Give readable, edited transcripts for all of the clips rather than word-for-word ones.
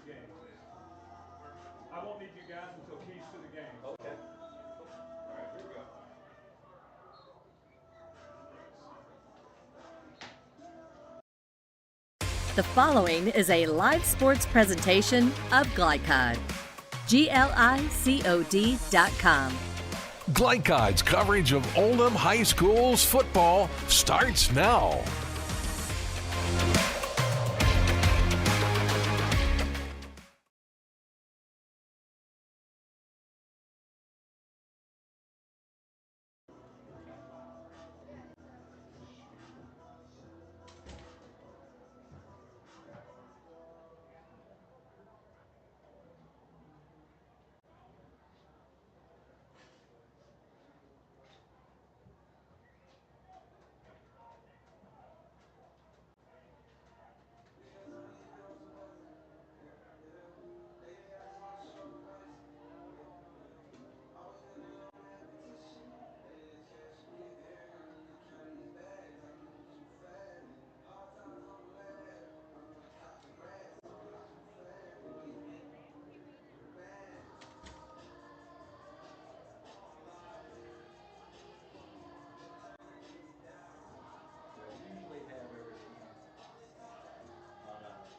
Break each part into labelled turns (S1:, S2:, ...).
S1: game. I won't need you guys until keys to the game.
S2: Okay. All right, here we go.
S3: The following is a live sports presentation of Glycod. GLICOD.com.
S4: Glycod's coverage of Oldham High School's football starts now.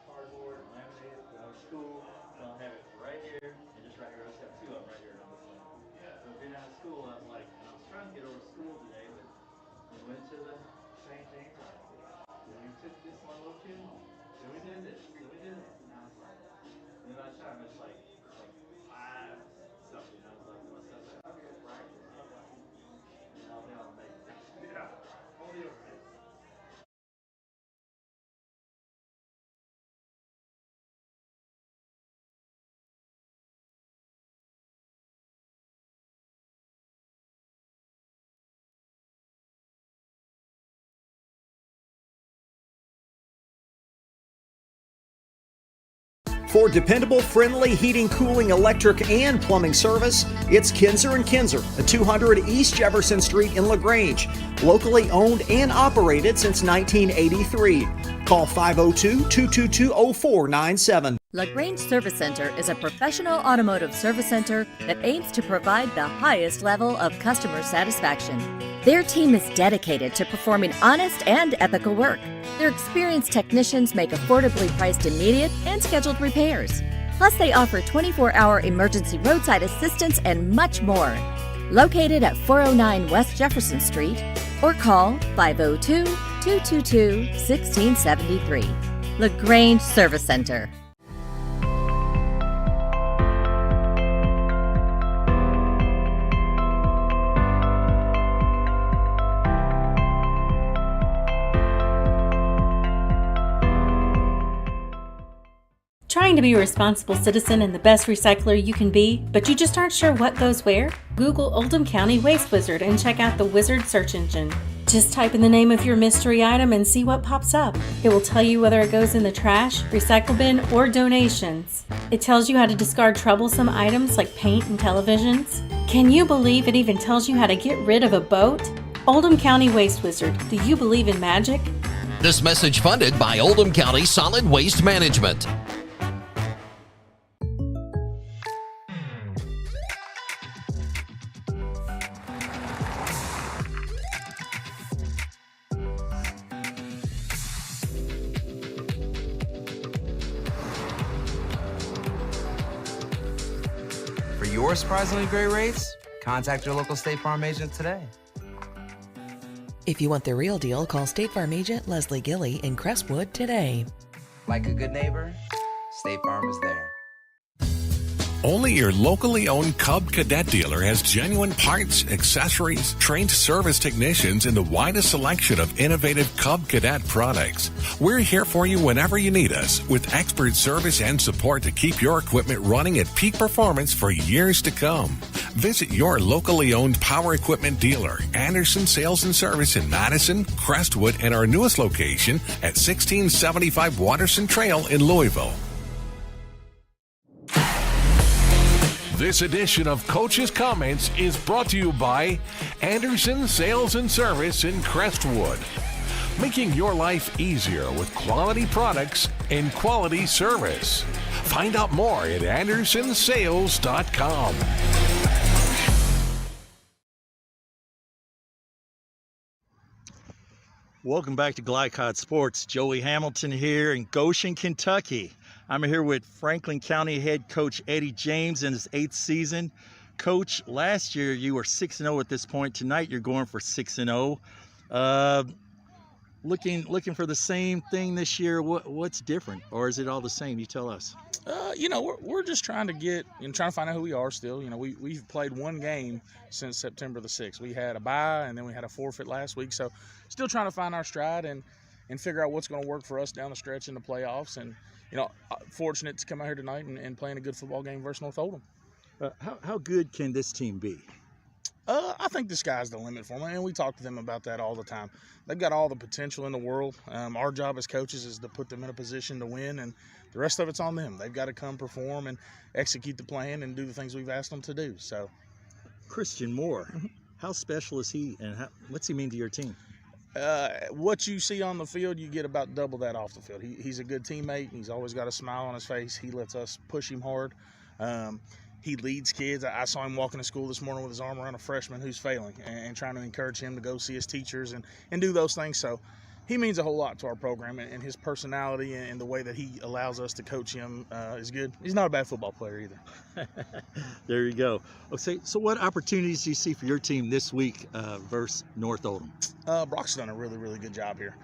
S2: Cardboard and laminated for our school. So I'll have it right here and just right here. I just have two of them right here on this one. So being out of school, I was like, I was trying to get over to school today, but we went to the painting. Then we took this one little kid home. Then we did this. Then we did that. And I was like, and then by the time it's like 5 something. I was like to myself, okay, practice. And I'll be able to make it. Yeah, only overnight.
S5: For dependable, friendly heating, cooling, electric, and plumbing service, it's Kinzer & Kinzer at 200 East Jefferson Street in LaGrange. Locally owned and operated since 1983. Call 502-222-0497.
S3: LaGrange Service Center is a professional automotive service center that aims to provide the highest level of customer satisfaction. Their team is dedicated to performing honest and ethical work. Their experienced technicians make affordably priced immediate and scheduled repairs. Plus, they offer 24-hour emergency roadside assistance and much more. Located at 409 West Jefferson Street, or call 502-222-1673. LaGrange Service Center.
S6: Trying to be a responsible citizen and the best recycler you can be, but you just aren't sure what goes where? Google Oldham County Waste Wizard and check out the Wizard search engine. Just type in the name of your mystery item and see what pops up. It will tell you whether it goes in the trash, recycle bin, or donations. It tells you how to discard troublesome items like paint and televisions. Can you believe it even tells you how to get rid of a boat? Oldham County Waste Wizard, do you believe in magic?
S7: This message funded by Oldham County Solid Waste Management.
S8: For your surprisingly great rates, contact your local State Farm agent today.
S9: If you want the real deal, call State Farm agent Leslie Gilly in Crestwood today.
S8: Like a good neighbor, State Farm is there.
S4: Only your locally owned Cub Cadet dealer has genuine parts, accessories, trained service technicians, and the widest selection of innovative Cub Cadet products. We're here for you whenever you need us, with expert service and support to keep your equipment running at peak performance for years to come. Visit your locally owned power equipment dealer, Anderson Sales and Service in Madison, Crestwood, and our newest location at 1675 Waterson Trail in Louisville. This edition of Coach's Comments is brought to you by Anderson Sales and Service in Crestwood. making your life easier with quality products and quality service. Find out more at andersonsales.com.
S10: Welcome back to Glycod Sports. Joey Hamilton here in Goshen, Kentucky. I'm here with Franklin County head coach Eddie James in his 8th season. Coach, last year you were 6-0 at this point. Tonight you're going for 6-0. Looking for the same thing this year. What's different, or is it all the same? You tell us.
S11: We're just trying to trying to find out who we are still. We've played one game since September the 6th. We had a bye, and then we had a forfeit last week. So still trying to find our stride and figure out what's going to work for us down the stretch in the playoffs. And, fortunate to come out here tonight and playing a good football game versus North Oldham.
S10: How good can this team be?
S11: I think the sky's the limit for them, and we talk to them about that all the time. They've got all the potential in the world. Our job as coaches is to put them in a position to win, and the rest of it's on them. They've got to come perform and execute the plan and do the things we've asked them to do. So,
S10: Christian Moore, how special is he, and what's he mean to your team?
S11: What you see on the field, you get about double that off the field. He's a good teammate. He's always got a smile on his face. He lets us push him hard. He leads kids. I saw him walking to school this morning with his arm around a freshman who's failing and trying to encourage him to go see his teachers and do those things. So he means a whole lot to our program, and his personality and the way that he allows us to coach him is good. He's not a bad football player either.
S10: There you go. Okay, so what opportunities do you see for your team this week versus North Oldham?
S11: Brock's done a really, really good job here.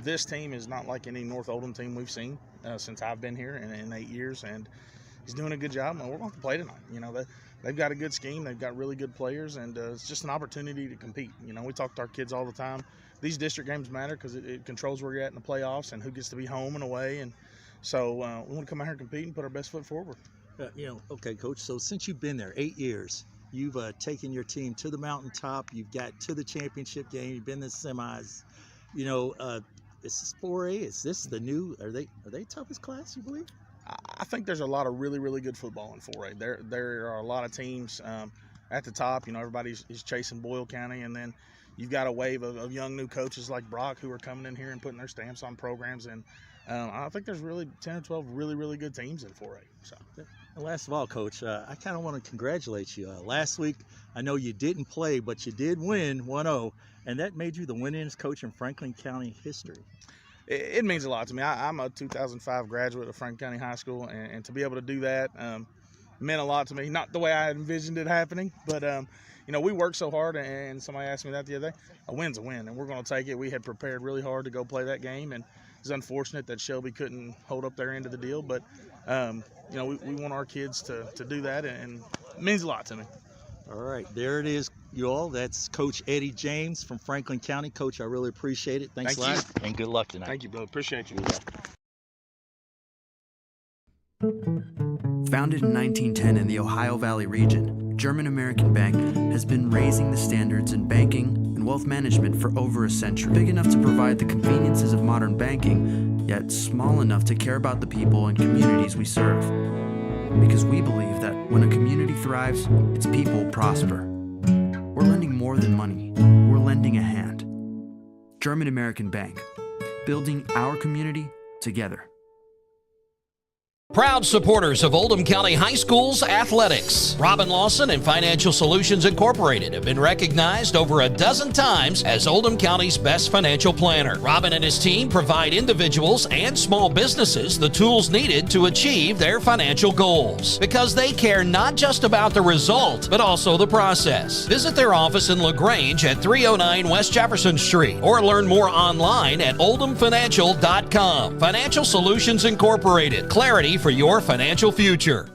S11: This team is not like any North Oldham team we've seen since I've been here in 8 years, and he's doing a good job, and we're going to play tonight. They've got a good scheme. They've got really good players, and it's just an opportunity to compete. We talk to our kids all the time. These district games matter because it controls where you're at in the playoffs and who gets to be home and away. And so we want to come out here and compete and put our best foot forward.
S10: Okay, Coach, so since you've been there 8 years, you've taken your team to the mountaintop. You've got to the championship game. You've been in the semis. This is 4A. Is this the new – are they toughest class, you believe?
S11: I think there's a lot of really, really good football in 4A. There are a lot of teams at the top. Everybody's chasing Boyle County, and then you've got a wave of young new coaches like Brock who are coming in here and putting their stamps on programs. And I think there's really 10 or 12 really, really good teams in 4A. So.
S10: And last of all, Coach, I kind of want to congratulate you. Last week, I know you didn't play, but you did win 1-0, and that made you the winningest coach in Franklin County history.
S11: It means a lot to me. I'm a 2005 graduate of Franklin County High School, and to be able to do that meant a lot to me. Not the way I envisioned it happening, but we worked so hard, and somebody asked me that the other day. A win's a win, and we're going to take it. We had prepared really hard to go play that game, and it's unfortunate that Shelby couldn't hold up their end of the deal, but we want our kids to do that, and it means a lot to me.
S10: All right, there it is, you all. That's Coach Eddie James from Franklin County. Coach, I really appreciate it. Thanks a lot, and good luck tonight.
S11: Thank you, brother. Appreciate you.
S12: Founded in 1910 in the Ohio Valley region, German American Bank has been raising the standards in banking and wealth management for over a century. Big enough to provide the conveniences of modern banking, yet small enough to care about the people and communities we serve. Because we believe that when a community thrives, its people prosper. We're lending more than money. We're lending a hand. German American Bank, building our community together.
S7: Proud supporters of Oldham County High School's athletics. Robin Lawson and Financial Solutions Incorporated have been recognized over a dozen times as Oldham County's best financial planner. Robin and his team provide individuals and small businesses the tools needed to achieve their financial goals, because they care not just about the result, but also the process. Visit their office in LaGrange at 309 West Jefferson Street, or learn more online at oldhamfinancial.com. Financial Solutions Incorporated. Clarity for your financial future.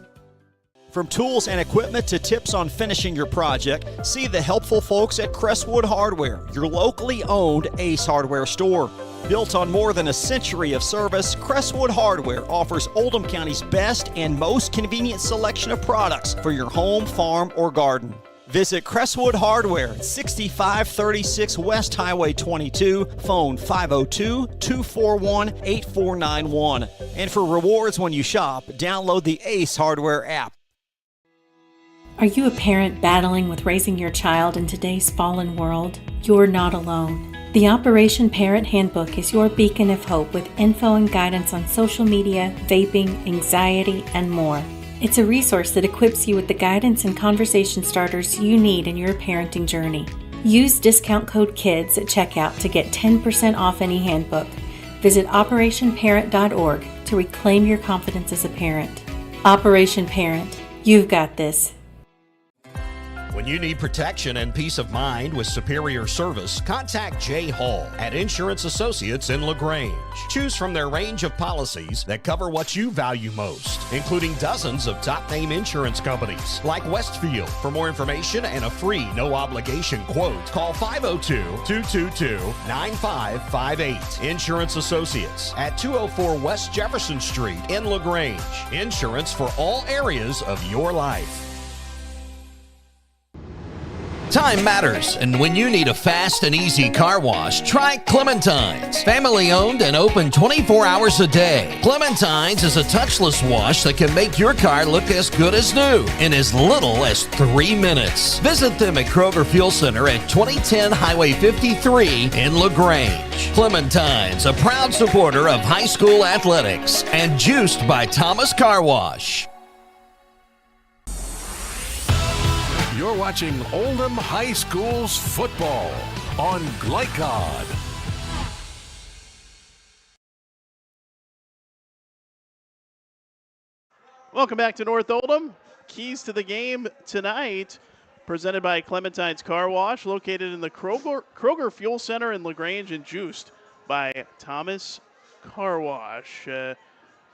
S5: From tools and equipment to tips on finishing your project, see the helpful folks at Crestwood Hardware, your locally owned Ace Hardware store. Built on more than a century of service, Crestwood Hardware offers Oldham County's best and most convenient selection of products for your home, farm, or garden. Visit Crestwood Hardware at 6536 West Highway 22, phone 502-241-8491. And for rewards when you shop, download the Ace Hardware app.
S6: Are you a parent battling with raising your child in today's fallen world? You're not alone. The Operation Parent Handbook is your beacon of hope with info and guidance on social media, vaping, anxiety, and more. It's a resource that equips you with the guidance and conversation starters you need in your parenting journey. Use discount code KIDS at checkout to get 10% off any handbook. Visit operationparent.org to reclaim your confidence as a parent. Operation Parent, you've got this.
S7: When you need protection and peace of mind with superior service, contact Jay Hall at Insurance Associates in LaGrange. Choose from their range of policies that cover what you value most, including dozens of top-name insurance companies like Westfield. For more information and a free no-obligation quote, call 502-222-9558. Insurance Associates at 204 West Jefferson Street in LaGrange. Insurance for all areas of your life. Time matters, and when you need a fast and easy car wash, try Clementine's. Family owned and open 24 hours a day. Clementine's is a touchless wash that can make your car look as good as new in as little as 3 minutes. Visit them at Kroger Fuel Center at 2010 Highway 53 in LaGrange. Clementine's, a proud supporter of high school athletics and juiced by Thomas Car Wash.
S4: You're watching Oldham High School's football on Glycod.
S13: Welcome back to North Oldham. Keys to the game tonight, presented by Clementine's Car Wash, located in the Kroger Fuel Center in LaGrange and juiced by Thomas Car Wash.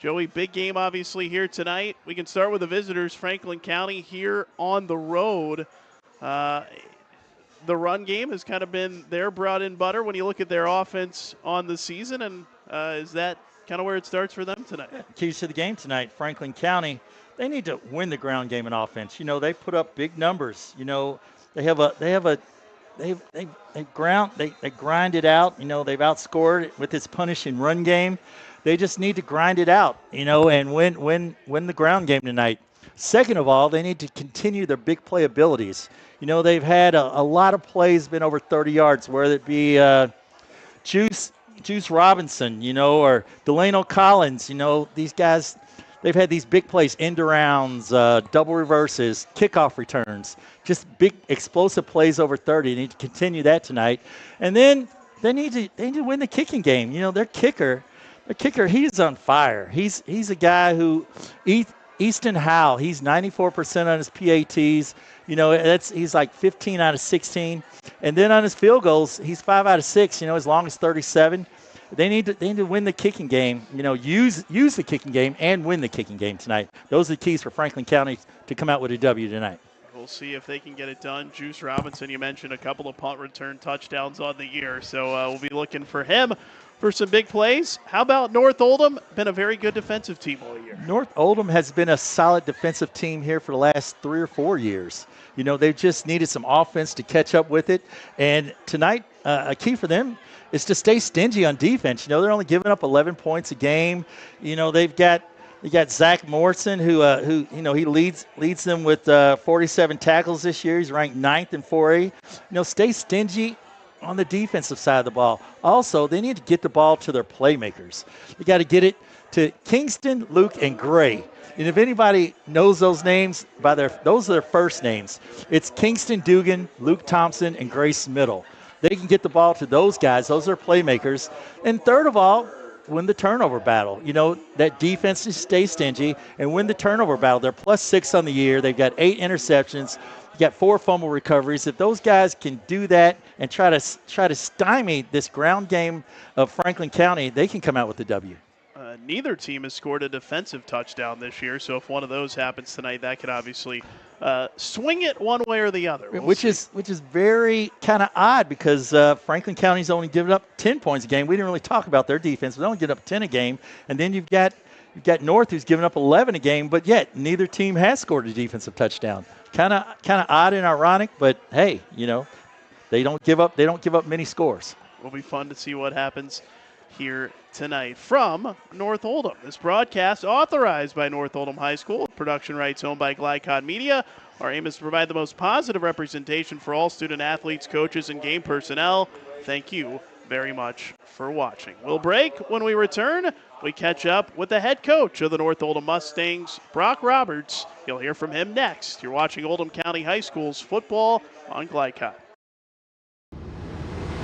S13: Joey, big game obviously here tonight. We can start with the visitors, Franklin County, here on the road. The run game has kind of been their bread and butter when you look at their offense on the season, and is that kind of where it starts for them tonight?
S10: Keys to the game tonight, Franklin County, they need to win the ground game in offense. You know, they put up big numbers. You know, they grind it out. You know, they've outscored with this punishing run game. They just need to grind it out, you know, and win the ground game tonight. Second of all, they need to continue their big play abilities. You know, they've had a lot of plays been over 30 yards, whether it be Juice Robinson, you know, or Delano Collins. You know, these guys, they've had these big plays, end arounds, double reverses, kickoff returns, just big explosive plays over 30. They need to continue that tonight. And then they need to win the kicking game. You know, their kicker, he's on fire. He's a guy who, Easton Howell, he's 94% on his PATs. You know, he's like 15 out of 16. And then on his field goals, he's 5 out of 6, you know, as long as 37. They need to win the kicking game, you know, use the kicking game and win the kicking game tonight. Those are the keys for Franklin County to come out with a W tonight.
S13: We'll see if they can get it done. Juice Robinson, you mentioned a couple of punt return touchdowns on the year, so we'll be looking for him for some big plays. How about North Oldham? Been a very good defensive team all year.
S10: North Oldham has been a solid defensive team here for the last 3 or 4 years. You know, they've just needed some offense to catch up with it. And tonight, a key for them is to stay stingy on defense. You know, they're only giving up 11 points a game. You know, they got Zach Morrison, who you know, he leads them with 47 tackles this year. He's ranked 9th in 4A. You know, stay stingy on the defensive side of the ball. Also, they need to get the ball to their playmakers. You got to get it to Kingston, Luke, and Gray. And if anybody knows those names, those are their first names. It's Kingston Dugan, Luke Thompson, and Gray Smittle. They can get the ball to those guys. Those are playmakers. And third of all, win the turnover battle. You know, that defense just stay stingy and win the turnover battle. They're +6 on the year. They've got 8 interceptions. You got 4 fumble recoveries. If those guys can do that and try to stymie this ground game of Franklin County, they can come out with the W.
S13: Neither team has scored a defensive touchdown this year, so if one of those happens tonight, that could obviously swing it one way or the other.
S10: Which is very kind of odd because Franklin County's only given up 10 points a game. We didn't really talk about their defense, but they only get up 10 a game. And then you've got North who's given up 11 a game, but yet neither team has scored a defensive touchdown. Kind of odd and ironic, but hey, you know, they don't give up many scores.
S13: It'll be fun to see what happens here tonight from North Oldham. This broadcast authorized by North Oldham High School, production rights owned by Glycod Media. Our aim is to provide the most positive representation for all student athletes, coaches, and game personnel. Thank you very much for watching. We'll break. When we return, we catch up with the head coach of the North Oldham Mustangs, Brock Roberts. You'll hear from him next. You're watching Oldham County High School's football on Glycott.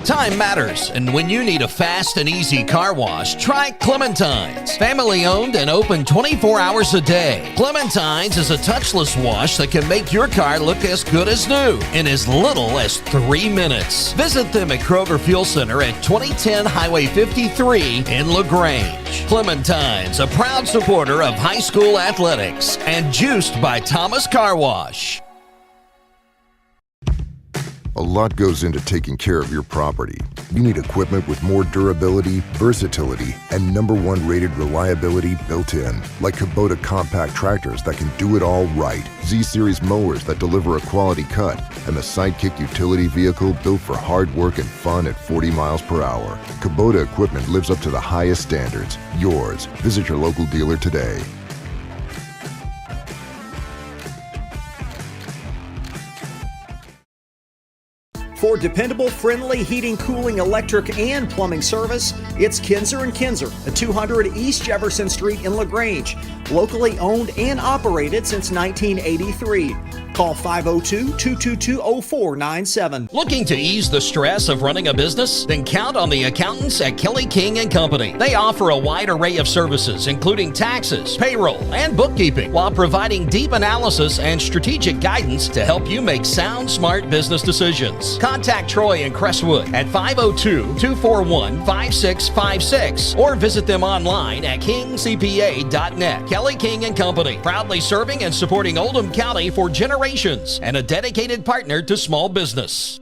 S7: Time matters, and when you need a fast and easy car wash, try Clementine's. Family owned and open 24 hours a day. Clementine's is a touchless wash that can make your car look as good as new in as little as 3 minutes. Visit them at Kroger Fuel Center at 2010 Highway 53 in LaGrange. Clementine's, a proud supporter of high school athletics and juiced by Thomas Car Wash.
S14: A lot goes into taking care of your property. You need equipment with more durability, versatility, and #1 rated reliability built in, like Kubota compact tractors that can do it all right, Z-Series mowers that deliver a quality cut, and the Sidekick utility vehicle built for hard work and fun at 40 miles per hour. Kubota equipment lives up to the highest standards. Yours. Visit your local dealer today.
S5: For dependable, friendly heating, cooling, electric, and plumbing service, it's Kinzer & Kinzer at 200 East Jefferson Street in LaGrange. Locally owned and operated since 1983. Call 502-222-0497.
S7: Looking to ease the stress of running a business? Then count on the accountants at Kelly King & Company. They offer a wide array of services, including taxes, payroll, and bookkeeping, while providing deep analysis and strategic guidance to help you make sound, smart business decisions. Contact Troy in Crestwood at 502-241-5656 or visit them online at kingcpa.net. Kelly King & Company, proudly serving and supporting Oldham County for generations and a dedicated partner to small business.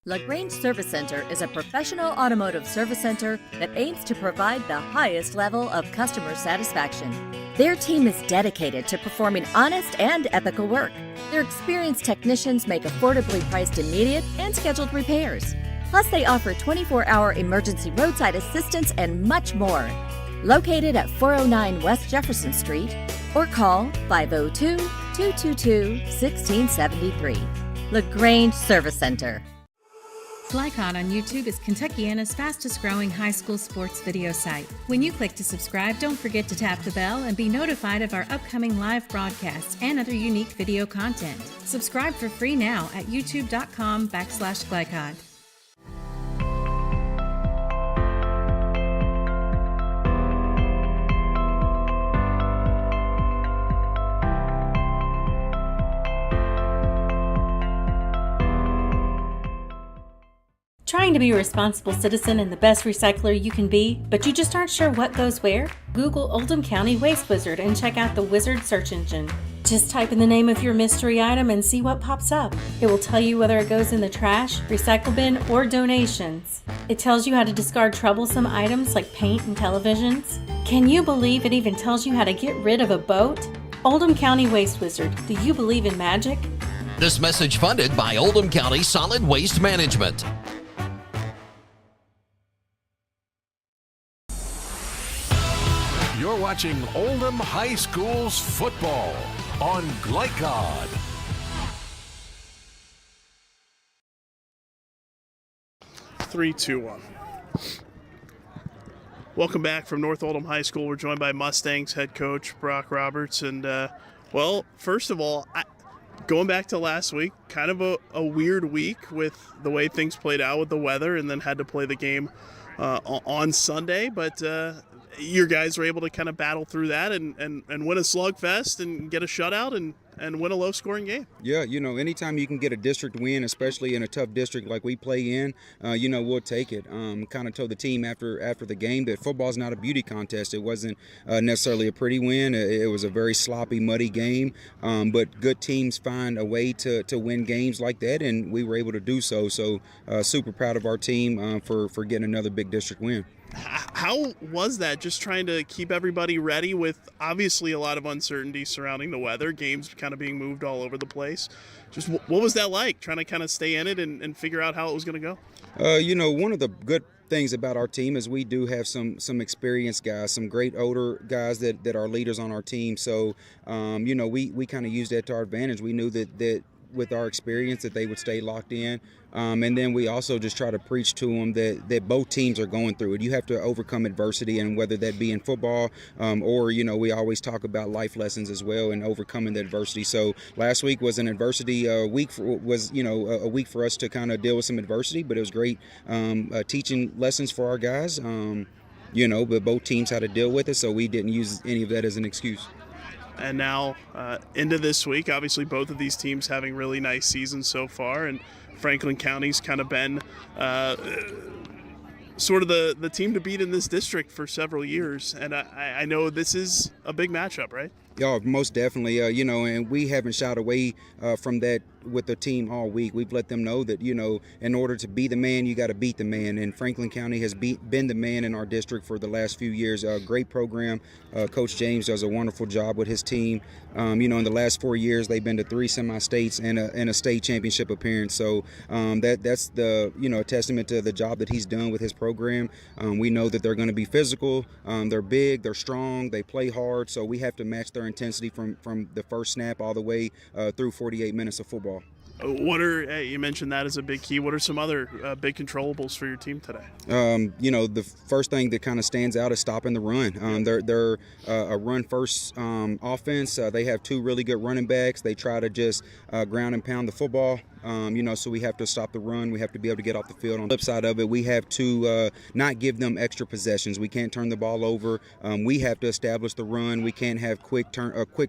S3: LaGrange Service Center is a professional automotive service center that aims to provide the highest level of customer satisfaction. Their team is dedicated to performing honest and ethical work. Their experienced technicians make affordably priced immediate and scheduled repairs. Plus, they offer 24-hour emergency roadside assistance and much more. Located at 409 West Jefferson Street, or call 502-222-1673. LaGrange Service Center.
S6: Glycott on YouTube is Kentuckiana's fastest growing high school sports video site. When you click to subscribe, don't forget to tap the bell and be notified of our upcoming live broadcasts and other unique video content. Subscribe for free now at youtube.com/Glycott. Trying to be a responsible citizen and the best recycler you can be, but you just aren't sure what goes where? Google Oldham County Waste Wizard and check out the Wizard search engine. Just type in the name of your mystery item and see what pops up. It will tell you whether it goes in the trash, recycle bin, or donations. It tells you how to discard troublesome items like paint and televisions. Can you believe it even tells you how to get rid of a boat? Oldham County Waste Wizard, do you believe in magic?
S7: This message funded by Oldham County Solid Waste Management.
S4: You're watching Oldham High School's football on Glycod.
S13: Three, two, one. Welcome back from North Oldham High School. We're joined by Mustangs head coach Brock Roberts. And, well, first of all, going back to last week, kind of a weird week with the way things played out with the weather, and then had to play the game on Sunday. But your guys were able to kind of battle through that and win a slugfest and get a shutout and win a low-scoring game.
S15: Yeah, you know, anytime you can get a district win, especially in a tough district like we play in, you know, we'll take it. Kind of told the team after the game that football's not a beauty contest. It wasn't necessarily a pretty win. It was a very sloppy, muddy game, but good teams find a way to win games like that, and we were able to do so. So super proud of our team for getting another big district win.
S13: How was that, just trying to keep everybody ready with obviously a lot of uncertainty surrounding the weather, games kind of being moved all over the place? Just what was that like, trying to kind of stay in it and figure out how it was going to go?
S15: You know, one of the good things about our team is we do have some experienced guys, some great older guys that are leaders on our team. So, you know, we kind of used that to our advantage. We knew that with our experience, that they would stay locked in. And then we also just try to preach to them that both teams are going through it. You have to overcome adversity, and whether that be in football or, we always talk about life lessons as well and overcoming the adversity. So last week was an adversity week, a week for us to kind of deal with some adversity, but it was great teaching lessons for our guys, but both teams had to deal with it, so we didn't use any of that as an excuse.
S13: And now into this week, obviously both of these teams having really nice seasons so far, and Franklin County's kind of been sort of the team to beat in this district for several years. And I know this is a big matchup, right?
S15: Yeah, most definitely. And we haven't shied away from that with the team all week. We've let them know that, in order to be the man, you got to beat the man. And Franklin County has been the man in our district for the last few years. Great program. Coach James does a wonderful job with his team. In the last 4 years, they've been to 3 semi-states and a state championship appearance. So that's the, a testament to the job that he's done with his program. We know that they're going to be physical. They're big. They're strong. They play hard. So we have to match their intensity from the first snap all the way through 48 minutes of football.
S13: You mentioned that as a big key. What are some other big controllables for your team today?
S15: The first thing that kind of stands out is stopping the run. They're a run-first offense. They have 2 really good running backs. They try to just ground and pound the football. So we have to stop the run. We have to be able to get off the field. On the flip side of it, we have to not give them extra possessions. We can't turn the ball over. We have to establish the run. We can't have quick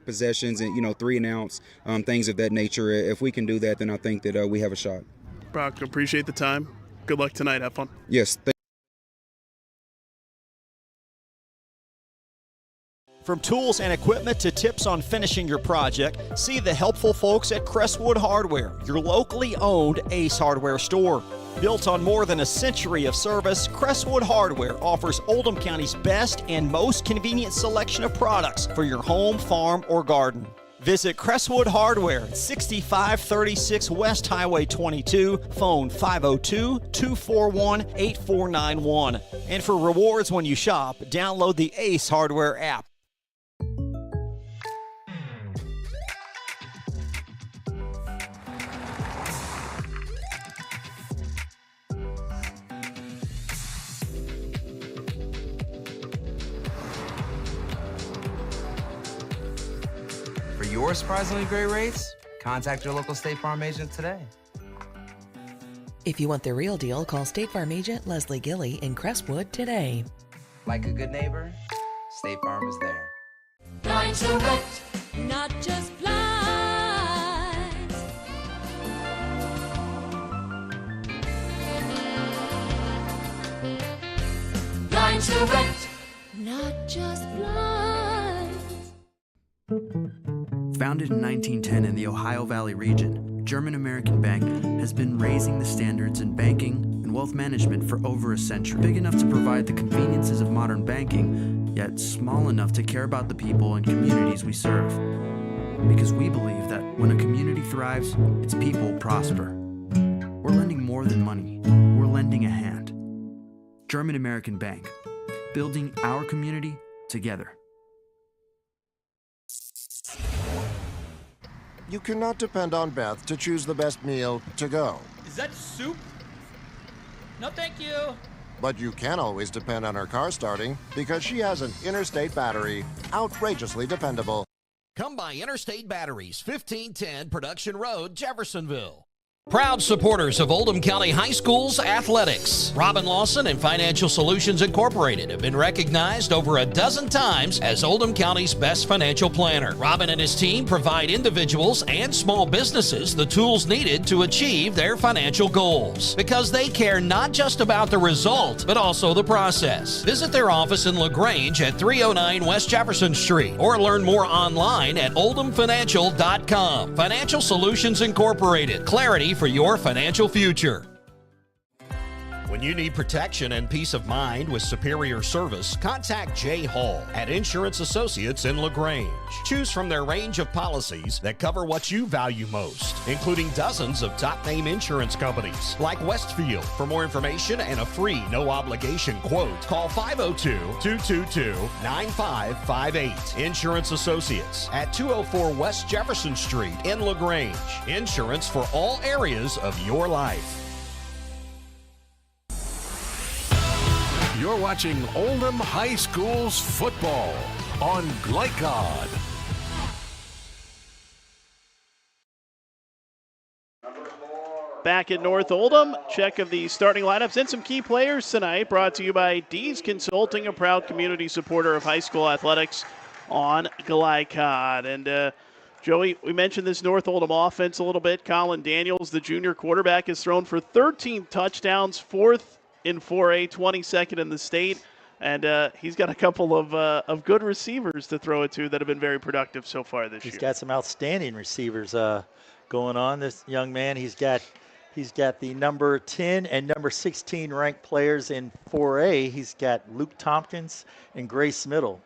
S15: possessions and 3 and outs, things of that nature. If we can do that, then I think that we have a shot.
S13: Brock, appreciate the time. Good luck tonight. Have fun.
S15: Yes.
S5: From tools and equipment to tips on finishing your project, see the helpful folks at Crestwood Hardware, your locally owned Ace Hardware store. Built on more than a century of service, Crestwood Hardware offers Oldham County's best and most convenient selection of products for your home, farm, or garden. Visit Crestwood Hardware at 6536 West Highway 22, phone 502-241-8491. And for rewards when you shop, download the Ace Hardware app.
S8: For your surprisingly great rates, contact your local State Farm agent today.
S9: If you want the real deal, call State Farm agent Leslie Gilly in Crestwood today.
S8: Like a good neighbor, State Farm is there.
S16: Blind Direct, not just blinds. Blind Direct, not just blinds.
S12: Founded in 1910 in the Ohio Valley region, German-American Bank has been raising the standards in banking and wealth management for over a century. Big enough to provide the conveniences of modern banking, yet small enough to care about the people and communities we serve. Because we believe that when a community thrives, its people prosper. We're lending more than money. We're lending a hand. German-American Bank, building our community together.
S17: You cannot depend on Beth to choose the best meal to go.
S18: Is that soup? No, thank you.
S17: But you can always depend on her car starting because she has an Interstate battery, outrageously dependable.
S7: Come by Interstate Batteries, 1510 Production Road, Jeffersonville. Proud supporters of Oldham County High School's athletics. Robin Lawson and Financial Solutions Incorporated have been recognized over a dozen times as Oldham County's best financial planner. Robin and his team provide individuals and small businesses the tools needed to achieve their financial goals because they care not just about the result, but also the process. Visit their office in LaGrange at 309 West Jefferson Street or learn more online at oldhamfinancial.com. Financial Solutions Incorporated. Clarity for your financial future. When you need protection and peace of mind with superior service, contact Jay Hall at Insurance Associates in LaGrange. Choose from their range of policies that cover what you value most, including dozens of top-name insurance companies like Westfield. For more information and a free no-obligation quote, call 502-222-9558. Insurance Associates at 204 West Jefferson Street in LaGrange. Insurance for all areas of your life.
S4: You're watching Oldham High School's football on Glycod.
S13: Back at North Oldham, check of the starting lineups and some key players tonight, brought to you by D's Consulting, a proud community supporter of high school athletics on Glycod. And Joey, we mentioned this North Oldham offense a little bit. Colin Daniels, the junior quarterback, has thrown for 13 touchdowns, fourth in 4A, 22nd in the state. And he's got a couple of good receivers to throw it to that have been very productive so far this year.
S10: He's got some outstanding receivers going on. This young man, he's got the number 10 and number 16 ranked players in 4A. He's got Luke Tompkins and Grace Middle.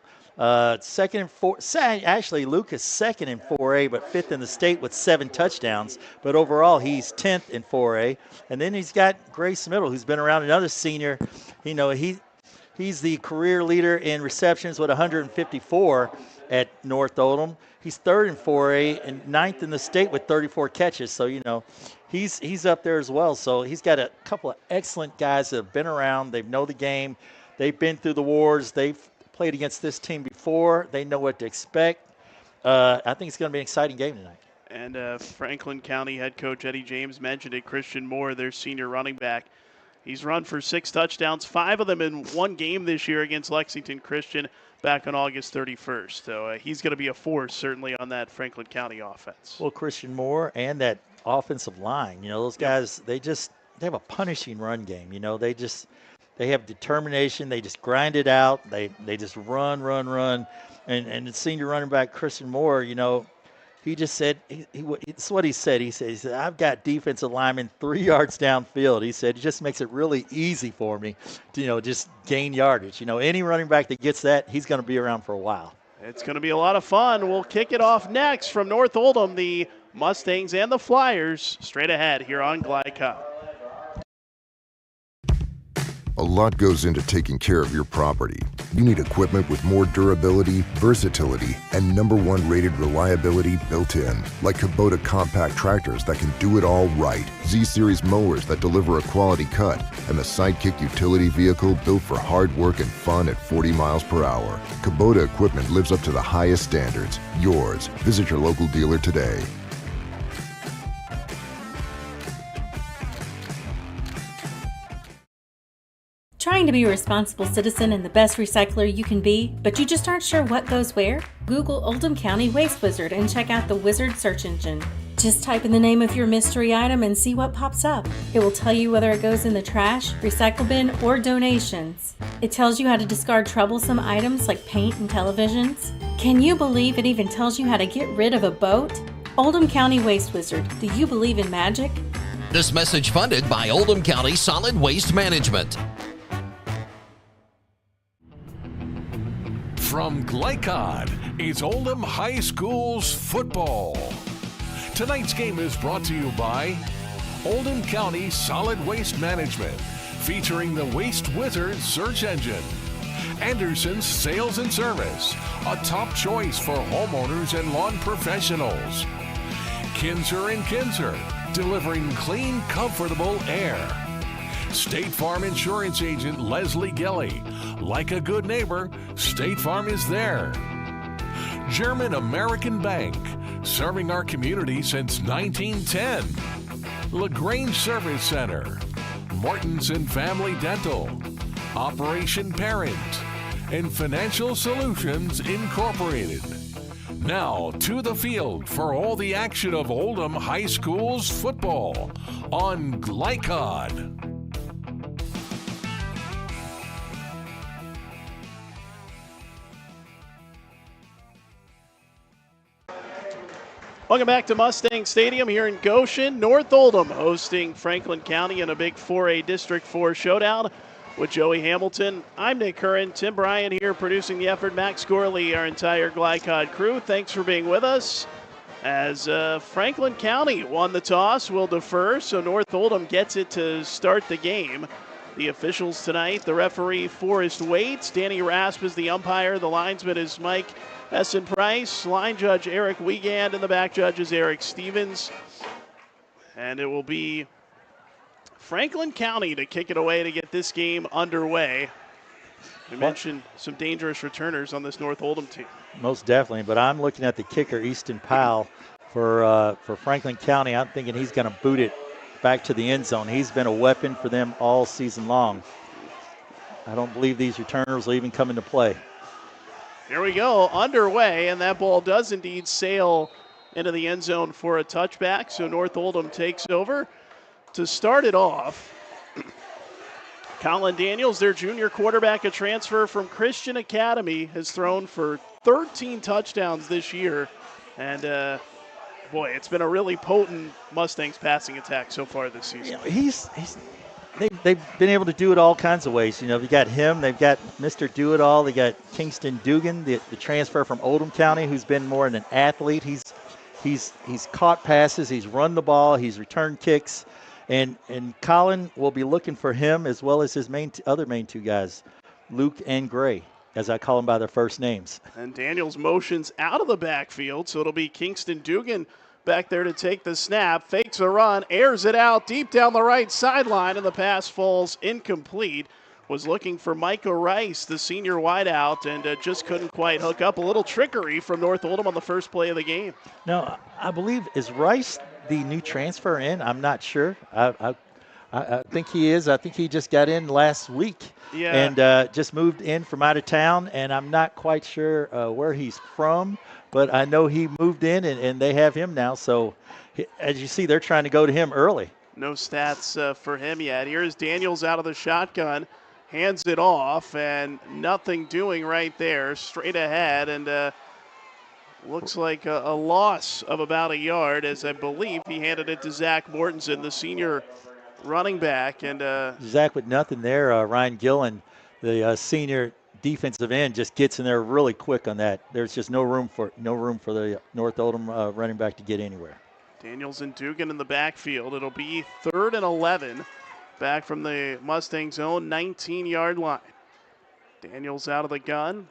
S10: Second and four. Actually, Luke is second in 4A, but fifth in the state with 7 touchdowns. But overall, he's 10th in 4A. And then he's got Grace Middle, who's been around, another senior. You know, he's the career leader in receptions with 154 at North Oldham. He's third in 4A and 9th in the state with 34 catches. So, you know, he's up there as well. So he's got a couple of excellent guys that have been around. They know the game. They've been through the wars. They've played against this team before. They know what to expect. I think it's going to be an exciting game tonight.
S13: And Franklin County head coach Eddie James mentioned it. Christian Moore, their senior running back, he's run for 6 touchdowns, 5 of them in one game this year against Lexington Christian back on August 31st. So he's going to be a force certainly on that Franklin County offense.
S10: Well, Christian Moore and that offensive line, you know, those guys, they have a punishing run game. You know, they have determination. They just grind it out. They just run. And the senior running back, Christian Moore, you know, he just said, it's what he said. He said, I've got defensive linemen 3 yards downfield. He said, it just makes it really easy for me to, you know, just gain yardage. You know, any running back that gets that, he's going to be around for a while.
S13: It's going to be a lot of fun. We'll kick it off next from North Oldham, the Mustangs and the Flyers, straight ahead here on Glycod.
S14: A lot goes into taking care of your property. You need equipment with more durability, versatility, and #1 rated reliability built in. Like Kubota compact tractors that can do it all right, Z-Series mowers that deliver a quality cut, and the Sidekick utility vehicle built for hard work and fun at 40 miles per hour. Kubota equipment lives up to the highest standards. Yours. Visit your local dealer today.
S6: Trying to be a responsible citizen and the best recycler you can be, but you just aren't sure what goes where? Google Oldham County Waste Wizard and check out the Wizard search engine. Just type in the name of your mystery item and see what pops up. It will tell you whether it goes in the trash, recycle bin, or donations. It tells you how to discard troublesome items like paint and televisions. Can you believe it even tells you how to get rid of a boat? Oldham County Waste Wizard, do you believe in magic?
S7: This message funded by Oldham County Solid Waste Management.
S4: From Glycod, it's Oldham High School's football. Tonight's game is brought to you by Oldham County Solid Waste Management, featuring the Waste Wizard search engine. Anderson's Sales and Service, a top choice for homeowners and lawn professionals. Kinzer & Kinzer, delivering clean, comfortable air. State Farm Insurance Agent Leslie Gilly. Like a good neighbor, State Farm is there. German American Bank, serving our community since 1910. LaGrange Service Center, Morton's and Family Dental, Operation Parent, and Financial Solutions Incorporated. Now to the field for all the action of Oldham High School's football on Glycod.
S13: Welcome back to Mustang Stadium here in Goshen. North Oldham hosting Franklin County in a big 4A District 4 showdown with Joey Hamilton. I'm Nick Curran. Tim Bryan here producing the effort. Max Gorley, our entire Glycod crew. Thanks for being with us. As Franklin County won the toss, will defer, so North Oldham gets it to start the game. The officials tonight, the referee Forrest Waits, Danny Rasp is the umpire, the linesman is Mike Essen Price, line judge Eric Wiegand, and the back judge is Eric Stevens. And it will be Franklin County to kick it away to get this game underway. We mentioned some dangerous returners on this North Oldham team.
S10: Most definitely, but I'm looking at the kicker, Easton Powell, for Franklin County. I'm thinking he's going to boot it back to the end zone. He's been a weapon for them all season long. I don't believe these returners will even come into play.
S13: Here we go, underway, and that ball does indeed sail into the end zone for a touchback, so North Oldham takes over. To start it off, Colin Daniels, their junior quarterback, a transfer from Christian Academy, has thrown for 13 touchdowns this year. And, boy, it's been a really potent Mustangs passing attack so far this season.
S10: They've been able to do it all kinds of ways. You know, they got him. They've got Mr. Do-It-All. They got Kingston Dugan, the transfer from Oldham County, who's been more an athlete. He's caught passes. He's run the ball. He's returned kicks. And Colin will be looking for him as well as his other main two guys, Luke and Gray, as I call them by their first names.
S13: And Daniels motions out of the backfield, so it'll be Kingston Dugan back there to take the snap, fakes a run, airs it out deep down the right sideline, and the pass falls incomplete. Was looking for Micah Rice, the senior wideout, and just couldn't quite hook up. A little trickery from North Oldham on the first play of the game.
S10: Now, I believe, is Rice the new transfer in? I'm not sure. I think he is. I think he just got in last week and just moved in from out of town, and I'm not quite sure where he's from, but I know he moved in, and they have him now. So, as you see, they're trying to go to him early.
S13: No stats for him yet. Here's Daniels out of the shotgun, hands it off, and nothing doing right there, straight ahead, and looks like a loss of about a yard, as I believe he handed it to Zach Mortensen, the senior running back. And
S10: Zach with nothing there. Ryan Gillen, the senior defensive end, just gets in there really quick on that. There's just no room for the North Oldham running back to get anywhere.
S13: Daniels and Dugan in the backfield. It'll be 3rd and 11, back from the Mustangs' own 19-yard line. Daniels out of the gun.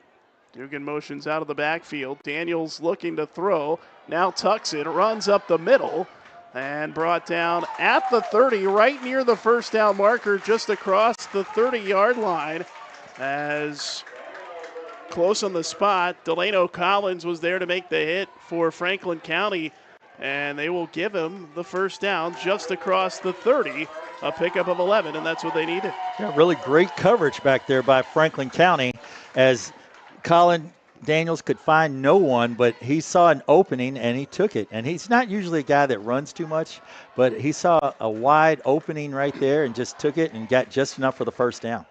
S13: Dugan motions out of the backfield. Daniels looking to throw. Now tucks it, runs up the middle, and brought down at the 30, right near the first down marker, just across the 30-yard line. As close on the spot, Delano Collins was there to make the hit for Franklin County, and they will give him the first down just across the 30, a pickup of 11, and that's what they needed.
S10: Yeah, really great coverage back there by Franklin County, as Colin Daniels could find no one, but he saw an opening and he took it. And he's not usually a guy that runs too much, but he saw a wide opening right there and just took it and got just enough for the first down.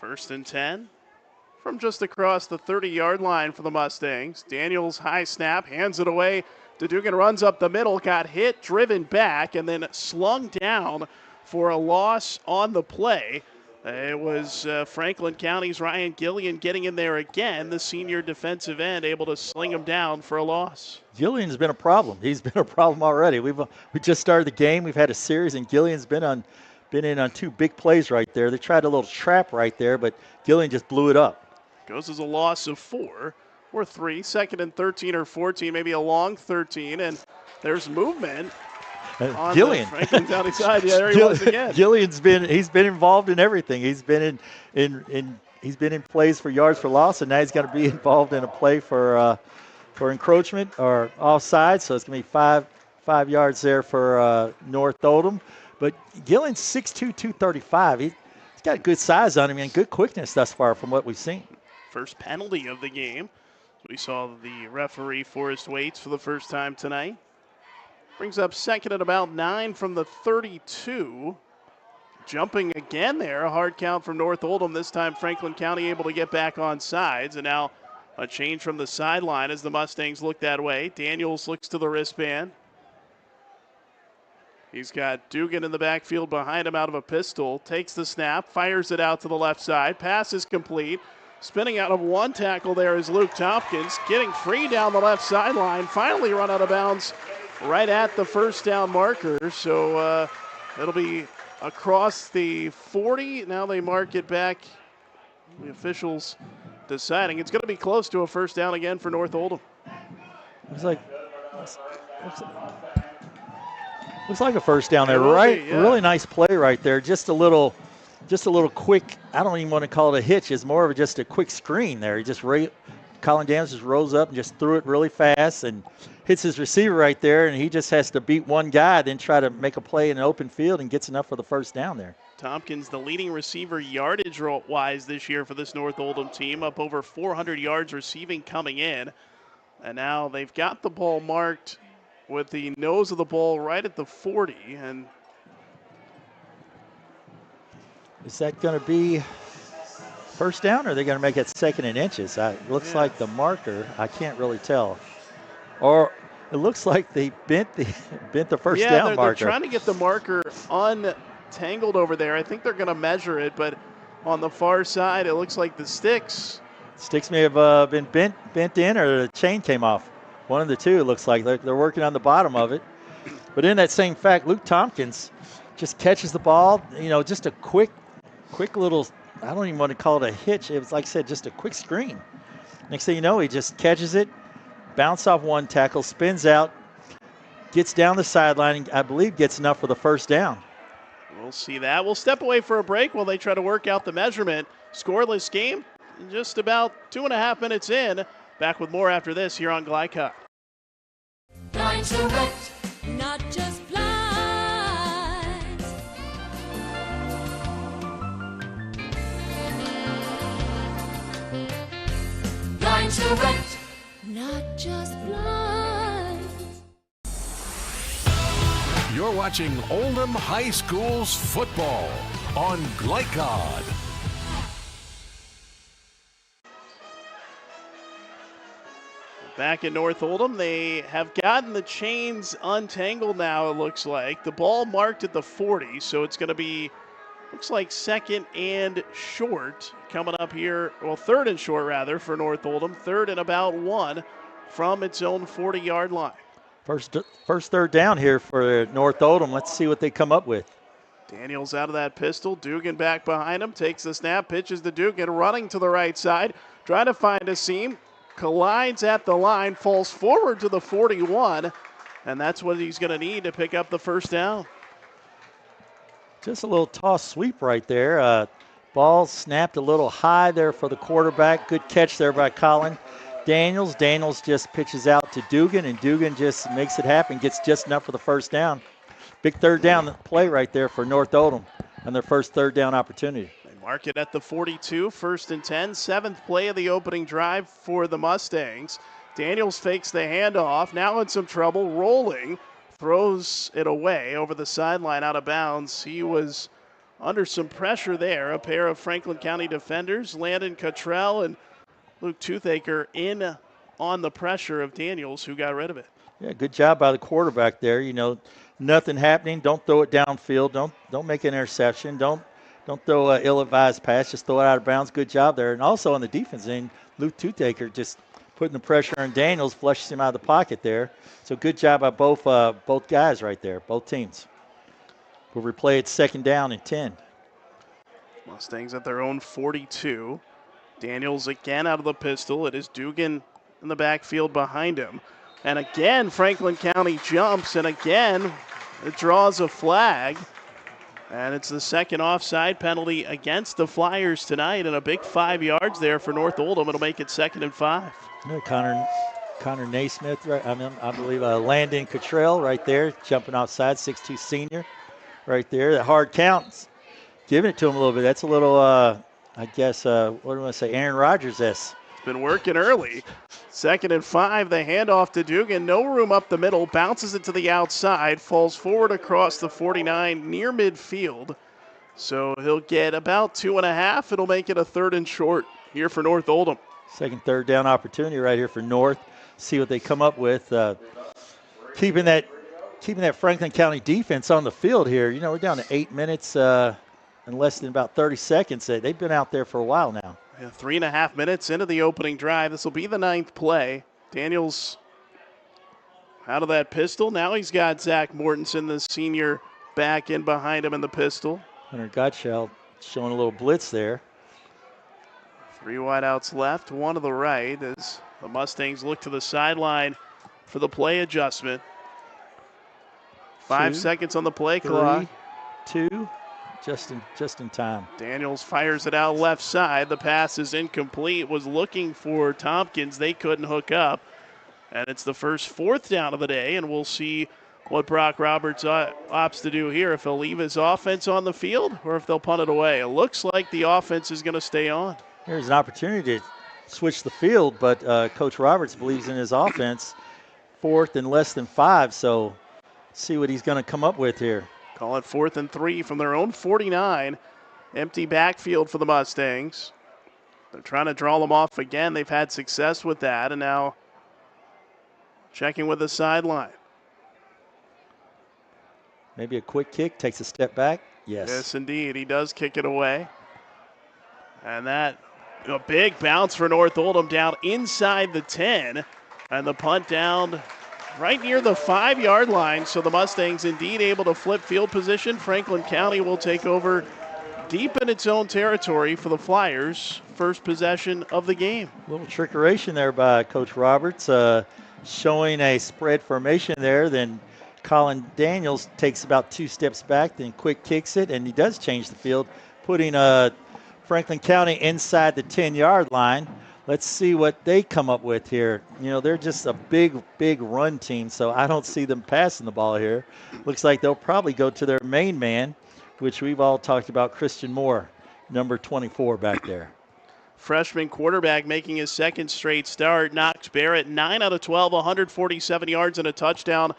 S13: 1st and 10 from just across the 30-yard line for the Mustangs. Daniels high snap, hands it away to Dugan, runs up the middle, got hit, driven back, and then slung down for a loss on the play. It was Franklin County's Ryan Gillian getting in there again, the senior defensive end, able to sling him down for a loss.
S10: Gillian's been a problem. He's been a problem already. We just started the game. We've had a series, and Gillian's been in on 2 big plays right there. They tried a little trap right there, but Gillian just blew it up.
S13: Goes as a loss of 4 or 3, 2nd and 13 or 14, maybe a long 13, and there's movement. On
S10: Gillian,
S13: Franklin County side, yeah, there he was again.
S10: Gillian's been involved in everything. He's been in plays for yards for loss, and now he's going to be involved in a play for encroachment or offside. So it's going to be five yards there for North Oldham. But Gillian's 6'2", 235. He's got good size on him and good quickness thus far from what we've seen.
S13: First penalty of the game. We saw the referee Forrest Waits for the first time tonight. Brings up 2nd at about 9 from the 32. Jumping again there, a hard count from North Oldham. This time Franklin County able to get back on sides. And now A change from the sideline as the Mustangs look that way. Daniels looks to the wristband. He's got Dugan in the backfield behind him out of a pistol. Takes the snap, fires it out to the left side. Pass is complete. Spinning out of one tackle there is Luke Tompkins. Getting free down the left sideline. Finally run out of bounds right at the first down marker. So it'll be across the 40. Now they mark it back. The officials deciding it's going to be close to a first down again for North Oldham.
S10: Looks like a first down there,
S13: right?
S10: Yeah. Really nice play right there. Just a little quick. I don't even want to call it a hitch. It's more of just a quick screen there. Colin Daniels just rose up and just threw it really fast and hits his receiver right there, and he just has to beat one guy, then try to make a play in an open field and gets enough for the first down there.
S13: Tompkins, the leading receiver yardage-wise this year for this North Oldham team, up over 400 yards receiving coming in. And now they've got the ball marked with the nose of the ball right at the 40. And
S10: is that going to be first down, or are they going to make it second and inches? It looks like the marker. I can't really tell. Or it looks like they bent the first down marker.
S13: They're trying to get the marker untangled over there. I think they're going to measure it, but on the far side, it looks like the sticks
S10: may have been bent in, or the chain came off. One of the two, it looks like. They're working on the bottom of it. But in that same fact, Luke Tompkins just catches the ball, just a quick little, I don't even want to call it a hitch. It was, like I said, just a quick screen. Next thing you know, he just catches it, bounce off one tackle, spins out, gets down the sideline, and I believe gets enough for the first down.
S13: We'll see that. We'll step away for a break while they try to work out the measurement. Scoreless game, just about 2.5 minutes in. Back with more after this here on Glycott.
S16: Line Direct, not just blinds. Line Direct, not just blinds.
S4: You're watching Oldham High School's football on Glycod.
S13: Back in North Oldham, they have gotten the chains untangled now, it looks like. The ball marked at the 40, so it's going to be, looks like second and short coming up here. Well, third and short, rather, for North Oldham. Third and about 1 from its own 40-yard line.
S10: First third down here for North Oldham. Let's see what they come up with.
S13: Daniels out of that pistol. Dugan back behind him. Takes the snap. Pitches to Dugan. Running to the right side. Trying to find a seam. Collides at the line. Falls forward to the 41. And that's what he's going to need to pick up the first down.
S10: Just a little toss sweep right there. Ball snapped a little high there for the quarterback. Good catch there by Colin Daniels. Daniels just pitches out to Dugan, and Dugan just makes it happen. Gets just enough for the first down. Big third down play right there for North Oldham on their first third down opportunity.
S13: Mark it at the 42, first and 10, seventh play of the opening drive for the Mustangs. Daniels fakes the handoff, now in some trouble, rolling, throws it away over the sideline out of bounds. He was under some pressure there. A pair of Franklin County defenders, Landon Cottrell and Luke Toothaker, in on the pressure of Daniels, who got rid of it.
S10: Yeah, good job by the quarterback there. Nothing happening. Don't throw it downfield. Don't make an interception. Don't throw an ill-advised pass. Just throw it out of bounds. Good job there. And also on the defense end, Luke Toothaker just putting the pressure on Daniels, flushes him out of the pocket there. So good job by both guys right there, both teams. We'll replay it second down and 10.
S13: Mustangs at their own 42. Daniels again out of the pistol. It is Dugan in the backfield behind him. And again, Franklin County jumps, and again, it draws a flag. And it's the second offside penalty against the Flyers tonight, and a big 5 yards there for North Oldham. It'll make it 2nd and 5.
S10: Yeah, Connor Naismith, right? I believe Landon Cottrell right there, jumping outside, 6'2" senior right there. That hard count, giving it to him a little bit. That's a little, I guess, what do I want to say, Aaron Rodgers-esque.
S13: Been working early. 2nd and 5, the handoff to Dugan. No room up the middle. Bounces it to the outside. Falls forward across the 49 near midfield. So he'll get about 2.5. It'll make it a 3rd and short here for North Oldham.
S10: Second, third down opportunity right here for North. See what they come up with. Keeping that Franklin County defense on the field here. You know, we're down to 8 minutes and less than about 30 seconds. They've been out there for a while now.
S13: Yeah, 3.5 minutes into the opening drive. This will be the 9th play. Daniels out of that pistol. Now he's got Zach Mortensen, the senior, back in behind him in the pistol.
S10: Hunter Gottschall showing a little blitz there.
S13: 3 wideouts left, 1 to the right as the Mustangs look to the sideline for the play adjustment. 5 seconds on the play clock.
S10: 2, just in time.
S13: Daniels fires it out left side. The pass is incomplete. Was looking for Tompkins. They couldn't hook up. And it's the first 4th down of the day, and we'll see what Brock Roberts opts to do here, if he'll leave his offense on the field or if they'll punt it away. It looks like the offense is going to stay on.
S10: Here's an opportunity to switch the field, but Coach Roberts believes in his offense. 4th and less than 5, so see what he's going to come up with here.
S13: Call it 4th and 3 from their own 49. Empty backfield for the Mustangs. They're trying to draw them off again. They've had success with that, and now checking with the sideline.
S10: Maybe a quick kick, takes a step back. Yes.
S13: Yes, indeed. He does kick it away. And that, a big bounce for North Oldham down inside the 10. And the punt down right near the 5-yard line. So the Mustangs indeed able to flip field position. Franklin County will take over deep in its own territory for the Flyers. First possession of the game.
S10: A little trickeration there by Coach Roberts, showing a spread formation there. Then Colin Daniels takes about 2 steps back, then quick kicks it, and he does change the field, putting Franklin County inside the 10-yard line. Let's see what they come up with here. You know, they're just a big run team, so I don't see them passing the ball here. Looks like they'll probably go to their main man, which we've all talked about, Christian Moore, number 24 back there.
S13: Freshman quarterback making his 2nd straight start. Knox Barrett, 9 out of 12, 147 yards and a touchdown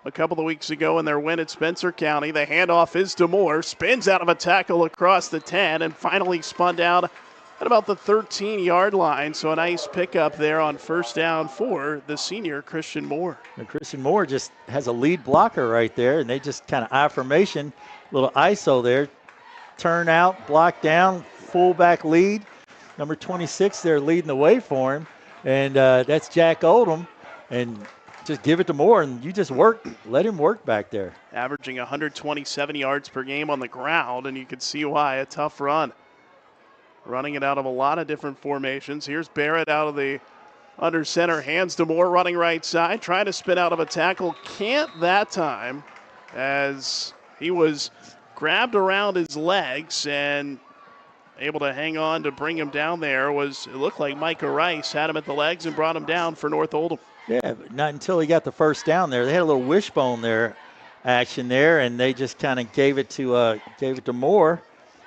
S13: a couple of weeks ago in their win at Spencer County. The handoff is to Moore. Spins out of a tackle across the 10 and finally spun down at about the 13-yard line. So a nice pickup there on first down for the senior, Christian Moore.
S10: And Christian Moore just has a lead blocker right there, and they just kind of I formation, little ISO there. Turn out, block down, fullback lead. Number 26 there leading the way for him. And that's Jack Oldham. And just give it to Moore, and you just work. Let him work back there.
S13: Averaging 127 yards per game on the ground, and you can see why. A tough run. Running it out of a lot of different formations. Here's Barrett out of the under center. Hands to Moore, running right side. Trying to spin out of a tackle. Can't that time, as he was grabbed around his legs and able to hang on to bring him down there. It looked like Micah Rice had him at the legs and brought him down for North Oldham.
S10: Yeah, but not until he got the first down there. They had a little wishbone there, action there, and they just kind of gave it to Moore.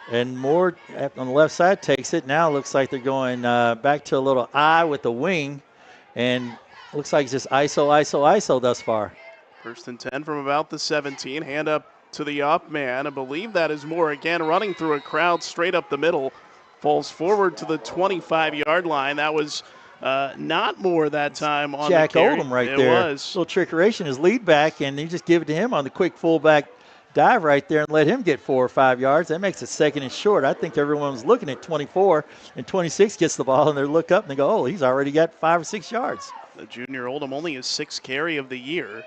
S10: And Moore on the left side takes it. Now it looks like they're going back to a little I with the wing, and looks like it's just ISO thus far.
S13: 1st and 10 from about the 17. Hand up to the up man. I believe that is Moore again, running through a crowd straight up the middle. Falls forward to the 25-yard line. That was not Moore that time on
S10: Jack
S13: the carry.
S10: Oldham right
S13: it
S10: there.
S13: Was.
S10: Little trickeration, his lead back, and you just give it to him on the quick fullback dive right there and let him get 4 or 5 yards. That makes it 2nd and short. I think everyone was looking at 24, and 26 gets the ball, and they look up and they go, oh, he's already got 5 or 6 yards.
S13: The junior Oldham only his 6th carry of the year.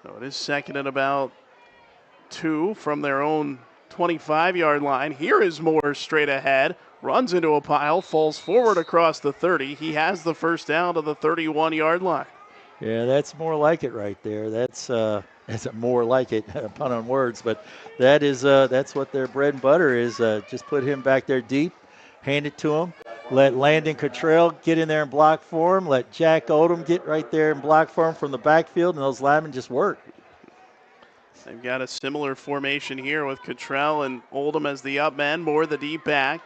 S13: So it is 2nd and about 2 from their own 25-yard line. Here is Moore straight ahead. Runs into a pile, falls forward across the 30. He has the first down to the 31-yard line.
S10: Yeah, that's more like it right there. That's more like it, pun on words, but that's what their bread and butter is. Just put him back there deep, hand it to him, let Landon Cottrell get in there and block for him, let Jack Oldham get right there and block for him from the backfield, and those linemen just work.
S13: They've got a similar formation here with Cottrell and Oldham as the up men, Moore the deep back.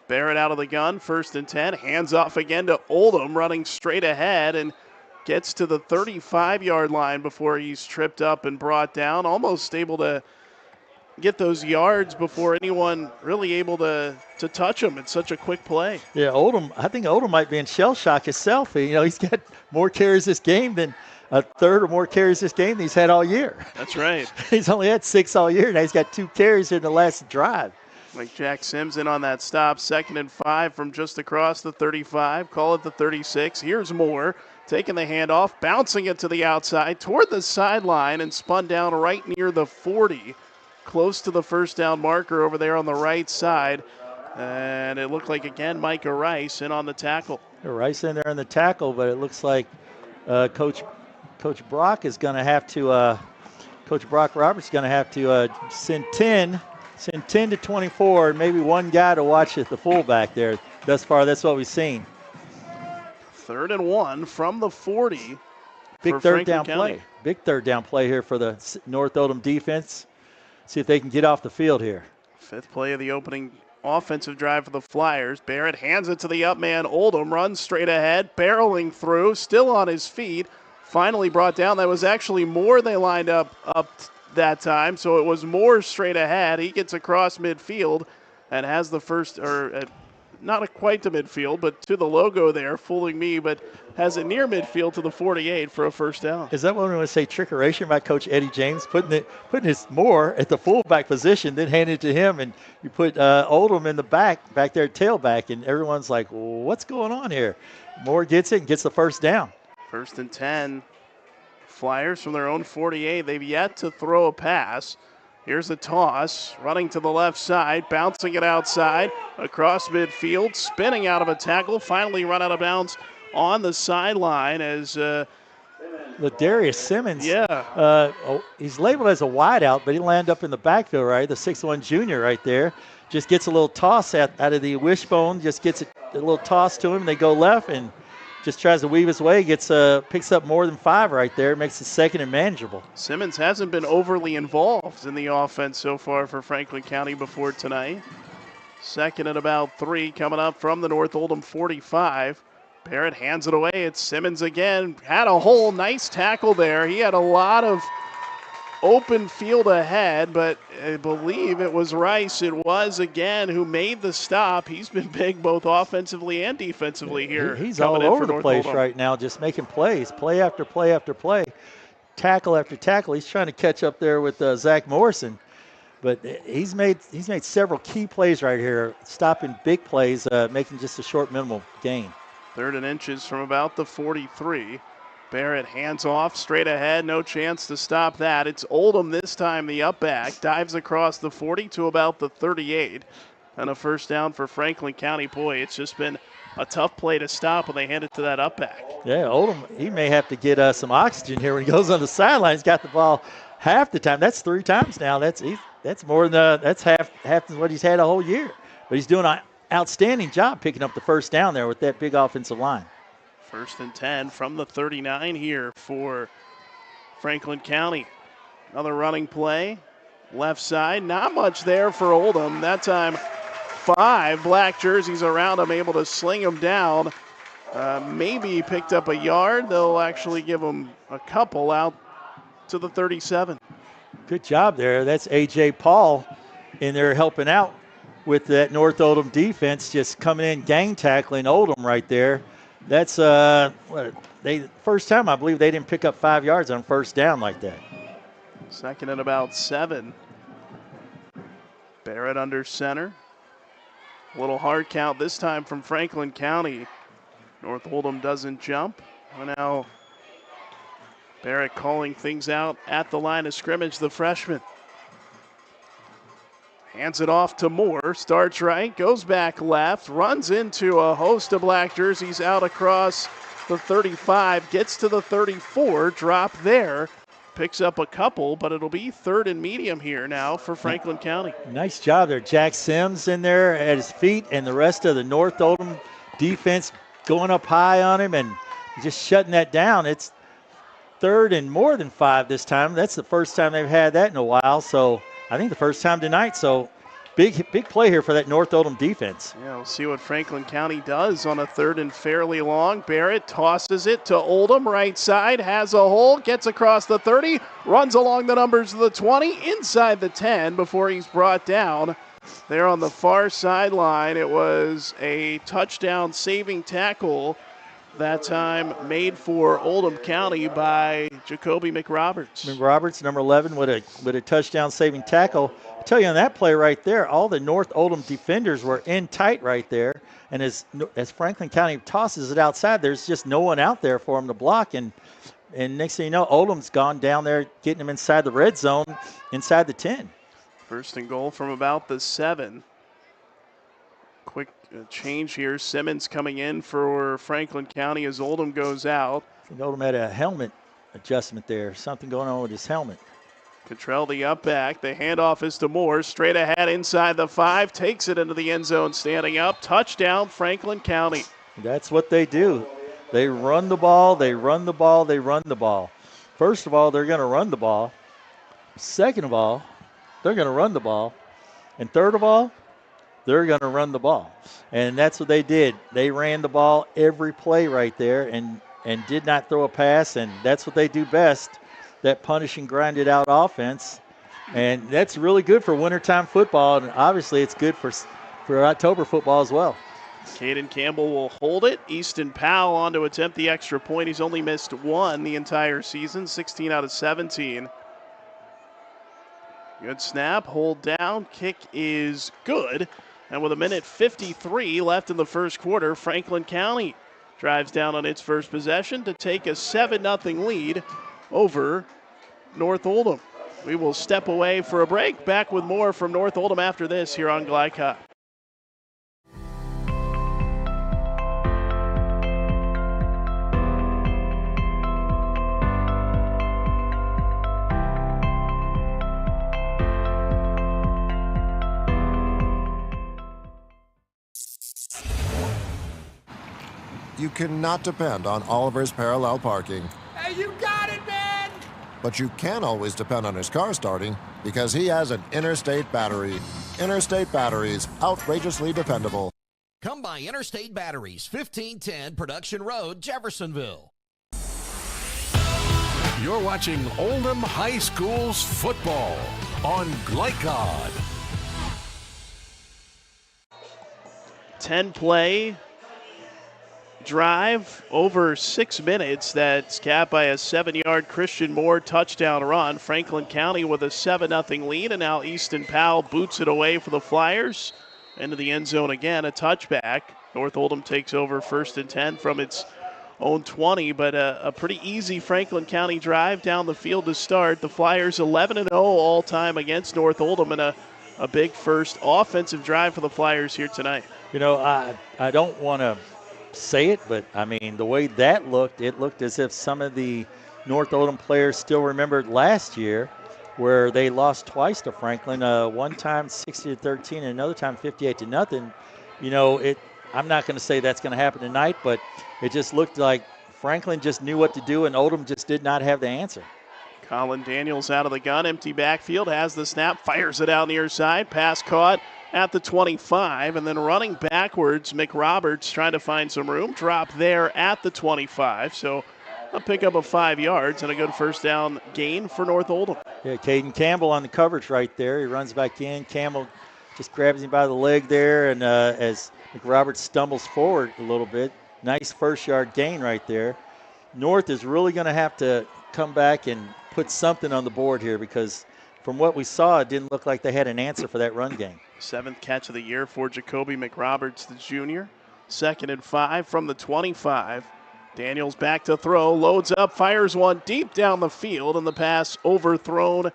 S13: Barrett out of the gun, 1st and 10, hands off again to Oldham, running straight ahead and gets to the 35-yard line before he's tripped up and brought down. Almost able to get those yards before anyone really able to touch him. It's such a quick play.
S10: Yeah, I think Oldham might be in shell shock himself. He's got more carries this game than a third or more carries this game than he's had all year.
S13: That's right.
S10: He's only had 6 all year. Now he's got 2 carries in the last drive.
S13: Like Jack Sims in on that stop. 2nd and 5 from just across the 35. Call it the 36. Here's Moore taking the handoff, bouncing it to the outside toward the sideline and spun down right near the 40. Close to the first down marker over there on the right side. And it looked like, again, Micah Rice in on the tackle.
S10: Rice in there on the tackle, but it looks like Coach Brock is going to have to, Coach Brock Roberts is going to have to send 10 to 24, maybe one guy to watch at the fullback there. Thus far, that's what we've seen.
S13: 3rd and 1 from the 40.
S10: Big third down play. Big third down play here for the North Oldham defense. See if they can get off the field here.
S13: 5th play of the opening offensive drive for the Flyers. Barrett hands it to the up man. Oldham runs straight ahead, barreling through, still on his feet. Finally brought down. That was actually Moore they lined up that time, so it was Moore straight ahead. He gets across midfield and has the first, not quite to midfield, but to the logo there, fooling me, but has it near midfield to the 48 for a first down.
S10: Is that what we want to say, trickeration by Coach Eddie James, putting his Moore at the fullback position, then handing it to him, and you put Oldham in the back there at tailback, and everyone's like, what's going on here? Moore gets it and gets the first down.
S13: 1st and 10. Flyers from their own 48. They've yet to throw a pass. Here's a toss, running to the left side, bouncing it outside, across midfield, spinning out of a tackle, finally run out of bounds on the sideline as
S10: Ladarius Simmons.
S13: Yeah.
S10: He's labeled as a wideout, but he'll land up in the backfield, right? The 6'1 junior right there. Just gets a little toss out of the wishbone, just gets a little toss to him. They go left and just tries to weave his way, picks up more than 5 right there, makes it 2nd and manageable.
S13: Simmons hasn't been overly involved in the offense so far for Franklin County before tonight. 2nd and about 3 coming up from the North Oldham 45. Barrett hands it away. It's Simmons again. Had a hole. Nice tackle there. He had a lot of open field ahead, but I believe it was Rice. It was again who made the stop. He's been big both offensively and defensively here.
S10: He's all over the place right now, just making plays, play after play after play, tackle after tackle. He's trying to catch up there with Zach Morrison, but he's made several key plays right here, stopping big plays, making just a short minimal gain.
S13: 3rd and inches from about the 43. Barrett hands off, straight ahead, no chance to stop that. It's Oldham this time, the up back, dives across the 40 to about the 38. And a first down for Franklin County. Boy, it's just been a tough play to stop when they hand it to that up back.
S10: Yeah, Oldham, he may have to get some oxygen here when he goes on the sideline. He's got the ball half the time. That's 3 times now. That's more than that's half what he's had a whole year. But he's doing an outstanding job picking up the first down there with that big offensive line.
S13: 1st and 10 from the 39 here for Franklin County. Another running play. Left side, not much there for Oldham. That time 5 black jerseys around him, able to sling him down. Maybe he picked up a yard. They'll actually give him a couple out to the 37.
S10: Good job there. That's A.J. Paul in there helping out with that North Oldham defense, just coming in, gang tackling Oldham right there. That's first time I believe they didn't pick up 5 yards on first down like that.
S13: 2nd and about 7. Barrett under center. A little hard count this time from Franklin County. North Oldham doesn't jump. And now Barrett calling things out at the line of scrimmage, the freshman. Hands it off to Moore, starts right, goes back left, runs into a host of black jerseys out across the 35, gets to the 34, drop there, picks up a couple, but it'll be 3rd and medium here now for Franklin County.
S10: Nice job there. Jack Sims in there at his feet, and the rest of the North Oldham defense going up high on him and just shutting that down. It's 3rd and more than 5 this time. That's the first time they've had that in a while, so I think the first time tonight. So big play here for that North Oldham defense.
S13: Yeah, we'll see what Franklin County does on a 3rd and fairly long. Barrett tosses it to Oldham, right side, has a hole, gets across the 30, runs along the numbers of the 20, inside the 10 before he's brought down. There on the far sideline, it was a touchdown saving tackle, that time made for Oldham County by Jacoby McRoberts.
S10: McRoberts, number 11, with a touchdown saving tackle. I tell you, on that play right there, all the North Oldham defenders were in tight right there. And as Franklin County tosses it outside, there's just no one out there for him to block. And next thing you know, Oldham's gone down there, getting him inside the red zone, inside the 10.
S13: 1st and goal from about the 7. Quick change here. Simmons coming in for Franklin County as Oldham goes out.
S10: I think Oldham had a helmet adjustment there. Something going on with his helmet.
S13: Cottrell the up back. The handoff is to Moore. Straight ahead inside the 5. Takes it into the end zone standing up. Touchdown Franklin County.
S10: That's what they do. They run the ball, they run the ball, they run the ball. First of all, they're going to run the ball. Second of all, they're going to run the ball. And third of all, they're going to run the ball. And that's what they did. They ran the ball every play right there and did not throw a pass, and that's what they do best, that punish and grind it out offense. And that's really good for wintertime football, and obviously it's good for October football as well.
S13: Caden Campbell will hold it. Easton Powell on to attempt the extra point. He's only missed 1 the entire season, 16 out of 17. Good snap, hold down, kick is good. And with 1:53 left in the first quarter, Franklin County drives down on its first possession to take a 7-0 lead over North Oldham. We will step away for a break. Back with more from North Oldham after this here on Glycott.
S17: You cannot depend on Oliver's parallel parking.
S16: Hey, you got it, man!
S17: But you can always depend on his car starting because he has an Interstate battery. Interstate batteries, outrageously dependable.
S7: Come by Interstate Batteries, 1510 Production Road, Jeffersonville.
S4: You're watching Oldham High School's football on Glycod.
S13: 10-play drive over 6 minutes that's capped by a 7-yard Christian Moore touchdown run. Franklin County with a 7-0 lead, and now Easton Powell boots it away for the Flyers into the end zone again, a touchback. North Oldham takes over 1st and 10 from its own 20, but a pretty easy Franklin County drive down the field to start. The Flyers 11-0 all time against North Oldham, and a big first offensive drive for the Flyers here tonight.
S10: You know, I don't want to say it, but I mean, the way that looked, it looked as if some of the North Oldham players still remembered last year where they lost twice to Franklin, one time 60-13 and another time 58-0. You know, I'm not going to say that's going to happen tonight, but it just looked like Franklin just knew what to do and Oldham just did not have the answer.
S13: Colin Daniels out of the gun, empty backfield, has the snap, fires it out near side, pass caught at the 25, and then running backwards, McRoberts trying to find some room, drop there at the 25, so a pickup of 5 yards and a good first down gain for North Oldham.
S10: Yeah, Caden Campbell on the coverage right there. He runs back in. Campbell just grabs him by the leg there, and as McRoberts stumbles forward a little bit, nice first yard gain right there. North is really going to have to come back and put something on the board here because from what we saw, it didn't look like they had an answer for that run game.
S13: 7th catch of the year for Jacoby McRoberts, the junior. 2nd and 5 from the 25. Daniels back to throw, loads up, fires one deep down the field, and the pass overthrown,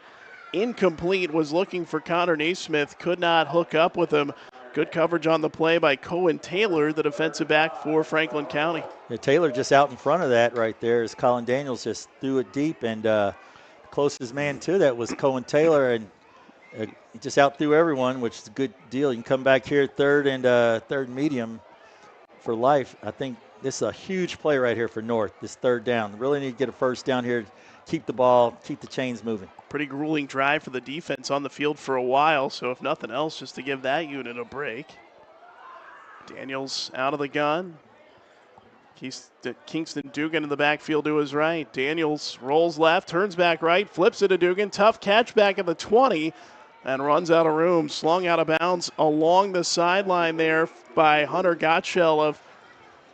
S13: incomplete. Was looking for Connor Naismith, could not hook up with him. Good coverage on the play by Cohen Taylor, the defensive back for Franklin County.
S10: Yeah, Taylor just out in front of that right there as Colin Daniels just threw it deep, and closest man to that was Cohen Taylor, and he just out threw everyone, which is a good deal. You can come back here third and medium for life. I think this is a huge play right here for North, this third down. Really need to get a first down here, keep the ball, keep the chains moving.
S13: Pretty grueling drive for the defense on the field for a while, so if nothing else, just to give that unit a break. Daniels out of the gun. Kingston Dugan in the backfield to his right. Daniels rolls left, turns back right, flips it to Dugan. Tough catch back at the 20 and runs out of room. Slung out of bounds along the sideline there by Hunter Gottschall of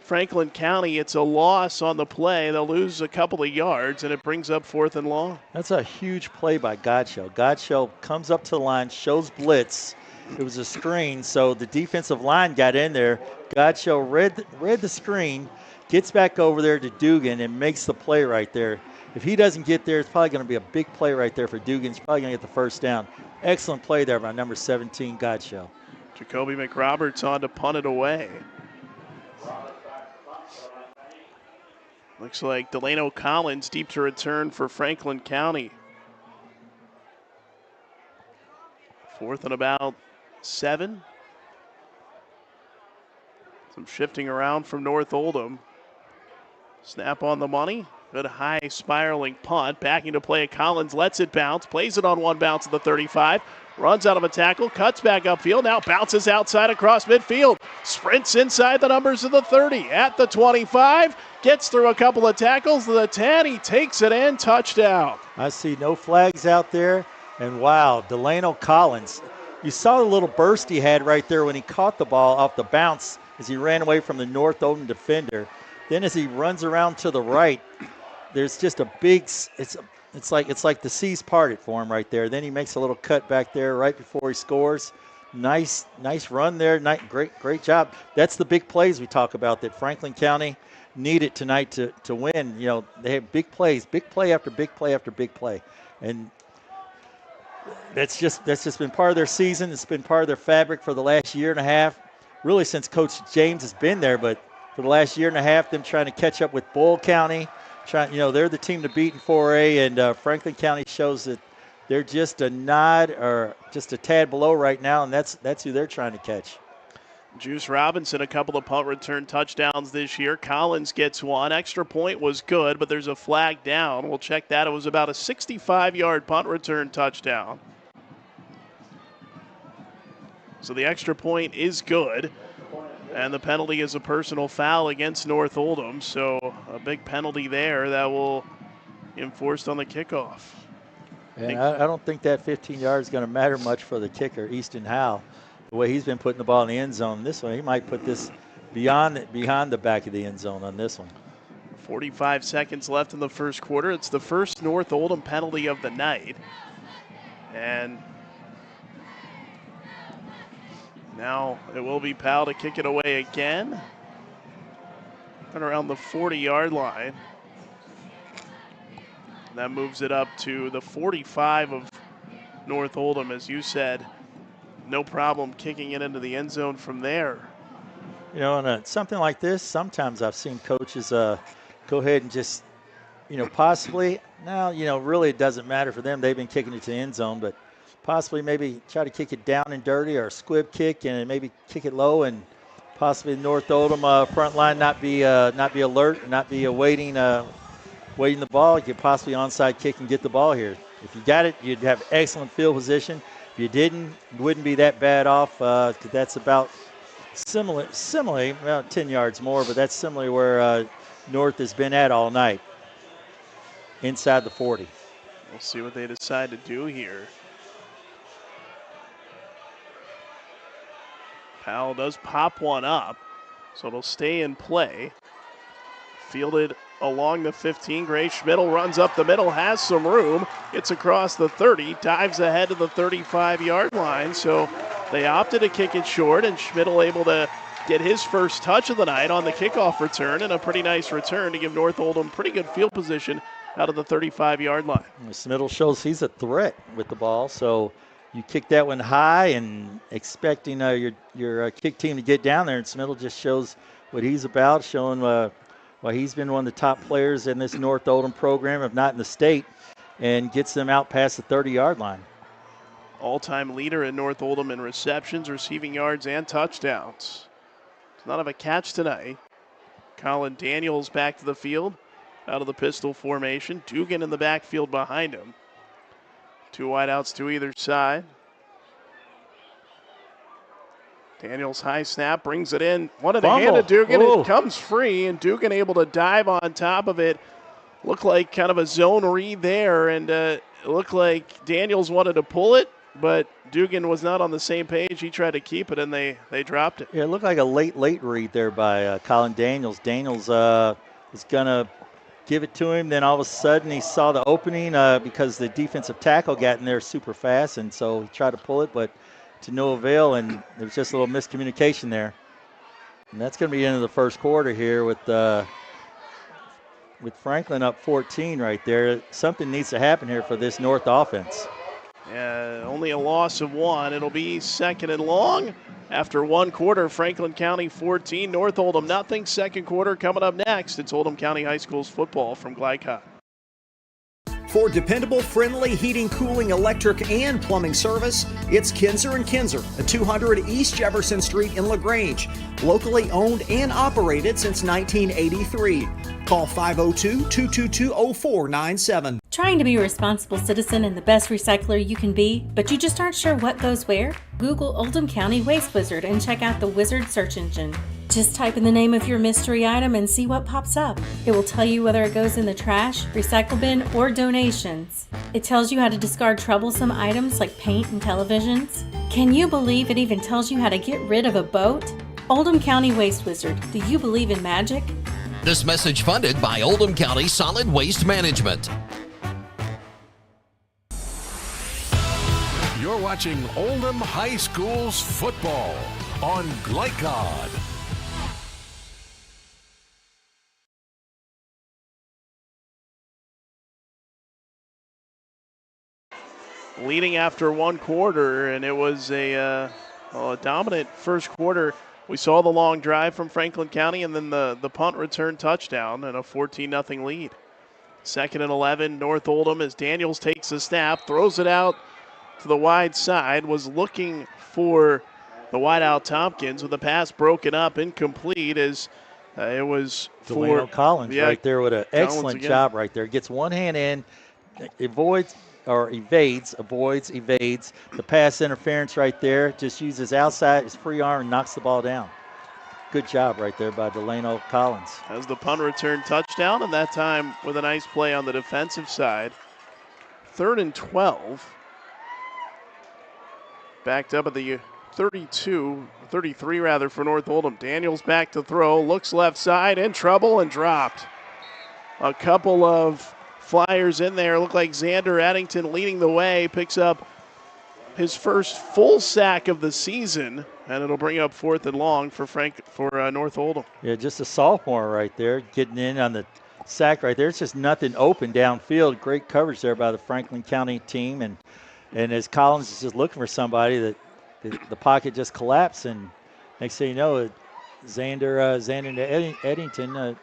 S13: Franklin County. It's a loss on the play. They'll lose a couple of yards, and it brings up 4th and long.
S10: That's a huge play by Gottschall. Gottschall comes up to the line, shows blitz. It was a screen, so the defensive line got in there. Gottschall read the screen, gets back over there to Dugan and makes the play right there. If he doesn't get there, it's probably going to be a big play right there for Dugan. He's probably going to get the first down. Excellent play there by number 17, Gottschall.
S13: Jacoby McRoberts on to punt it away. Looks like Delano Collins deep to return for Franklin County. 4th and about 7. Some shifting around from North Oldham. Snap on the money. Good high spiraling punt. Backing to play it. Collins lets it bounce. Plays it on one bounce at the 35. Runs out of a tackle. Cuts back upfield. Now bounces outside across midfield. Sprints inside the numbers of the 30. At the 25. Gets through a couple of tackles to the 10. He takes it in. Touchdown.
S10: I see no flags out there. And wow, Delano Collins. You saw the little burst he had right there when he caught the ball off the bounce as he ran away from the North Oldham defender. Then as he runs around to the right, there's just a big, it's like the seas parted for him right there. Then he makes a little cut back there right before he scores. Nice run there. Great job. That's the big plays we talk about that Franklin County needed tonight to win. You know, they have big plays, big play after big play after big play. And that's just been part of their season. It's been part of their fabric for the last year and a half, really since Coach James has been there. But for the last year and a half, them trying to catch up with Bull County. They're the team to beat in 4A, and Franklin County shows that they're just a nod or just a tad below right now, and that's who they're trying to catch.
S13: Juice Robinson, a couple of punt return touchdowns this year. Collins gets one. Extra point was good, but there's a flag down. We'll check that. It was about a 65-yard punt return touchdown. So the extra point is good. And the penalty is a personal foul against North Oldham. So a big penalty there that will be enforced on the kickoff.
S10: And I don't think that 15 yards is going to matter much for the kicker, Easton Howe. The way he's been putting the ball in the end zone this one, he might put this behind the back of the end zone on this one.
S13: 45 seconds left in the first quarter. It's the first North Oldham penalty of the night. And now it will be Powell to kick it away again. And around the 40-yard line. And that moves it up to the 45 of North Oldham, as you said. No problem kicking it into the end zone from there.
S10: You know, and something like this, sometimes I've seen coaches go ahead and just, possibly, now, really it doesn't matter for them. They've been kicking it to the end zone, but possibly maybe try to kick it down and dirty or a squib kick and maybe kick it low and possibly North Oldham front line not be alert, not be waiting the ball. You could possibly onside kick and get the ball here. If you got it, you'd have excellent field position. If you didn't, you wouldn't be that bad off. That's about similarly, about 10 yards more, but that's similarly where North has been at all night, inside the 40.
S13: We'll see what they decide to do here. Powell does pop one up, so it'll stay in play. Fielded along the 15. Gray Schmidl runs up the middle, has some room, gets across the 30, dives ahead to the 35-yard line. So they opted to kick it short, and Schmidl able to get his first touch of the night on the kickoff return, and a pretty nice return to give North Oldham pretty good field position out of the 35-yard line.
S10: Schmidl shows he's a threat with the ball, so you kick that one high and expecting your kick team to get down there, and Schmidl just shows what he's about, showing why he's been one of the top players in this North Oldham program, if not in the state, and gets them out past the 30-yard line.
S13: All-time leader in North Oldham in receptions, receiving yards, and touchdowns. It's none of a catch tonight. Colin Daniels back to the field out of the pistol formation. Dugan in the backfield behind him. 2 wideouts to either side. Daniels high snap, brings it in. One in the hand of Dugan. It comes free, and Dugan able to dive on top of it. Looked like kind of a zone read there, and it looked like Daniels wanted to pull it, but Dugan was not on the same page. He tried to keep it, and they dropped it.
S10: Yeah, it looked like a late read there by Colin Daniels. Daniels was going to give it to him. Then all of a sudden he saw the opening because the defensive tackle got in there super fast, and so he tried to pull it, but to no avail, and there was just a little miscommunication there. And that's going to be the end of the first quarter here with Franklin up 14 right there. Something needs to happen here for this North offense.
S13: Yeah, only a loss of 1. It'll be 2nd and long. After 1 quarter, Franklin County 14, North Oldham nothing. Second quarter coming up next. It's Oldham County High School's football from Glycott.
S5: For dependable, friendly heating, cooling, electric, and plumbing service, it's Kinzer & Kinzer at 200 East Jefferson Street in LaGrange. Locally owned and operated since 1983. Call 502-222-0497.
S6: Trying to be a responsible citizen and the best recycler you can be, but you just aren't sure what goes where? Google Oldham County Waste Wizard and check out the Wizard search engine. Just type in the name of your mystery item and see what pops up. It will tell you whether it goes in the trash, recycle bin, or donations. It tells you how to discard troublesome items like paint and televisions. Can you believe it even tells you how to get rid of a boat? Oldham County Waste Wizard, do you believe in magic?
S7: This message funded by Oldham County Solid Waste Management.
S4: You're watching Oldham High School's football on Glycod.
S13: Leading after 1 quarter, and it was a dominant first quarter. We saw the long drive from Franklin County, and then the punt return touchdown and a 14-0 lead. 2nd and 11, North Oldham as Daniels takes the snap, throws it out to the wide side, was looking for the wideout Tompkins with the pass broken up, incomplete as it was
S10: Delano
S13: for
S10: Collins right there with an excellent job right there. Gets one hand in, evades the pass interference right there. Just uses outside his free arm and knocks the ball down. Good job right there by Delano Collins.
S13: As the punt return touchdown, and that time with a nice play on the defensive side. 3rd and 12. Backed up at the 33 rather for North Oldham. Daniels back to throw, looks left side, in trouble and dropped. A couple of flyers in there. Look like Xander Addington leading the way, picks up his first full sack of the season, and it'll bring up 4th and long for North Oldham.
S10: Yeah, just a sophomore right there, getting in on the sack right there. It's just nothing open downfield. Great coverage there by the Franklin County team, and as Collins is just looking for somebody, that the pocket just collapsed, and next thing you know, Xander Eddington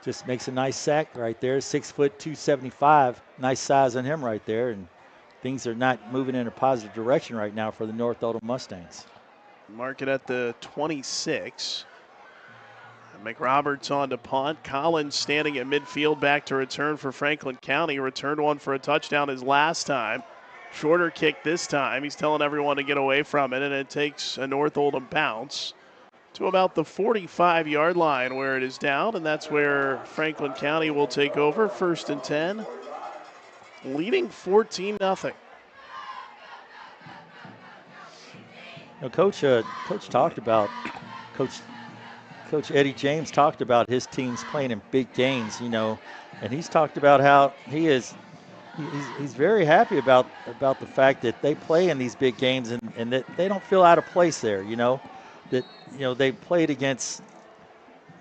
S10: just makes a nice sack right there. 6 foot 275, nice size on him right there, and things are not moving in a positive direction right now for the North Oldham Mustangs.
S13: Mark it at the 26. McRoberts on to punt. Collins standing at midfield, back to return for Franklin County. Returned one for a touchdown his last time. Shorter kick this time. He's telling everyone to get away from it, and it takes a North Oldham bounce to about the 45-yard line where it is down, and that's where Franklin County will take over. 1st and 10, leading 14-0.
S10: Coach talked about, Coach Eddie James talked about his teams playing in big games, and he's talked about how he's very happy about the fact that they play in these big games and that they don't feel out of place there, that they played against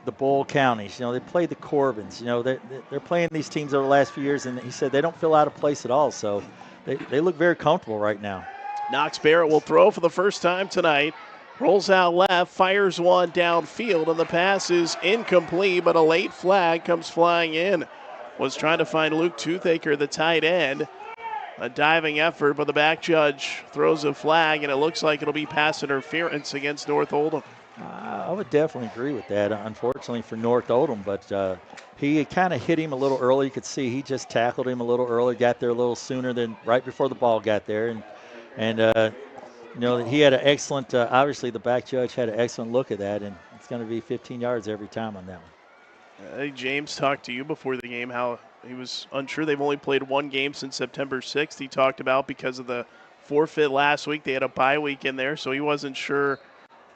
S10: the Bowl counties, they played the Corbins, they're playing these teams over the last few years, and he said they don't feel out of place at all, so they look very comfortable right now.
S13: Knox Barrett will throw for the first time tonight. Rolls out left, fires one downfield, and the pass is incomplete, but a late flag comes flying in. Was trying to find Luke Toothaker, the tight end. A diving effort, but the back judge throws a flag, and it looks like it'll be pass interference against North Oldham.
S10: I would definitely agree with that, unfortunately for North Oldham, but he kind of hit him a little early. You could see he just tackled him a little early, got there a little sooner than right before the ball got there. And he had an excellent, obviously the back judge had an excellent look at that, and it's going to be 15 yards every time on that one.
S13: I think James talked to you before the game how he was unsure. They've only played one game since September 6th. He talked about because of the forfeit last week, they had a bye week in there, so he wasn't sure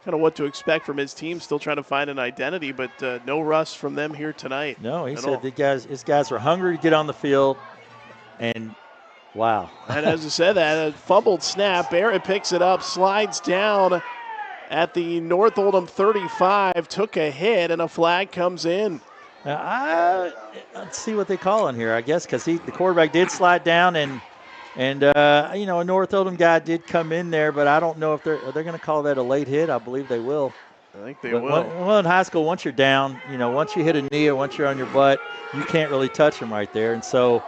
S13: kind of what to expect from his team. Still trying to find an identity, but no rust from them here tonight.
S10: No, he said his guys were hungry to get on the field, and wow.
S13: And as I said, that a fumbled snap. Barrett picks it up, slides down at the North Oldham 35, took a hit, and a flag comes in.
S10: Let's see what they call in here, I guess, because the quarterback did slide down, and a North Oldham guy did come in there, but I don't know if they're going to call that a late hit. I believe they will.
S13: I think they will.
S10: Well, in high school, once you're down, once you hit a knee or once you're on your butt, you can't really touch them right there. And so,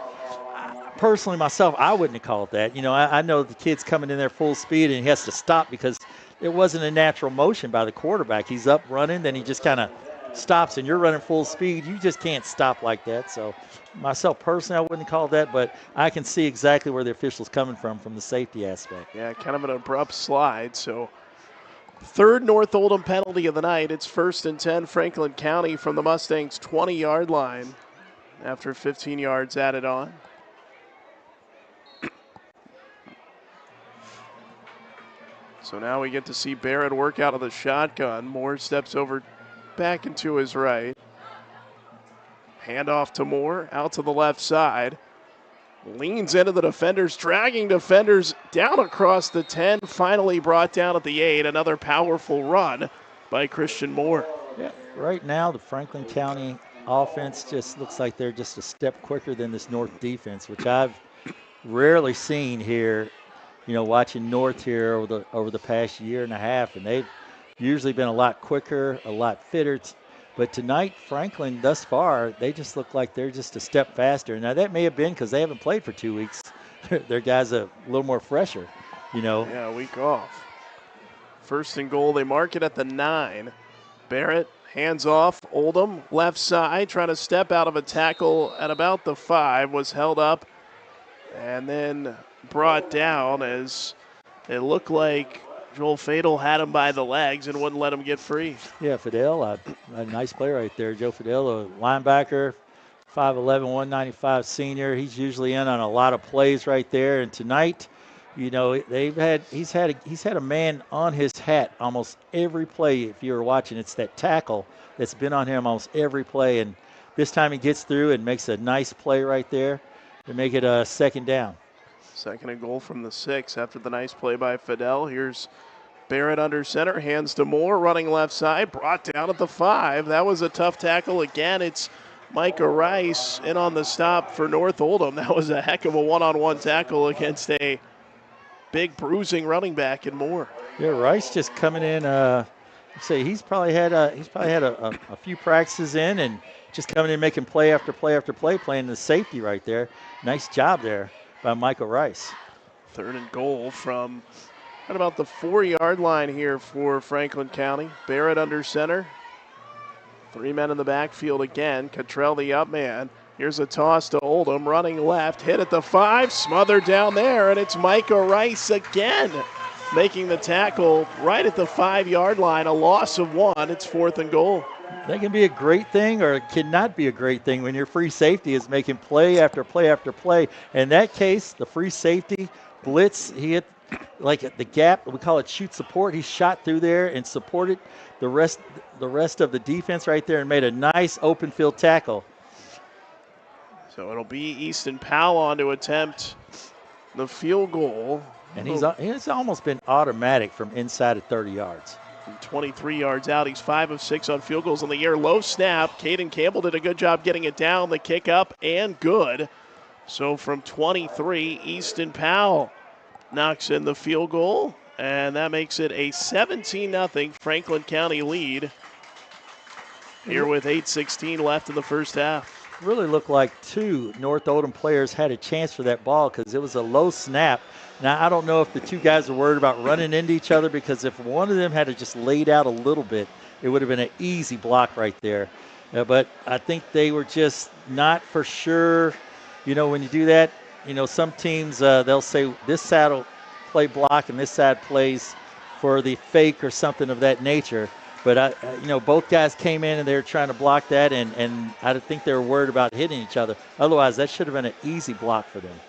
S10: personally, myself, I wouldn't have called that. I know the kid's coming in there full speed, and he has to stop because it wasn't a natural motion by the quarterback. He's up running, then he just kind of stops, and you're running full speed. You just can't stop like that. So, myself personally, I wouldn't call that, but I can see exactly where the official's coming from the safety aspect.
S13: Yeah, kind of an abrupt slide. So, third North Oldham penalty of the night. It's 1st and 10, Franklin County from the Mustangs' 20-yard line after 15 yards added on. So now we get to see Barrett work out of the shotgun. Moore steps over back and to his right. Handoff to Moore, out to the left side. Leans into the defenders, dragging defenders down across the 10. Finally brought down at the 8. Another powerful run by Christian Moore.
S10: Yeah, right now the Franklin County offense just looks like they're just a step quicker than this North defense, which I've rarely seen here, watching North here over the past year and a half, and they've usually been a lot quicker, a lot fitter. But tonight, Franklin, thus far, they just look like they're just a step faster. Now, that may have been because they haven't played for 2 weeks. Their guys are a little more fresher,
S13: Yeah, a week off. 1st and goal, they mark it at the 9. Barrett, hands off. Oldham, left side, trying to step out of a tackle at about the 5, was held up and then brought down as it looked like Joel Fadel had him by the legs and wouldn't let him get free.
S10: Yeah, Fidel, a nice play right there. Joe Fidel, a linebacker, 5'11", 195 senior. He's usually in on a lot of plays right there. And tonight, he's had a man on his hat almost every play. If you were watching, it's that tackle that's been on him almost every play. And this time he gets through and makes a nice play right there to make it a 2nd down.
S13: 2nd and goal from the 6 after the nice play by Fidel. Here's Barrett under center, hands to Moore, running left side, brought down at the 5. That was a tough tackle. Again, it's Micah Rice in on the stop for North Oldham. That was a heck of a one-on-one tackle against a big bruising running back in Moore.
S10: Yeah, Rice just coming in. He's probably had a few practices in and just coming in making play after play after play, playing the safety right there. Nice job there by Michael Rice.
S13: 3rd and goal from right about the 4-yard line here for Franklin County. Barrett under center. 3 men in the backfield again. Cottrell the up man. Here's a toss to Oldham, running left, hit at the 5, smothered down there, and it's Micah Rice again making the tackle right at the 5-yard line. A loss of 1. It's 4th and goal.
S10: That can be a great thing or it cannot be a great thing when your free safety is making play after play after play. In that case, the free safety blitz, he hit like at the gap, we call it shoot support. He shot through there and supported the rest of the defense right there and made a nice open field tackle.
S13: So it'll be Easton Powell on to attempt the field goal.
S10: And he's almost been automatic from inside of 30 yards.
S13: From 23 yards out, he's 5 of 6 on field goals in the year. Low snap. Caden Campbell did a good job getting it down. The kick up and good. So from 23, Easton Powell knocks in the field goal, and that makes it a 17-0 Franklin County lead here with 8:16 left in the first half.
S10: really looked like two North Oldham players had a chance for that ball because it was a low snap. Now, I don't know if the two guys were worried about running into each other, because if one of them had to just laid out a little bit, it would have been an easy block right there. But I think they were just not for sure. You know, when you do that, you know, some teams, they'll say this side will play block and this side plays for the fake or something of that nature. But, you know, both guys came in and they were trying to block that, and I think they were worried about hitting each other. Otherwise, that should have been an easy block for them.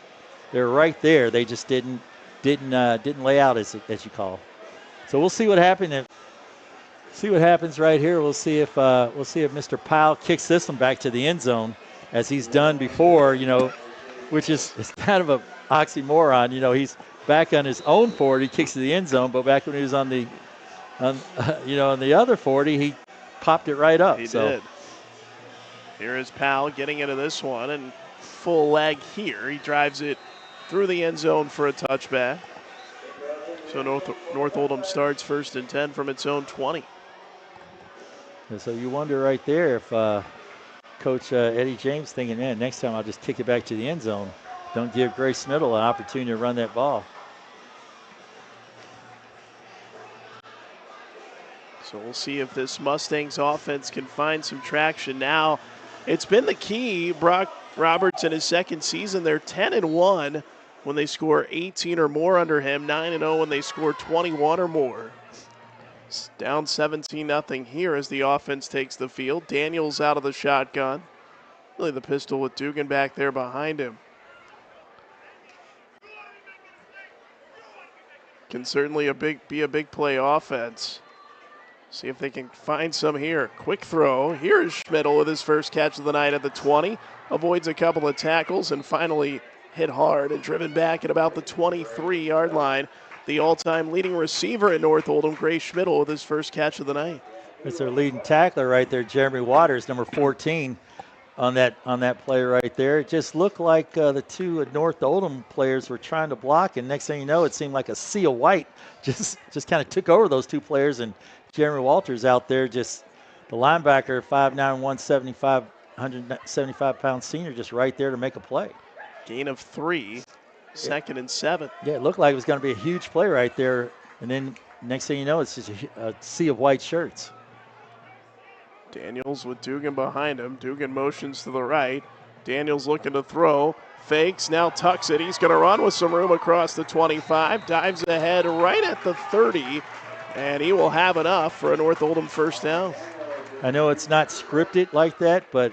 S10: They were right there. They just didn't lay out as you call. So we'll see what happens. See what happens right here. We'll see if Mr. Powell kicks this one back to the end zone, as he's done before. You know, which is kind of a oxymoron. You know, he's back on his own 40, kicks to the end zone, but back when he was on the other 40, he popped it right up.
S13: He did. Here is Powell getting into this one, and full leg here. He drives it through the end zone for a touchback. So North Oldham starts 1st and 10 from its own 20.
S10: And so you wonder right there if Coach Eddie James thinking, man, next time I'll just kick it back to the end zone. Don't give Grace Smittle an opportunity to run that ball.
S13: So we'll see if this Mustangs offense can find some traction now. It's been the key. Brock Roberts in his second season, they're 10-1 when they score 18 or more under him, 9-0 when they score 21 or more. It's down 17-0 here as the offense takes the field. Daniels out of the shotgun. Really the pistol with Dugan back there behind him. Can certainly be a big play offense. See if they can find some here. Quick throw. Here is Schmidl with his first catch of the night at the 20. Avoids a couple of tackles and finally hit hard and driven back at about the 23-yard line. The all-time leading receiver at North Oldham, Grace Schmidl, with his first catch of the night.
S10: It's their leading tackler right there, Jeremy Waters, number 14, on that play right there. It just looked like the two North Oldham players were trying to block, and next thing you know, it seemed like a sea of white just kind of took over those two players, and Jeremy Walters out there, just the linebacker, 5'9", 175, 175-pound senior, just right there to make a play.
S13: Gain of 3, 2nd and 7.
S10: Yeah, it looked like it was going to be a huge play right there, and then next thing you know, it's just a sea of white shirts.
S13: Daniels with Dugan behind him. Dugan motions to the right. Daniels looking to throw. Fakes, now tucks it. He's going to run with some room across the 25. Dives ahead right at the 30. And he will have enough for a North Oldham first down.
S10: I know it's not scripted like that, but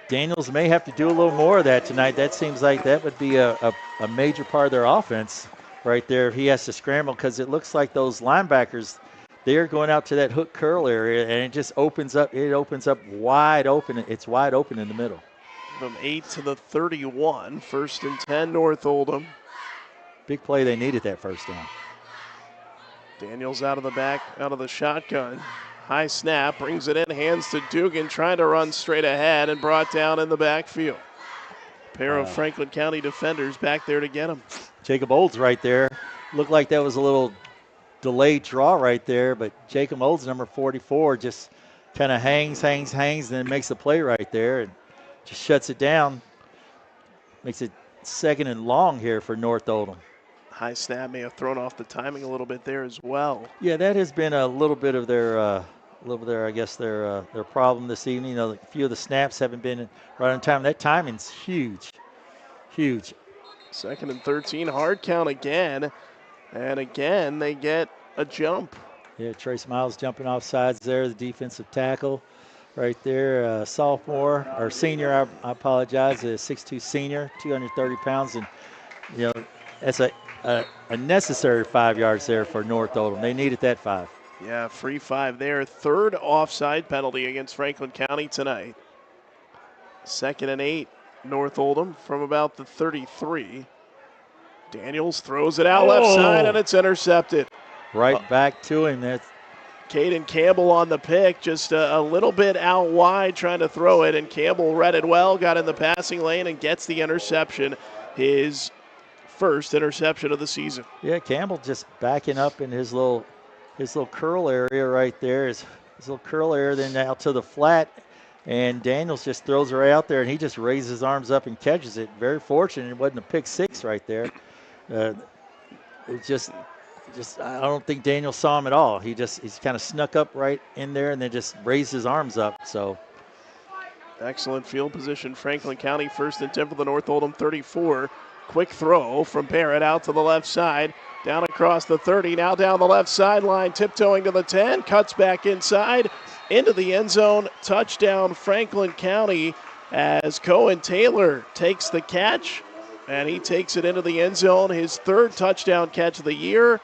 S10: Daniels may have to do a little more of that tonight. That seems like that would be a major part of their offense right there. He has to scramble, because it looks like those linebackers, they're going out to that hook curl area, and it just opens up. It opens up wide open. It's wide open in the middle.
S13: From 8 to the 31, 1st and 10 North Oldham.
S10: Big play. They needed that first down.
S13: Daniels out of the shotgun. High snap, brings it in, hands to Dugan, trying to run straight ahead and brought down in the backfield. Pair of Franklin County defenders back there to get him.
S10: Jacob Olds right there. Looked like that was a little delayed draw right there, but Jacob Olds, number 44, just kind of hangs, and then makes a play right there and just shuts it down. Makes it 2nd and long here for North Oldham.
S13: High snap may have thrown off the timing a little bit there as well.
S10: Yeah, that has been a little bit of their problem this evening. You know, a few of the snaps haven't been right on time. That timing's huge.
S13: 2nd and 13, hard count again. And again, they get a jump.
S10: Yeah, Trace Miles jumping off sides there, the defensive tackle right there. Sophomore, or senior, I apologize, a 6'2 senior, 230 pounds. And, you know, that's a necessary 5 yards there for North Oldham. They needed that 5.
S13: Yeah, free 5 there. 3rd offside penalty against Franklin County tonight. 2nd and 8, North Oldham from about the 33. Daniels throws it out left side, and it's intercepted.
S10: Right back to him. That's
S13: Caden Campbell on the pick, just a little bit out wide trying to throw it, and Campbell read it well, got in the passing lane, and gets the interception. His first interception of the season.
S10: Yeah, Campbell just backing up in his little curl area right there. His little curl area, then out to the flat, And Daniels just throws her out there, and he just raises his arms up and catches it. Very fortunate it wasn't a pick six right there. It just I don't think Daniel saw him at all. He's kind of snuck up right in there and then just raised his arms up. So
S13: excellent field position. Franklin County 1st and 10 for the North Oldham 34. Quick throw from Barrett out to the left side. Down across the 30, now down the left sideline, tiptoeing to the 10, cuts back inside, into the end zone. Touchdown Franklin County as Cohen Taylor takes the catch, and he takes it into the end zone. His 3rd touchdown catch of the year,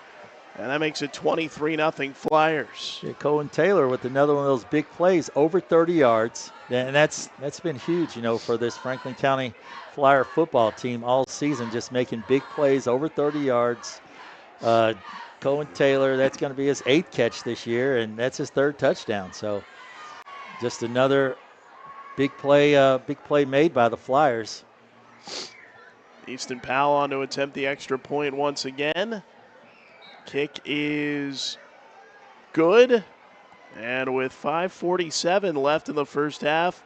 S13: and that makes it 23-0 Flyers.
S10: Yeah, Cohen Taylor with another one of those big plays, over 30 yards. And that's been huge, for this Franklin County Flyer football team all season, just making big plays over 30 yards. Cohen Taylor, that's going to be his 8th catch this year, and that's his 3rd touchdown. So just another big play made by the Flyers.
S13: Easton Powell on to attempt the extra point once again. Kick is good. And with 5:47 left in the first half,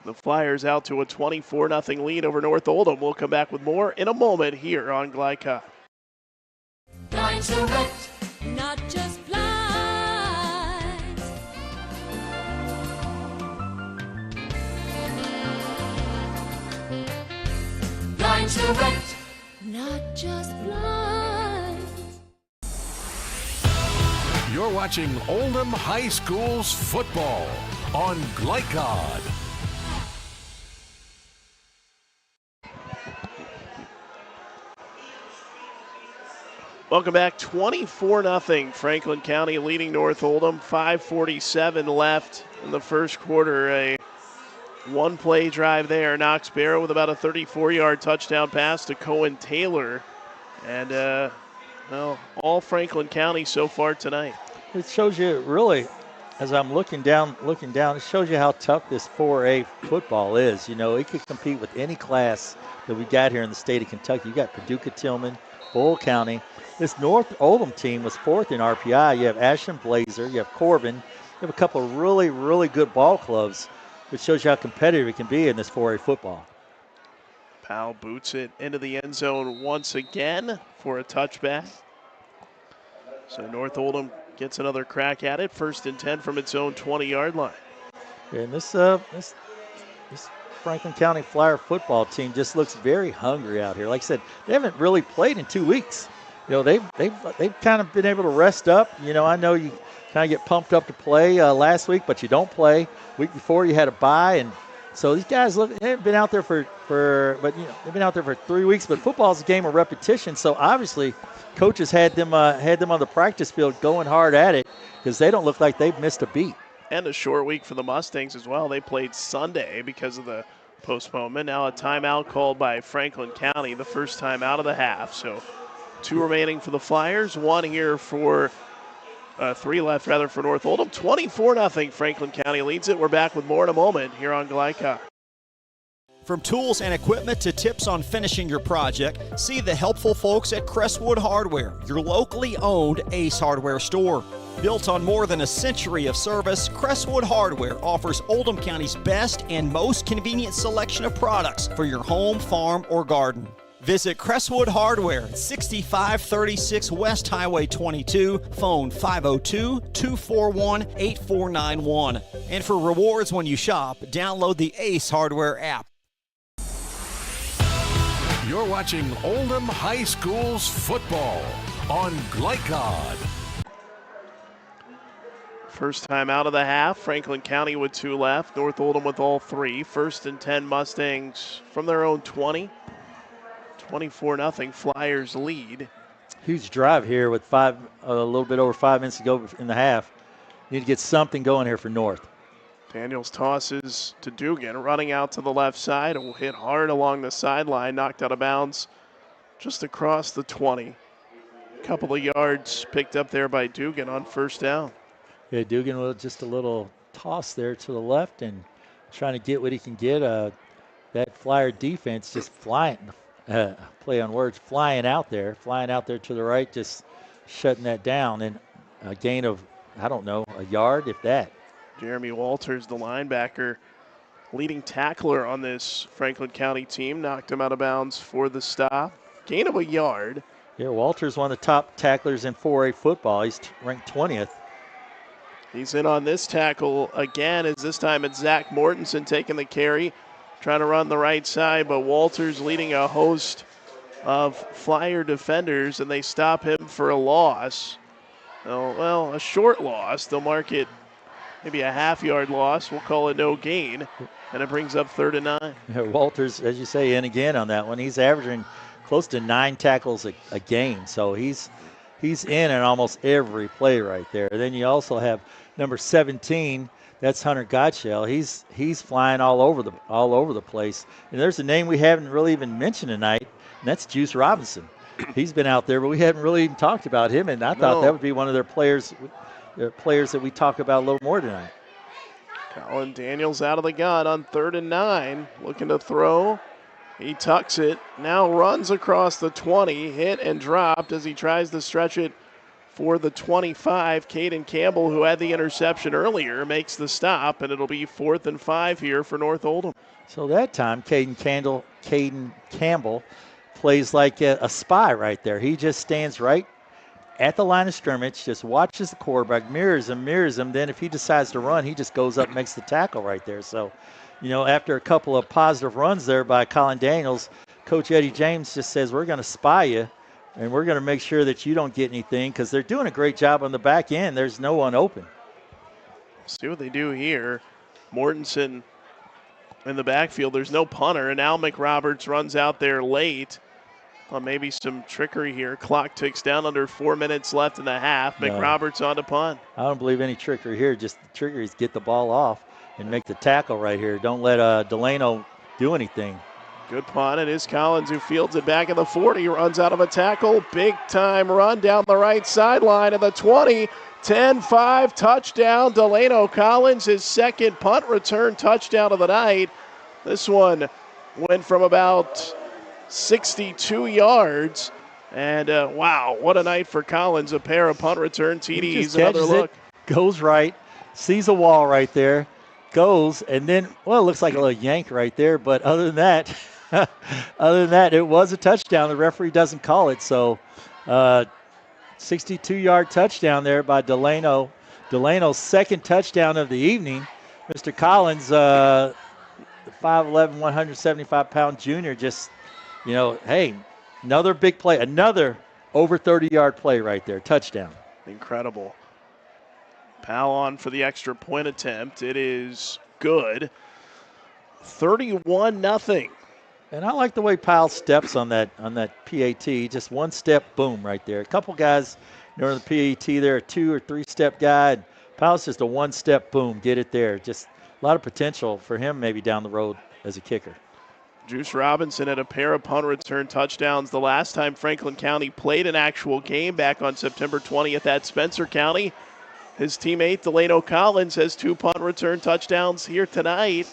S13: the Flyers out to a 24-0 lead over North Oldham. We'll come back with more in a moment here on Glycott.
S16: Blind Direct, not just blinds. Blind Direct, not just blinds.
S4: You're watching Oldham High School's football on Glycod.
S13: Welcome back. 24-0 Franklin County leading North Oldham. 5:47 left in the first quarter. A one-play drive there. Knox Barrow with about a 34-yard touchdown pass to Cohen Taylor. And, all Franklin County so far tonight.
S10: It shows you really, as I'm looking down, it shows you how tough this 4A football is. It could compete with any class that we got here in the state of Kentucky. You got Paducah Tillman, Bull County. This North Oldham team was 4th in RPI. You have Ashland Blazer, you have Corbin. You have a couple of really, really good ball clubs, which shows you how competitive it can be in this 4A football.
S13: Powell boots it into the end zone once again for a touchback. So North Oldham gets another crack at it. 1st and 10 from its own 20-yard line.
S10: And this Franklin County Flyer football team just looks very hungry out here. Like I said, they haven't really played in 2 weeks. They've kind of been able to rest up. I know you kind of get pumped up to play last week, but you don't play. Week before you had a bye, and so these guys they've been out there they've been out there for 3 weeks. But football's a game of repetition, so obviously coaches had them on the practice field going hard at it because they don't look like they've missed a beat.
S13: And a short week for the Mustangs as well. They played Sunday because of the postponement. Now a timeout called by Franklin County, the first time out of the half. So 2 remaining for the Flyers, 1 here for 3 left rather for North Oldham. 24-0 Franklin County leads it. We're back with more in a moment here on Glycott.
S19: From tools and equipment to tips on finishing your project, see the helpful folks at Crestwood Hardware, your locally owned Ace Hardware store. Built on more than a century of service, Crestwood Hardware offers Oldham County's best and most convenient selection of products for your home, farm, or garden. Visit Crestwood Hardware at 6536 West Highway 22, phone 502-241-8491. And for rewards when you shop, download the Ace Hardware app.
S4: You're watching Oldham High School's football on Glycod.
S13: First time out of the half, Franklin County with 2 left, North Oldham with all 3. 1st and 10 Mustangs from their own 20. 24-0 Flyers lead.
S10: Huge drive here with a little bit over 5 minutes to go in the half. Need to get something going here for North.
S13: Daniels tosses to Dugan, running out to the left side. It will hit hard along the sideline, knocked out of bounds just across the 20. A couple of yards picked up there by Dugan on 1st down.
S10: Yeah, Dugan with just a little toss there to the left and trying to get what he can get. That Flyer defense just flying, play on words, flying out there to the right, just shutting that down. And a gain of, I don't know, a yard, if that.
S13: Jeremy Walters, the linebacker, leading tackler on this Franklin County team. Knocked him out of bounds for the stop. Gain of a yard.
S10: Yeah, Walter's one of the top tacklers in 4A football. He's ranked 20th.
S13: He's in on this tackle again, as this time it's Zach Mortensen taking the carry, trying to run the right side, but Walter's leading a host of Flyer defenders, and they stop him for a loss. Oh, well, a short loss. They'll mark it maybe a half-yard loss. We'll call it no gain, and it brings up 3rd and 9.
S10: Yeah, Walter's, as you say, in again on that one. He's averaging close to 9 tackles a game, so he's in almost every play right there. Then you also have number 17. That's Hunter Gottschall. He's flying all over the place. And there's a name we haven't really even mentioned tonight, and that's Juice Robinson. He's been out there, but we haven't really even talked about him. And I thought that would be one of their players that we talk about a little more tonight.
S13: Colin Daniels out of the gun on 3rd and 9, looking to throw. He tucks it, now runs across the 20, hit and dropped as he tries to stretch it for the 25. Caden Campbell, who had the interception earlier, makes the stop, and it'll be 4th and 5 here for North Oldham.
S10: So that time, Caden Campbell plays like a spy right there. He just stands right at the line of scrimmage, just watches the quarterback, mirrors him. Then if he decides to run, he just goes up and makes the tackle right there. So, after a couple of positive runs there by Colin Daniels, Coach Eddie James just says, we're going to spy you, and we're going to make sure that you don't get anything, because they're doing a great job on the back end. There's no one open.
S13: See what they do here. Mortensen in the backfield. There's no punter, and Al McRoberts runs out there late. Well, maybe some trickery here. Clock ticks down, under 4 minutes left in the half. McRoberts on to punt.
S10: I don't believe any trickery here. Just the trigger is get the ball off and make the tackle right here. Don't let Delano do anything.
S13: Good punt. It is Collins who fields it back at the 40. Runs out of a tackle. Big time run down the right sideline of the 20. 10-5 touchdown. Delano Collins, his second punt return touchdown of the night. This one went from about 62 yards. And wow, what a night for Collins. A pair of punt return TDs. Another look.
S10: Goes right, sees a wall right there, goes, and then, well, it looks like a little yank right there. But other than that, it was a touchdown. The referee doesn't call it. So 62-yard touchdown there by Delano. Delano's second touchdown of the evening. Mr. Collins, 5'11", 175-pound junior, just, hey, another big play, another over 30-yard play right there, touchdown.
S13: Incredible. Powell on for the extra point attempt. It is good. 31-0.
S10: And I like the way Powell steps on that PAT. Just one step, boom, right there. A couple guys during the PAT there, a 2 or 3 step guy. And Powell's just a one step, boom, get it there. Just a lot of potential for him maybe down the road as a kicker.
S13: Juice Robinson had a pair of punt return touchdowns the last time Franklin County played an actual game back on September 20th at Spencer County. His teammate Delano Collins has 2 punt return touchdowns here tonight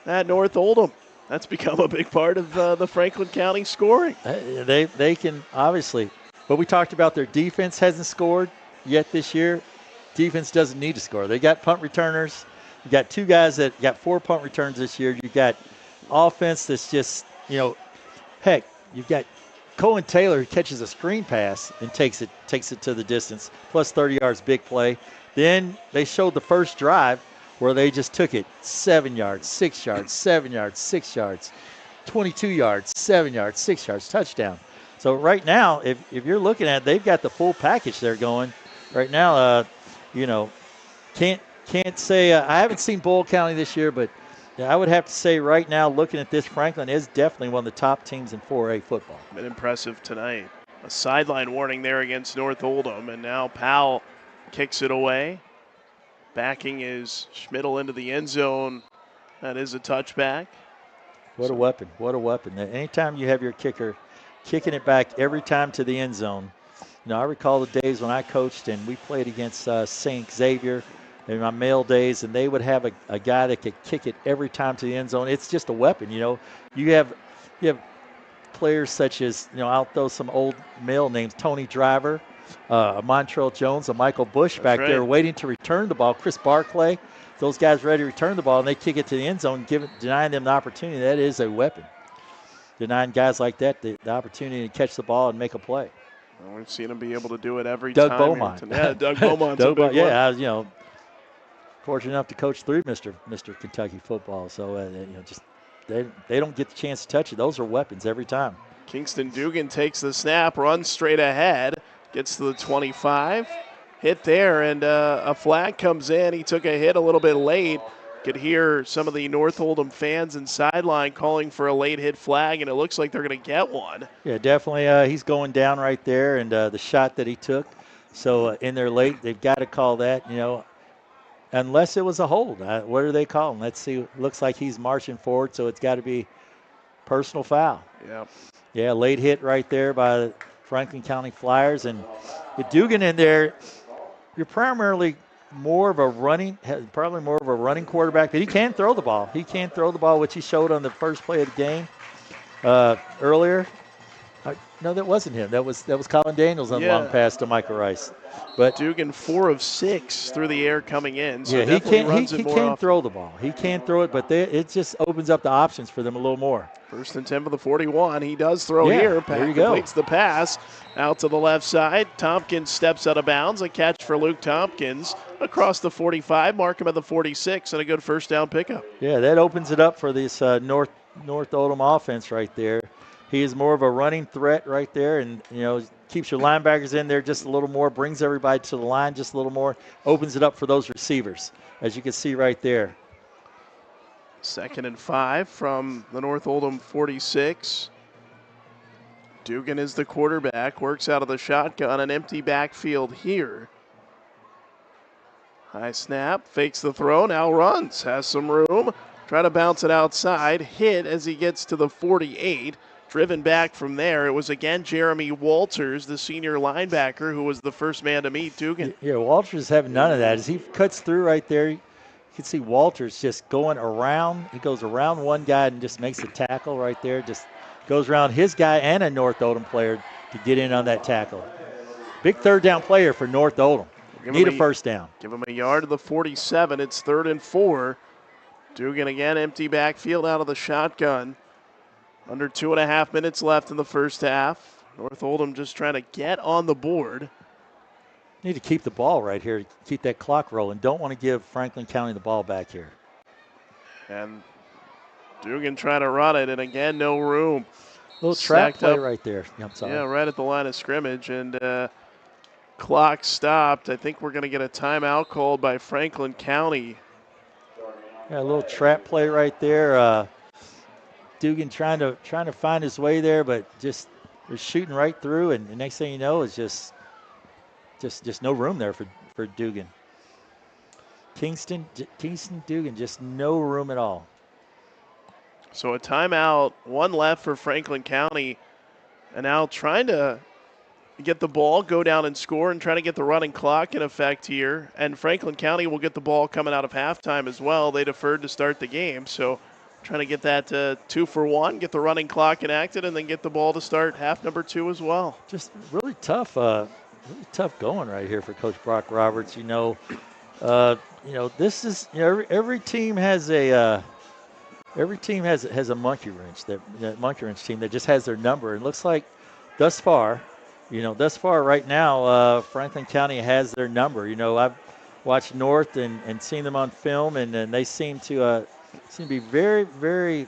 S13: at North Oldham. That's become a big part of the Franklin County scoring.
S10: They can obviously, but we talked about their defense hasn't scored yet this year. Defense doesn't need to score. They got punt returners. You got 2 guys that got 4 punt returns this year. You got offense that's just, heck, you've got Cohen Taylor who catches a screen pass and takes it to the distance, plus 30 yards, big play. Then they showed the first drive where they just took it 7 yards, 6 yards, 7 yards, 6 yards, 22 yards, 7 yards, 6 yards, touchdown. So right now, if you're looking at it, they've got the full package there going. Right now, can't say I haven't seen Boyle County this year, but I would have to say right now, looking at this, Franklin is definitely one of the top teams in 4A football.
S13: Been impressive tonight. A sideline warning there against North Oldham, and now Powell kicks it away. Backing is Schmidl into the end zone. That is a touchback.
S10: What a weapon. What a weapon. Anytime you have your kicker kicking it back every time to the end zone. I recall the days when I coached and we played against St. Xavier in my male days, and they would have a guy that could kick it every time to the end zone. It's just a weapon, You have players such as, I'll throw some old male names, Tony Driver, Montrell Jones, and Michael Bush back there waiting to return the ball. Chris Barclay, those guys ready to return the ball and they kick it to the end zone, denying them the opportunity, that is a weapon. Denying guys like that the opportunity to catch the ball and make a play.
S13: Well, we've seen him be able to do it every
S10: Doug
S13: time.
S10: Beaumont.
S13: Yeah, Doug Beaumont's a big one.
S10: Yeah, fortunate enough to coach through Mr. Kentucky football. So, just they don't get the chance to touch it. Those are weapons every time.
S13: Kingston Dugan takes the snap, runs straight ahead, gets to the 25. Hit there, and a flag comes in. He took a hit a little bit late. Could hear some of the North Oldham fans and sideline calling for a late hit flag, and it looks like they're going to get one.
S10: Yeah, definitely. He's going down right there, and the shot that he took. So in there late, they've got to call that, unless it was a hold. What are they calling? Let's see. Looks like he's marching forward, so it's got to be personal foul.
S13: Yep.
S10: Yeah, late hit right there by the Franklin County Flyers. And with Dugan in there, you're probably more of a running quarterback, but he can throw the ball. He can throw the ball, which he showed on the first play of the game earlier. No, that wasn't him. That was Colin Daniels on the long pass to Michael Rice. But
S13: Dugan 4 of 6 through the air coming in. So
S10: yeah, he can
S13: throw
S10: the ball. He can throw it, but it just opens up the options for them a little more.
S13: 1st and 10 for the 41. He does throw here.
S10: There you go.
S13: Completes the pass out to the left side. Tompkins steps out of bounds. A catch for Luke Tompkins across the 45. Mark him at the 46, and a good first down pickup.
S10: Yeah, that opens it up for this North Oldham offense right there. He is more of a running threat right there, and keeps your linebackers in there just a little more, brings everybody to the line just a little more, opens it up for those receivers, as you can see right there.
S13: 2nd and 5 from the North Oldham 46. Dugan is the quarterback, works out of the shotgun, an empty backfield here. High snap, fakes the throw, now runs, has some room. Try to bounce it outside, hit as he gets to the 48. Driven back from there, it was again Jeremy Walters, the senior linebacker, who was the first man to meet Dugan.
S10: Yeah, Walters having none of that. As he cuts through right there, you can see Walters just going around. He goes around one guy and just makes a tackle right there. Just goes around his guy and a North Oldham player to get in on that tackle. Big third down player for North Oldham. Need a first down.
S13: Give him a yard to the 47. It's 3rd and 4. Dugan again, empty backfield out of the shotgun. Under 2.5 minutes left in the first half. North Oldham just trying to get on the board.
S10: Need to keep the ball right here to keep that clock rolling. Don't want to give Franklin County the ball back here.
S13: And Dugan trying to run it, and again, no room.
S10: Little trap play right there. I'm sorry.
S13: Yeah, right at the line of scrimmage, and clock stopped. I think we're going to get a timeout called by Franklin County.
S10: Yeah, a little trap play right there. Dugan trying to find his way there, but just they're shooting right through, and the next thing you know is just no room there for Dugan. Kingston Dugan, just no room at all.
S13: So a timeout, one left for Franklin County, and now trying to get the ball, go down and score, and trying to get the running clock in effect here. And Franklin County will get the ball coming out of halftime as well. They deferred to start the game, so trying to get that 2 for 1, get the running clock enacted, and then get the ball to start half number 2 as well.
S10: Just really tough going right here for Coach Brock Roberts. This is every team has a monkey wrench. That monkey wrench team that just has their number. And looks like thus far right now, Franklin County has their number. I've watched North and seen them on film, and they seem to be very, very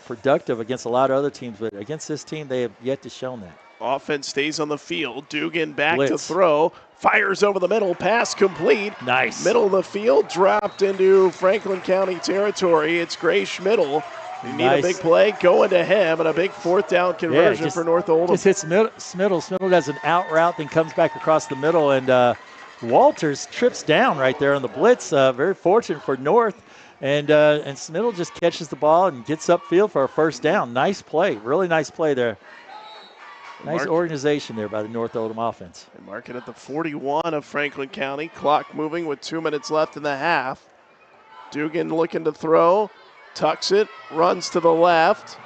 S10: productive against a lot of other teams, but against this team, they have yet to show that.
S13: Offense stays on the field. Dugan back to throw. Fires over the middle. Pass complete.
S10: Nice.
S13: Middle of the field. Dropped into Franklin County territory. It's Gray Schmidl. You need a big play going to him, and a big 4th down conversion for North Oldham.
S10: Just hits Schmidl. Schmidl does an out route, then comes back across the middle, and Walters trips down right there on the blitz. Very fortunate for North. And Schmidl just catches the ball and gets upfield for a first down. Nice play. Really nice play there. Nice organization there by the North Oldham offense.
S13: And mark it at the 41 of Franklin County. Clock moving with 2 minutes left in the half. Dugan looking to throw. Tucks it. Runs to the left.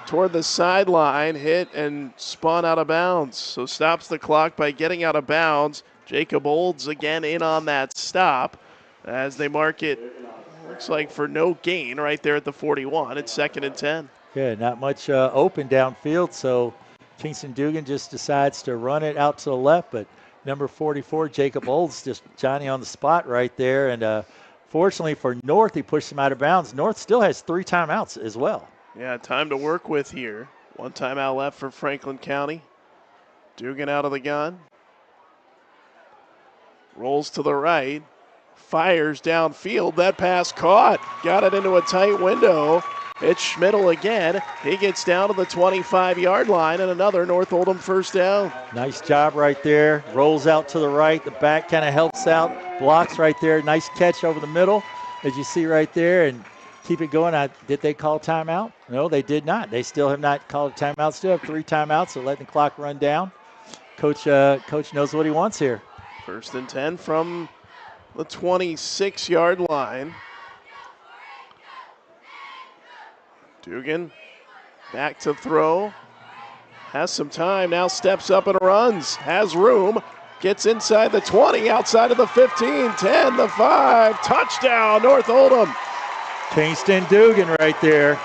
S13: Toward the sideline. Hit and spun out of bounds. So stops the clock by getting out of bounds. Jacob Olds again in on that stop. as they mark it, looks like for no gain right there at the 41. It's 2nd and 10.
S10: Yeah, not much open downfield, so Kingston Dugan just decides to run it out to the left, but number 44, Jacob Olds, just Johnny on the spot right there. And fortunately for North, he pushed him out of bounds. North still has 3 timeouts as well.
S13: Yeah, time to work with here. 1 timeout left for Franklin County. Dugan out of the gun. Rolls to the right. Fires downfield. That pass caught. Got it into a tight window. It's Schmidl again. He gets down to the 25-yard line, and another North Oldham first down.
S10: Nice job right there. Rolls out to the right. The back kind of helps out. Blocks right there. Nice catch over the middle, as you see right there, and keep it going. Did they call timeout? No, they did not. They still have not called a timeout. Still have 3 timeouts, so letting the clock run down. Coach knows what he wants here.
S13: 1st and 10 from the 26-yard line. Dugan back to throw. Has some time. Now steps up and runs. Has room. Gets inside the 20, outside of the 15, 10, the 5. Touchdown, North Oldham.
S10: Kingston Dugan right there.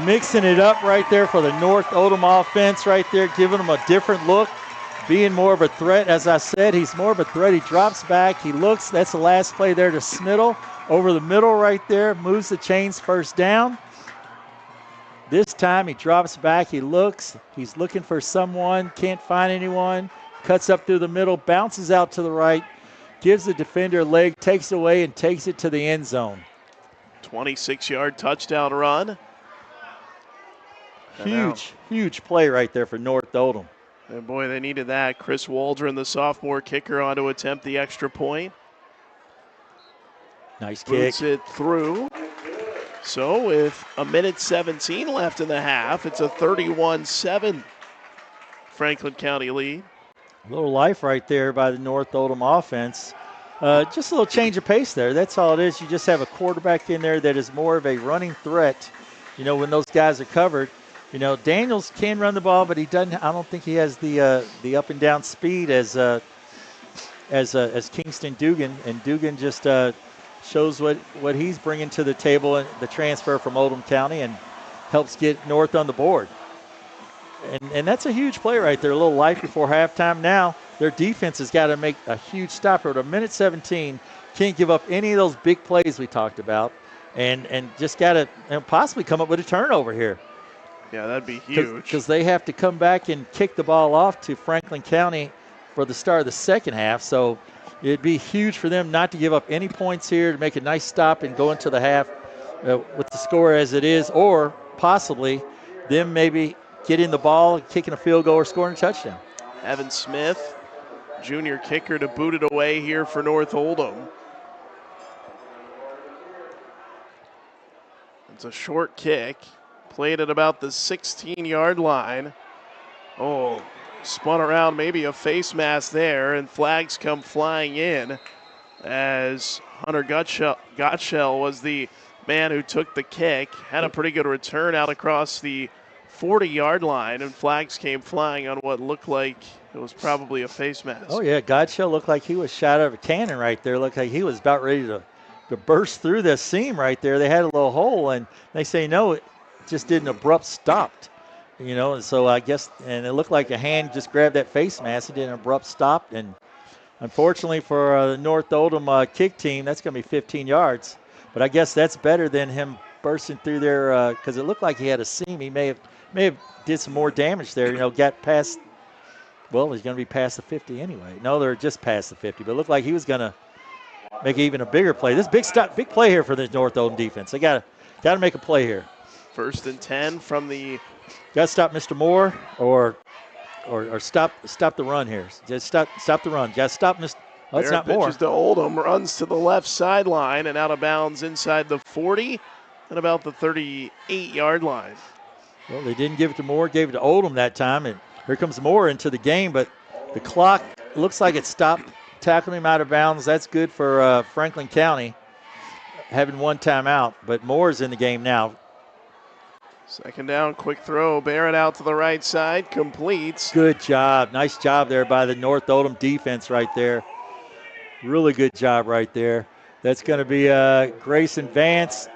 S10: Mixing it up right there for the North Oldham offense right there, giving them a different look, being more of a threat. As I said, he's more of a threat. He drops back. He looks. That's the last play there to Schmidl. Over the middle right there, moves the chains, first down. This time he drops back, he looks, he's looking for someone, can't find anyone, cuts up through the middle, bounces out to the right, gives the defender a leg, takes it away, and takes it to the end zone.
S13: 26-yard touchdown run.
S10: Huge play right there for North Oldham.
S13: And boy, they needed that. Chris Waldron, the sophomore kicker, on to attempt the extra point.
S10: Nice kick.
S13: Boots it through. So with 1:17 left in the half, it's a 31-7 Franklin County lead.
S10: A little life right there by the North Oldham offense. Just a little change of pace there. That's all it is. You just have a quarterback in there that is more of a running threat. You know, when those guys are covered. You know, Daniels can run the ball, but he doesn't. I don't think he has the up and down speed as Kingston Dugan. And Dugan just shows what he's bringing to the table and the transfer from Oldham County, and helps get North on the board. And that's a huge play right there. A little life before halftime. Now their defense has got to make a huge stop here. At 1:17, can't give up any of those big plays we talked about, and just got to possibly come up with a turnover here.
S13: Yeah, that'd be huge.
S10: Because they have to come back and kick the ball off to Franklin County for the start of the second half. So it'd be huge for them not to give up any points here, to make a nice stop and go into the half with the score as it is, or possibly them maybe getting the ball, kicking a field goal, or scoring a touchdown.
S13: Evan Smith, junior kicker, to boot it away here for North Oldham. It's a short kick, played at about the 16-yard line. Oh, spun around, maybe a face mask there, and flags come flying in as Hunter Gottschall was the man who took the kick. Had a pretty good return out across the 40-yard line, and flags came flying on what looked like it was probably a face mask.
S10: Oh, yeah, Gottschall looked like he was shot out of a cannon right there. Looked like he was about ready to burst through the seam right there. They had a little hole, and they say no, it just did an abrupt stop. You know, and so I guess, and it looked like a hand just grabbed that face mask. It did an abrupt stop, and unfortunately for the North Oldham kick team, that's going to be 15 yards. But I guess that's better than him bursting through there, because it looked like he had a seam. He may have did some more damage there. You know, got past. Well, he's going to be past the 50 anyway. No, they're just past the 50, but it looked like he was going to make even a bigger play. This big play here for the North Oldham defense. They got to make a play here.
S13: 1st and 10 from the.
S10: Got to stop Mr. Moore or stop the run here. Just stop the run. Got to stop Mr. Oh, it's not Moore.
S13: Pitches to Oldham, runs to the left sideline and out of bounds inside the 40 and about the 38-yard line.
S10: Well, they didn't give it to Moore, gave it to Oldham that time, and here comes Moore into the game, but the clock looks like it stopped tackling him out of bounds. That's good for Franklin County having one timeout, but Moore's in the game now.
S13: 2nd down, quick throw. Barrett out to the right side, completes.
S10: Good job. Nice job there by the North Oldham defense right there. Really good job right there. That's going to be Grayson Vance.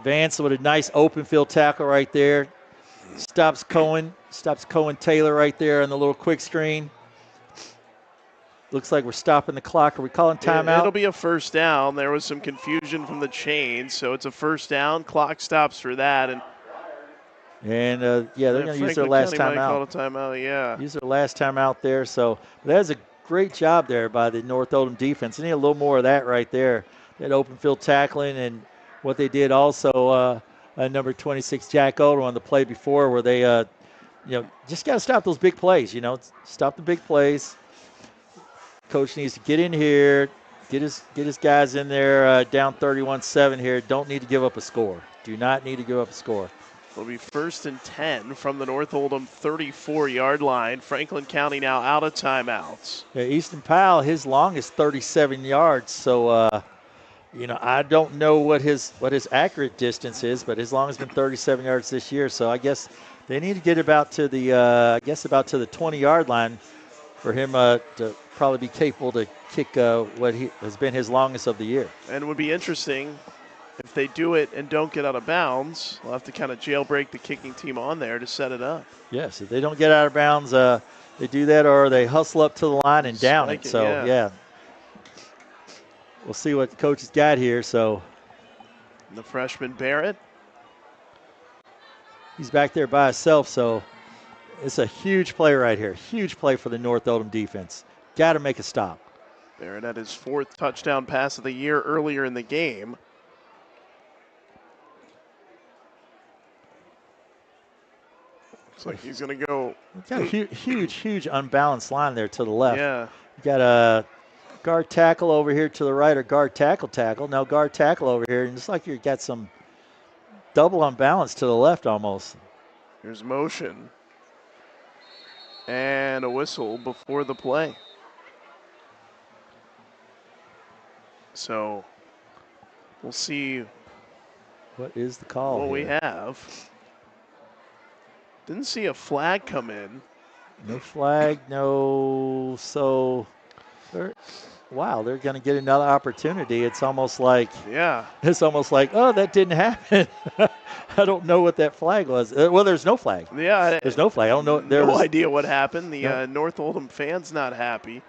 S10: Vance with a nice open field tackle right there. Stops Cohen Taylor right there on the little quick screen. Looks like we're stopping the clock. Are we calling timeout?
S13: It'll be a first down. There was some confusion from the chain, so it's a first down. Clock stops for that. And
S10: they're going to use their last
S13: County might
S10: timeout.
S13: call a timeout, yeah.
S10: Use their last timeout there. So that's a great job there by the North Oldham defense. They need a little more of that right there. That open field tackling, and what they did also, number 26 Jack Oldham on the play before, where they, just got to stop those big plays. Stop the big plays. Coach needs to get in here, get his guys in there down 31-7 here. Don't need to give up a score. Do not need to give up a score.
S13: It'll be 1st and 10 from the North Oldham 34-yard line. Franklin County now out of timeouts.
S10: Yeah, Easton Powell, his long is 37 yards. So, I don't know what his accurate distance is, but his long has been 37 yards this year. So I guess they need to get about to the 20-yard line for him to probably be capable to kick what has been his longest of the year.
S13: And it would be interesting if they do it and don't get out of bounds. We'll have to kind of jailbreak the kicking team on there to set it up.
S10: Yes, if they don't get out of bounds, they do that, or they hustle up to the line and down it. So, yeah. We'll see what the coach has got here. So,
S13: the freshman Barrett.
S10: He's back there by himself, so it's a huge play right here. Huge play for the North Oldham defense. Got to make a stop.
S13: Barrett had his 4th touchdown pass of the year earlier in the game. Looks like he's going to go.
S10: Got a huge unbalanced line there to the left.
S13: Yeah.
S10: You got a guard tackle over here to the right, or guard tackle. No, guard tackle over here. And it's like you got some double unbalance to the left almost.
S13: Here's motion. And a whistle before the play. So we'll see
S10: what is the call.
S13: What we have. Didn't see a flag come in.
S10: No flag, no. So, they're going to get another opportunity. It's almost like, oh, that didn't happen. I don't know what that flag was. Well, there's no flag.
S13: Yeah.
S10: There's no flag. I don't know.
S13: No idea what happened. The North Oldham fans not happy.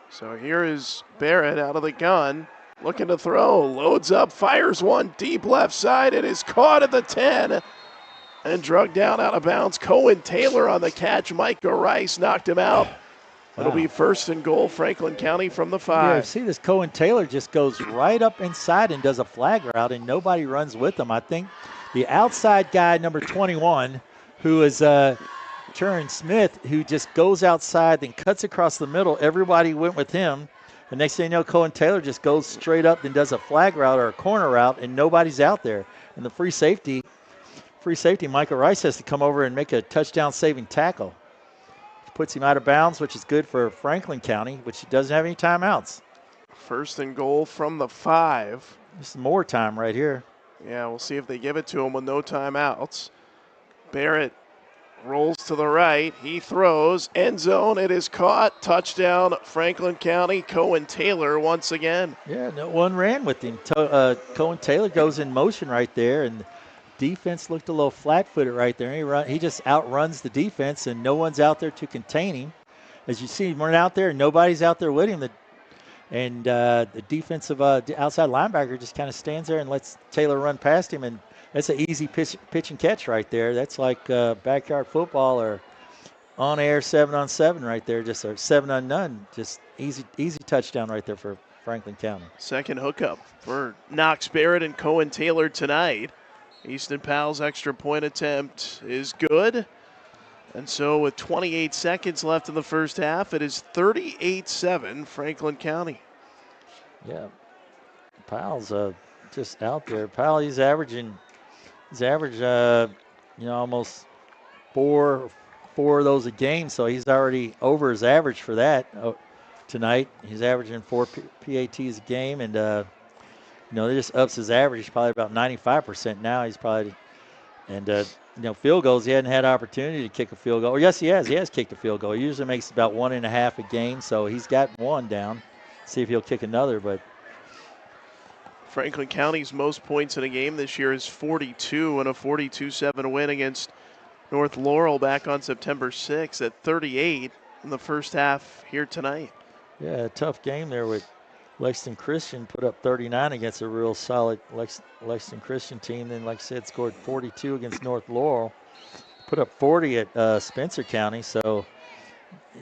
S13: So here is Barrett out of the gun, looking to throw, loads up, fires one deep left side. It is caught at the 10 and drugged down out of bounds. Cohen Taylor on the catch. Micah Rice knocked him out. It'll be 1st and goal, Franklin County from the 5.
S10: Yeah, see, this Cohen Taylor just goes right up inside and does a flag route, and nobody runs with him. I think the outside guy, number 21, who is Turin Smith, who just goes outside and cuts across the middle. Everybody went with him. The next thing you know, Cohen Taylor just goes straight up and does a flag route or a corner route, and nobody's out there. And the free safety, Micah Rice has to come over and make a touchdown-saving tackle. Puts him out of bounds, which is good for Franklin County, which doesn't have any timeouts.
S13: 1st and goal from the 5.
S10: Just more time right here.
S13: Yeah, we'll see if they give it to him with no timeouts. Barrett rolls to the right. He throws. End zone. It is caught. Touchdown, Franklin County. Cohen Taylor once again.
S10: Yeah, no one ran with him. Cohen Taylor goes in motion right there, and defense looked a little flat-footed right there. He just outruns the defense, and no one's out there to contain him. As you see, him run out there, and nobody's out there with him. The defensive outside linebacker just kind of stands there and lets Taylor run past him, and that's an easy pitch and catch right there. That's like backyard football or on-air 7-on-7 right there, just a 7-on-none. Just easy touchdown right there for Franklin County.
S13: Second hookup for Knox Barrett and Cohen Taylor tonight. Easton Powell's extra point attempt is good. And so with 28 seconds left in the first half, it is 38-7 Franklin County.
S10: Yeah, Powell's just out there. Powell, he's averaging almost four of those a game, so he's already over his average for that tonight. He's averaging 4 PATs a game, and it just ups his average. He's probably about 95% now. He's probably
S20: And, field goals, he hadn't had opportunity to kick a field goal. Or yes, he has. He has kicked a field goal. He usually makes about 1.5 a game, so he's got one down. See if he'll kick another. But
S13: Franklin County's most points in a game this year is 42, and a 42-7 win against North Laurel back on September 6th at 38 in the first half here tonight.
S20: Yeah, a tough game there with Lexington Christian put up 39 against a real solid Lexington Christian team. Then, like I said, scored 42 against North Laurel. Put up 40 at Spencer County. So,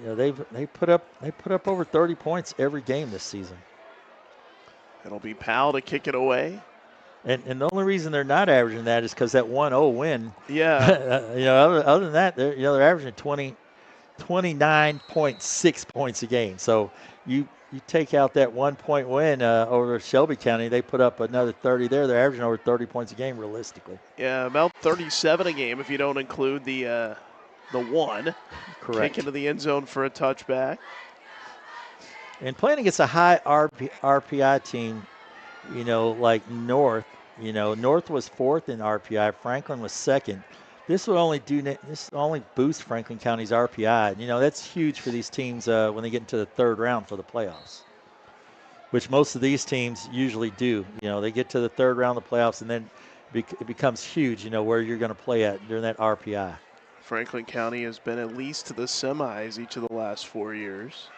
S20: they put up over 30 points every game this season.
S13: It'll be Powell to kick it away.
S20: And the only reason they're not averaging that is because that 1-0 win.
S13: Yeah.
S20: Other than that, they're averaging 29.6 points a game. So you take out that 1-point win over Shelby County, they put up another 30 there. They're averaging over 30 points a game realistically.
S13: Yeah, about 37 a game if you don't include the one.
S20: Correct.
S13: Kick into the end zone for a touchback.
S20: And playing against a high RPI team, like North, North was 4th in RPI. Franklin was 2nd. This will only boost Franklin County's RPI. That's huge for these teams when they get into the 3rd round for the playoffs, which most of these teams usually do. They get to the 3rd round of the playoffs, and then it becomes huge, where you're going to play at during that RPI.
S13: Franklin County has been at least to the semis each of the last 4 years.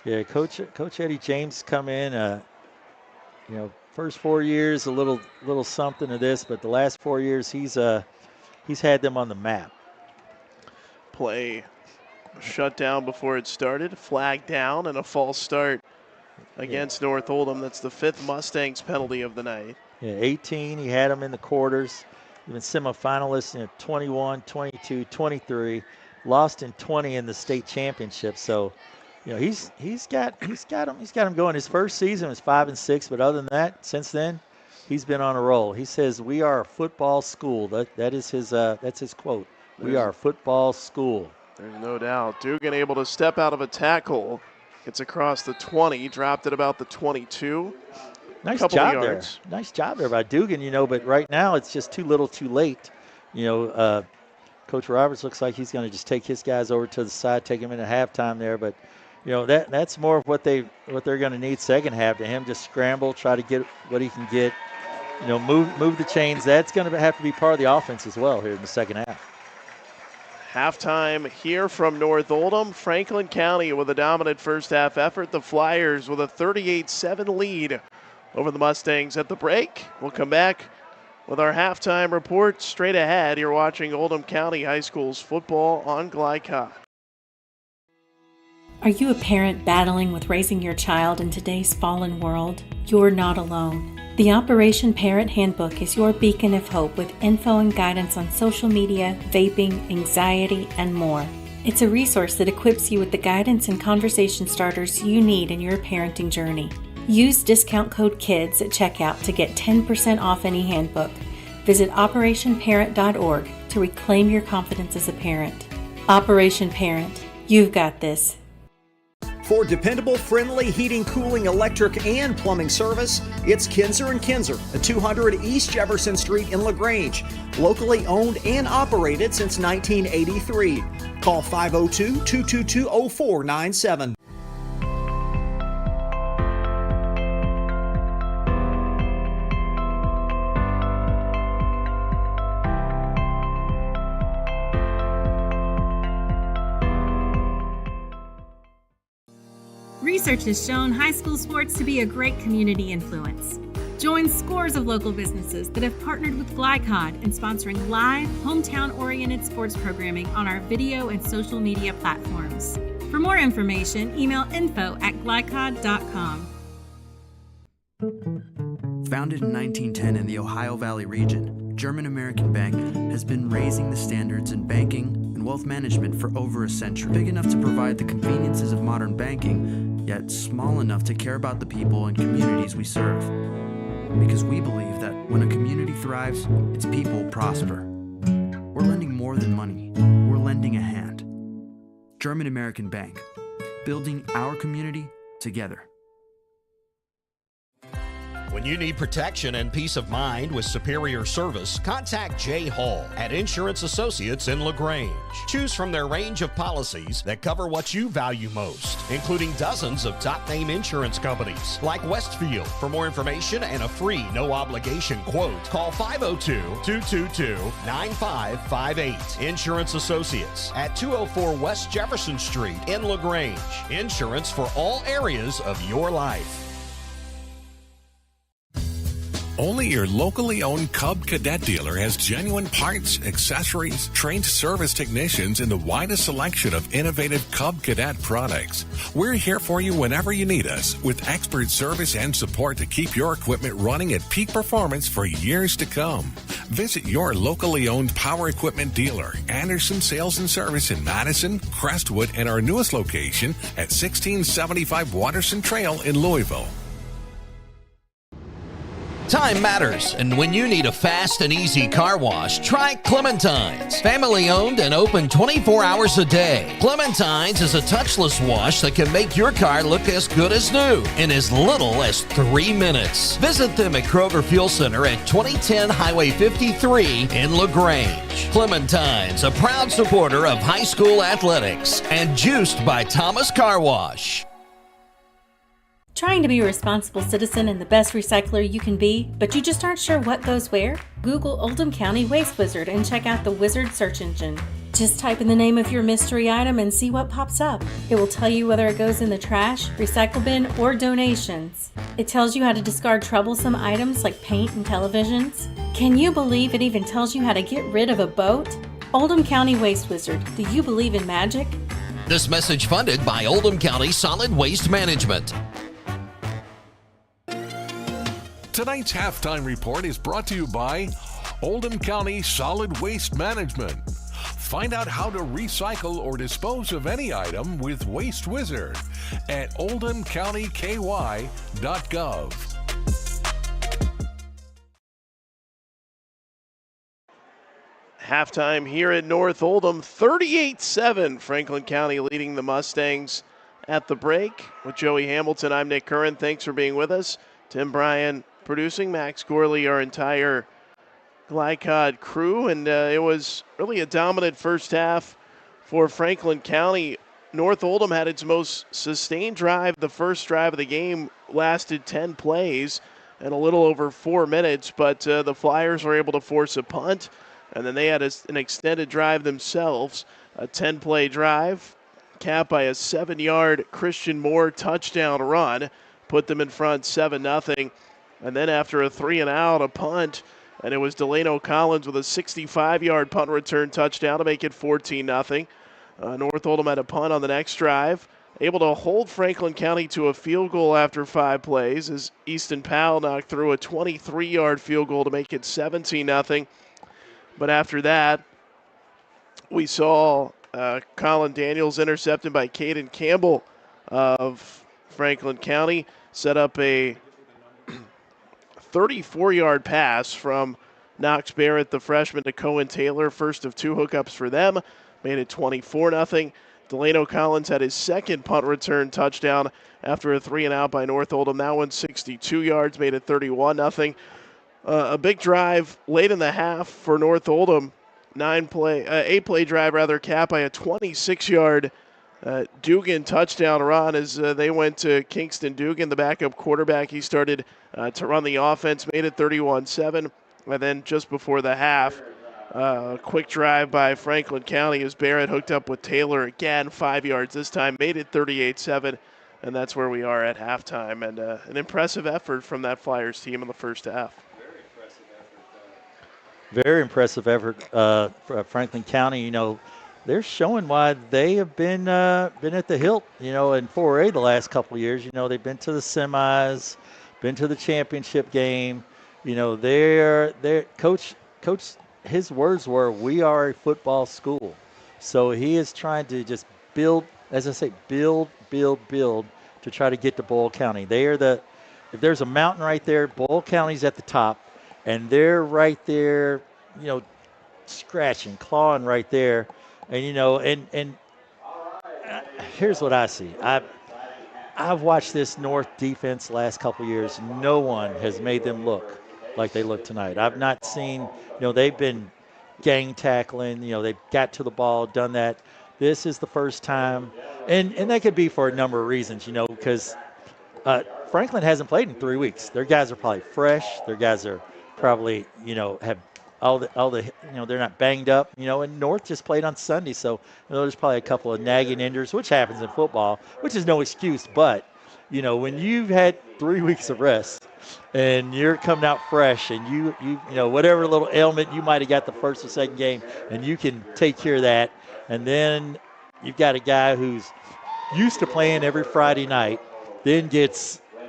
S20: Yeah, Coach Eddie James come in, first 4 years, a little something of this, but the last 4 years he's had them on the map.
S13: Play shut down before it started, flag down, and a false start against North Oldham. That's the 5th Mustangs penalty of the night.
S20: Yeah, 18, he had them in the quarters. Even semifinalists, 21, 22, 23, lost in 20 in the state championship. So, he's got him going. His first season was 5-6, but other than that, since then, he's been on a roll. He says, "We are a football school." That is his that's his quote. We are a football school.
S13: There's no doubt. Dugan able to step out of a tackle. Gets across the 20, dropped at about the 22.
S20: Nice job there. Nice job there by Dugan, but right now it's just too little too late. Coach Roberts looks like he's going to just take his guys over to the side, take them in at halftime there, but that's more of what they're going to need second half, to him just scramble, try to get what he can get, move the chains. That's going to have to be part of the offense as well here in the second half.
S13: Halftime here from North Oldham. Franklin County with a dominant first half effort. The Flyers with a 38-7 lead over the Mustangs at the break. We'll come back with our halftime report straight ahead. You're watching Oldham County High School's football on Glycod.
S6: Are you a parent battling with raising your child in today's fallen world? You're not alone. The Operation Parent Handbook is your beacon of hope with info and guidance on social media, vaping, anxiety, and more. It's a resource that equips you with the guidance and conversation starters you need in your parenting journey. Use discount code KIDS at checkout to get 10% off any handbook. Visit operationparent.org to reclaim your confidence as a parent. Operation Parent, you've got this.
S5: For dependable, friendly heating, cooling, electric, and plumbing service, it's Kinzer & Kinzer at 200 East Jefferson Street in LaGrange. Locally owned and operated since 1983. Call 502-222-0497.
S21: Research has shown high school sports to be a great community influence. Join scores of local businesses that have partnered with Glycod in sponsoring live, hometown-oriented sports programming on our video and social media platforms. For more information, email info@glycod.com.
S12: Founded in 1910 in the Ohio Valley region, German American Bank has been raising the standards in banking and wealth management for over a century. Big enough to provide the conveniences of modern banking, yet small enough to care about the people and communities we serve. Because we believe that when a community thrives, its people prosper. We're lending more than money. We're lending a hand. German American Bank, building our community together.
S7: When you need protection and peace of mind with superior service, contact Jay Hall at Insurance Associates in LaGrange. Choose from their range of policies that cover what you value most, including dozens of top-name insurance companies like Westfield. For more information and a free no-obligation quote, call 502-222-9558. Insurance Associates at 204 West Jefferson Street in LaGrange. Insurance for all areas of your life.
S4: Only your locally owned Cub Cadet dealer has genuine parts, accessories, trained service technicians, and the widest selection of innovative Cub Cadet products. We're here for you whenever you need us, with expert service and support to keep your equipment running at peak performance for years to come. Visit your locally owned power equipment dealer, Anderson Sales and Service in Madison, Crestwood, and our newest location at 1675 Watterson Trail in Louisville.
S7: Time matters, and when you need a fast and easy car wash, try Clementine's. Family owned and open 24 hours a day. Clementine's is a touchless wash that can make your car look as good as new in as little as 3 minutes. Visit them at Kroger Fuel Center at 2010 Highway 53 in LaGrange. Clementine's, a proud supporter of high school athletics and juiced by Thomas Car Wash.
S6: Trying to be a responsible citizen and the best recycler you can be, but you just aren't sure what goes where? Google Oldham County Waste Wizard and check out the Wizard search engine. Just type in the name of your mystery item and see what pops up. It will tell you whether it goes in the trash, recycle bin, or donations. It tells you how to discard troublesome items like paint and televisions. Can you believe it even tells you how to get rid of a boat? Oldham County Waste Wizard. Do you believe in magic?
S7: This message funded by Oldham County Solid Waste Management.
S4: Tonight's halftime report is brought to you by Oldham County Solid Waste Management. Find out how to recycle or dispose of any item with Waste Wizard at oldhamcountyky.gov.
S13: Halftime here at North Oldham, 38-7. Franklin County leading the Mustangs at the break. With Joey Hamilton, I'm Nick Curran. Thanks for being with us. Tim Bryan producing, Max Gorley, our entire Glycod crew, and it was really a dominant first half for Franklin County. North Oldham had its most sustained drive. The first drive of the game lasted 10 plays and a little over 4 minutes, but the Flyers were able to force a punt, and then they had an extended drive themselves, a 10-play drive, capped by a 7-yard Christian Moore touchdown run, put them in front 7-0. And then after a 3-and-out, a punt, and it was Delano Collins with a 65-yard punt return touchdown to make it 14-0. North Oldham had a punt on the next drive, able to hold Franklin County to a field goal after 5 plays as Easton Powell knocked through a 23-yard field goal to make it 17-0. But after that, we saw Colin Daniels intercepted by Caden Campbell of Franklin County, set up a 34-yard pass from Knox Barrett, the freshman, to Cohen Taylor. First of 2 hookups for them. Made it 24-0. Delano Collins had his second punt return touchdown after a 3-and-out by North Oldham. That one 62 yards, made it 31-0. A big drive late in the half for North Oldham. 8-play drive, capped by a 26-yard Dugan touchdown run as they went to Kingston Dugan, the backup quarterback. He started to run the offense, made it 31-7. And then just before the half, a quick drive by Franklin County as Barrett hooked up with Taylor again, 5 yards this time, made it 38-7. And that's where we are at halftime. And an impressive effort from that Flyers team in the first half.
S20: Very impressive effort for Franklin County. You know, they're showing why they have been at the hilt, in 4A the last couple of years. They've been to the semis, been to the championship game. They're coach, his words were, "We are a football school." So he is trying to just build, as I say, build to try to get to Boyle County. If there's a mountain right there, Boyle County's at the top, and they're right there, scratching, clawing right there. And, and here's what I see. I've watched this North defense last couple of years. No one has made them look like they look tonight. I've not seen, they've been gang tackling, they got to the ball, done that. This is the first time, and that could be for a number of reasons, because Franklin hasn't played in 3 weeks. Their guys are probably fresh. Their guys are probably, have all the they're not banged up, and North just played on Sunday. So, there's probably a couple of nagging injuries, which happens in football, which is no excuse. But, when you've had 3 weeks of rest and you're coming out fresh and you whatever little ailment you might have got the first or second game, and you can take care of that. And then you've got a guy who's used to playing every Friday night, then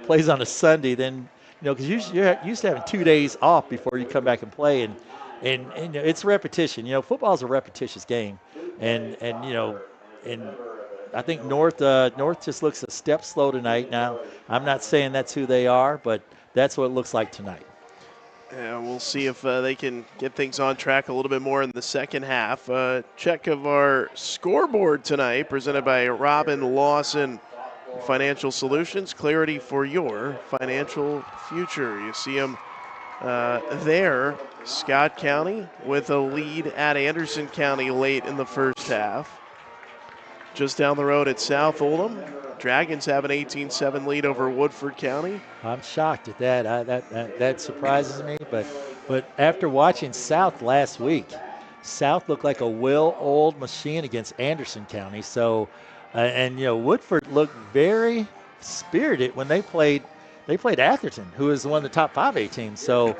S20: plays on a Sunday, then, because you're used to having 2 days off before you come back and play. And it's repetition. Football is a repetitious game. And I think North just looks a step slow tonight. Now, I'm not saying that's who they are, but that's what it looks like tonight.
S13: Yeah, we'll see if they can get things on track a little bit more in the second half. Check of our scoreboard tonight, presented by Robin Lawson Financial Solutions. Clarity for your financial future. You see them there. Scott County with a lead at Anderson County late in the first half. Just down the road at South Oldham, Dragons have an 18-7 lead over Woodford County.
S20: I'm shocked at that. That surprises me. But after watching South last week, South looked like a well-oiled machine against Anderson County. So, Woodford looked very spirited when they played Atherton, who is one of the top 5A teams. So,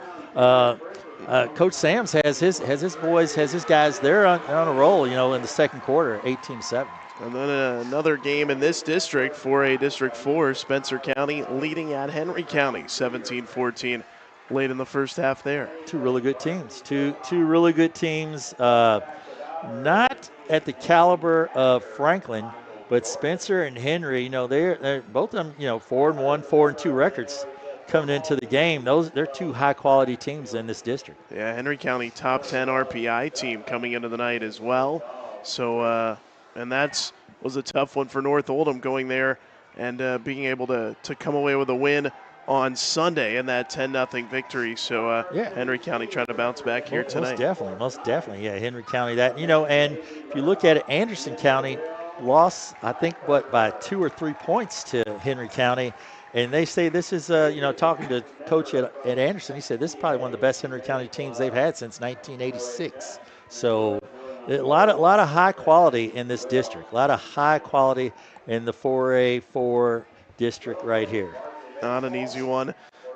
S20: Coach Sams has his boys, has his guys. They're on a roll, in the second quarter, 18-7.
S13: And then another game in this district, 4A District 4, Spencer County leading at Henry County, 17-14, late in the first half there.
S20: Two really good teams. Two really good teams. Not at the caliber of Franklin, but Spencer and Henry, they're both of them, 4-1, 4-2 records coming into the game. They're two high-quality teams in this district.
S13: Yeah, Henry County top 10 RPI team coming into the night as well. So, and that was a tough one for North Oldham going there and being able to come away with a win on Sunday in that 10-0 victory. So Henry County trying to bounce back here tonight.
S20: Most definitely. Yeah, Henry County. That, and if you look at it, Anderson County lost, I think, by 2 or 3 points to Henry County. And they say this is, talking to Coach at Anderson, he said this is probably one of the best Henry County teams they've had since 1986. So a lot of high quality in this district. A lot of high quality in the 4A4 district right here.
S13: Not an easy one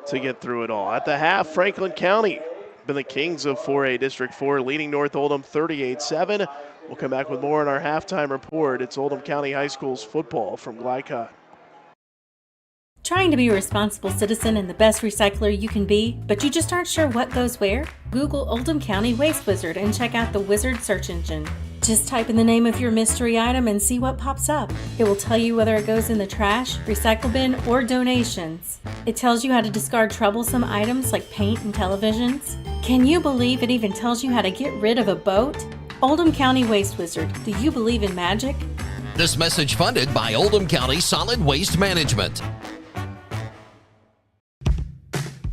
S13: to get through it all. At the half, Franklin County been the kings of 4A District 4, leading North Oldham 38-7. We'll come back with more in our halftime report. It's Oldham County High School's football from Glycott.
S21: Trying to be a responsible citizen and the best recycler you can be, but you just aren't sure what goes where? Google Oldham County Waste Wizard and check out the Wizard search engine. Just type in the name of your mystery item and see what pops up. It will tell you whether it goes in the trash, recycle bin, or donations. It tells you how to discard troublesome items like paint and televisions. Can you believe it even tells you how to get rid of a boat? Oldham County Waste Wizard. Do you believe in magic?
S7: This message funded by Oldham County Solid Waste Management.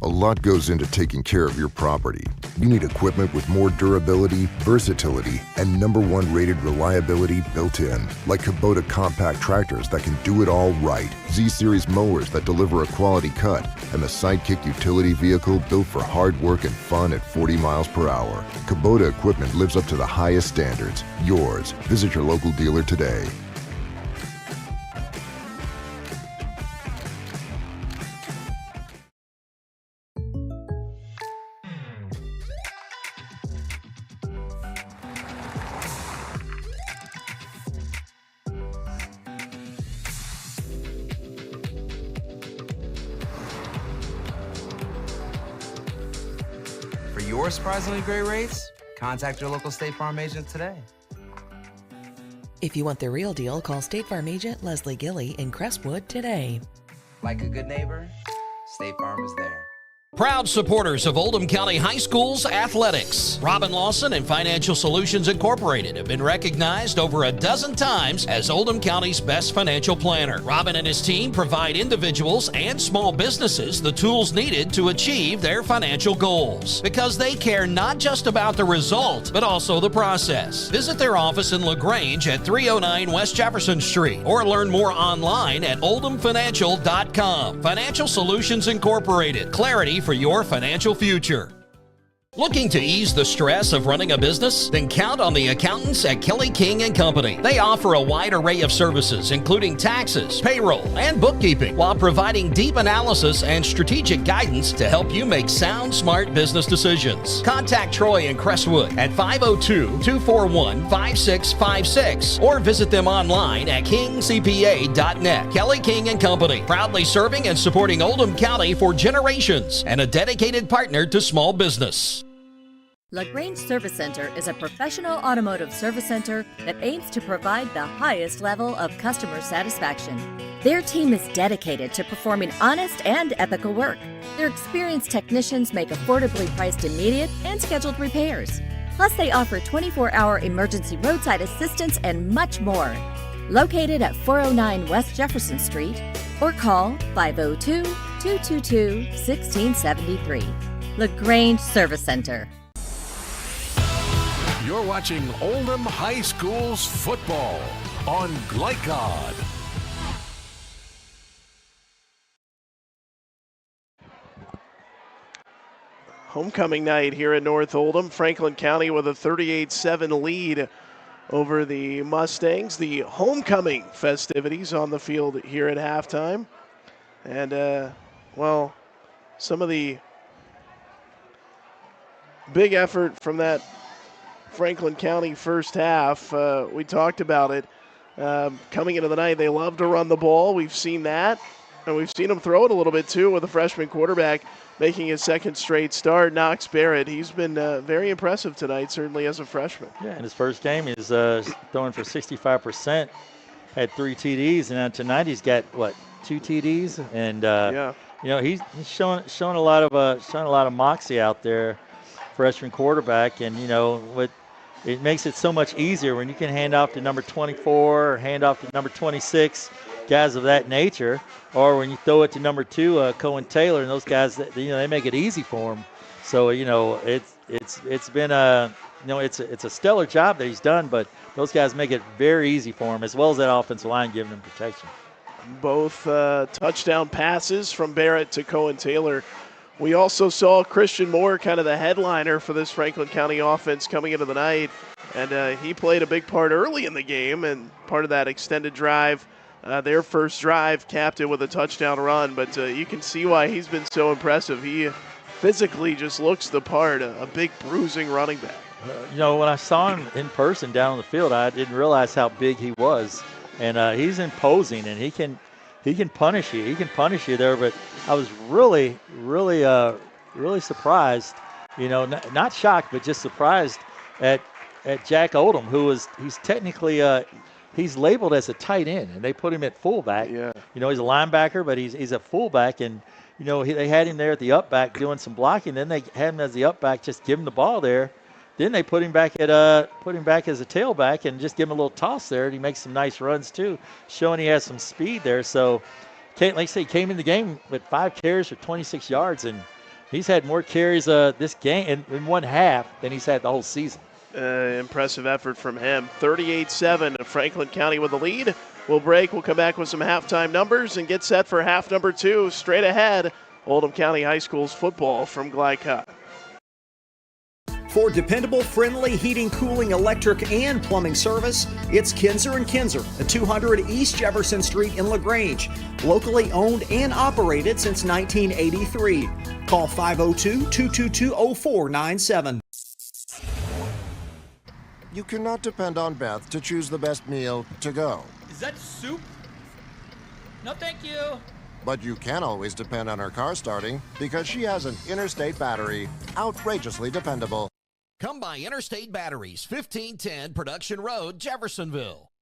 S14: A lot goes into taking care of your property. You need equipment with more durability, versatility, and #1 rated reliability built in. Like Kubota compact tractors that can do it all right. Z-Series mowers that deliver a quality cut. And the Sidekick utility vehicle built for hard work and fun at 40 miles per hour. Kubota equipment lives up to the highest standards. Yours. Visit your local dealer today.
S8: For your surprisingly great rates, contact your local State Farm agent today.
S9: If you want the real deal, call State Farm agent Leslie Gilly in Crestwood today.
S8: Like a good neighbor, State Farm is there.
S7: Proud supporters of Oldham County High School's athletics. Robin Lawson and Financial Solutions Incorporated have been recognized over a dozen times as Oldham County's best financial planner. Robin and his team provide individuals and small businesses the tools needed to achieve their financial goals, because they care not just about the result, but also the process. Visit their office in LaGrange at 309 West Jefferson Street, or learn more online at oldhamfinancial.com. Financial Solutions Incorporated. Clarity for your financial future. Looking to ease the stress of running a business? Then count on the accountants at Kelly King & Company. They offer a wide array of services, including taxes, payroll, and bookkeeping, while providing deep analysis and strategic guidance to help you make sound, smart business decisions. Contact Troy in Crestwood at 502-241-5656 or visit them online at kingcpa.net. Kelly King & Company, proudly serving and supporting Oldham County for generations and a dedicated partner to small business.
S3: LaGrange Service Center is a professional automotive service center that aims to provide the highest level of customer satisfaction. Their team is dedicated to performing honest and ethical work. Their experienced technicians make affordably priced immediate and scheduled repairs. Plus, they offer 24-hour emergency roadside assistance and much more. Located at 409 West Jefferson Street, or call 502-222-1673. LaGrange Service Center.
S4: You're watching Oldham High School's football on Glycod.
S13: Homecoming night here in North Oldham. Franklin County with a 38-7 lead over the Mustangs. The homecoming festivities on the field here at halftime. And, well, some of the big effort from that Franklin County first half. We talked about it. Coming into the night, they love to run the ball. We've seen that. And we've seen them throw it a little bit, too, with a freshman quarterback making his second straight start, Knox Barrett. He's been very impressive tonight, certainly as a freshman.
S20: Yeah, in his first game, he's throwing for 65%, had 3 TDs, and tonight he's got, 2 TDs? And, you know, he's showing a lot of moxie out there, freshman quarterback, and, you know, it makes it so much easier when you can hand off to number 24 or hand off to number 26, guys of that nature, or when you throw it to number 2, Cohen Taylor, and those guys, they make it easy for him. So, you know, it's been it's a stellar job that he's done, but those guys make it very easy for him, as well as that offensive line giving him protection.
S13: Both touchdown passes from Barrett to Cohen Taylor. We also saw Christian Moore, kind of the headliner for this Franklin County offense coming into the night, and he played a big part early in the game and part of that extended drive. Their first drive capped it with a touchdown run, but you can see why he's been so impressive. He physically just looks the part, a big bruising running back.
S20: You know, when I saw him in person down on the field, I didn't realize how big he was, and he's imposing, and he can punish you. He can punish you there, but I was really surprised, you know, not shocked, but just surprised at Jack Oldham, he's technically he's labeled as a tight end, and they put him at fullback.
S13: Yeah.
S20: You know, he's a linebacker, but he's a fullback, and, you know, they had him there at the up back doing some blocking. Then they had him as the up back, just give him the ball there. Then they put him back as a tailback and just give him a little toss there, and he makes some nice runs too, showing he has some speed there. So, like I say, he came in the game with 5 carries for 26 yards, and he's had more carries this game in one half than he's had the whole season.
S13: Impressive effort from him. 38-7, Franklin County with the lead. We'll break. We'll come back with some halftime numbers and get set for half number 2. Straight ahead, Oldham County High School's football from Glycod.
S5: For dependable, friendly heating, cooling, electric, and plumbing service, it's Kinzer & Kinzer at 200 East Jefferson Street in LaGrange. Locally owned and operated since 1983. Call 502-222-0497.
S17: You cannot depend on Beth to choose the best meal to go.
S18: Is that soup? No, thank you.
S17: But you can always depend on her car starting because she has an Interstate battery, outrageously dependable.
S7: Come by Interstate Batteries, 1510 Production Road, Jeffersonville.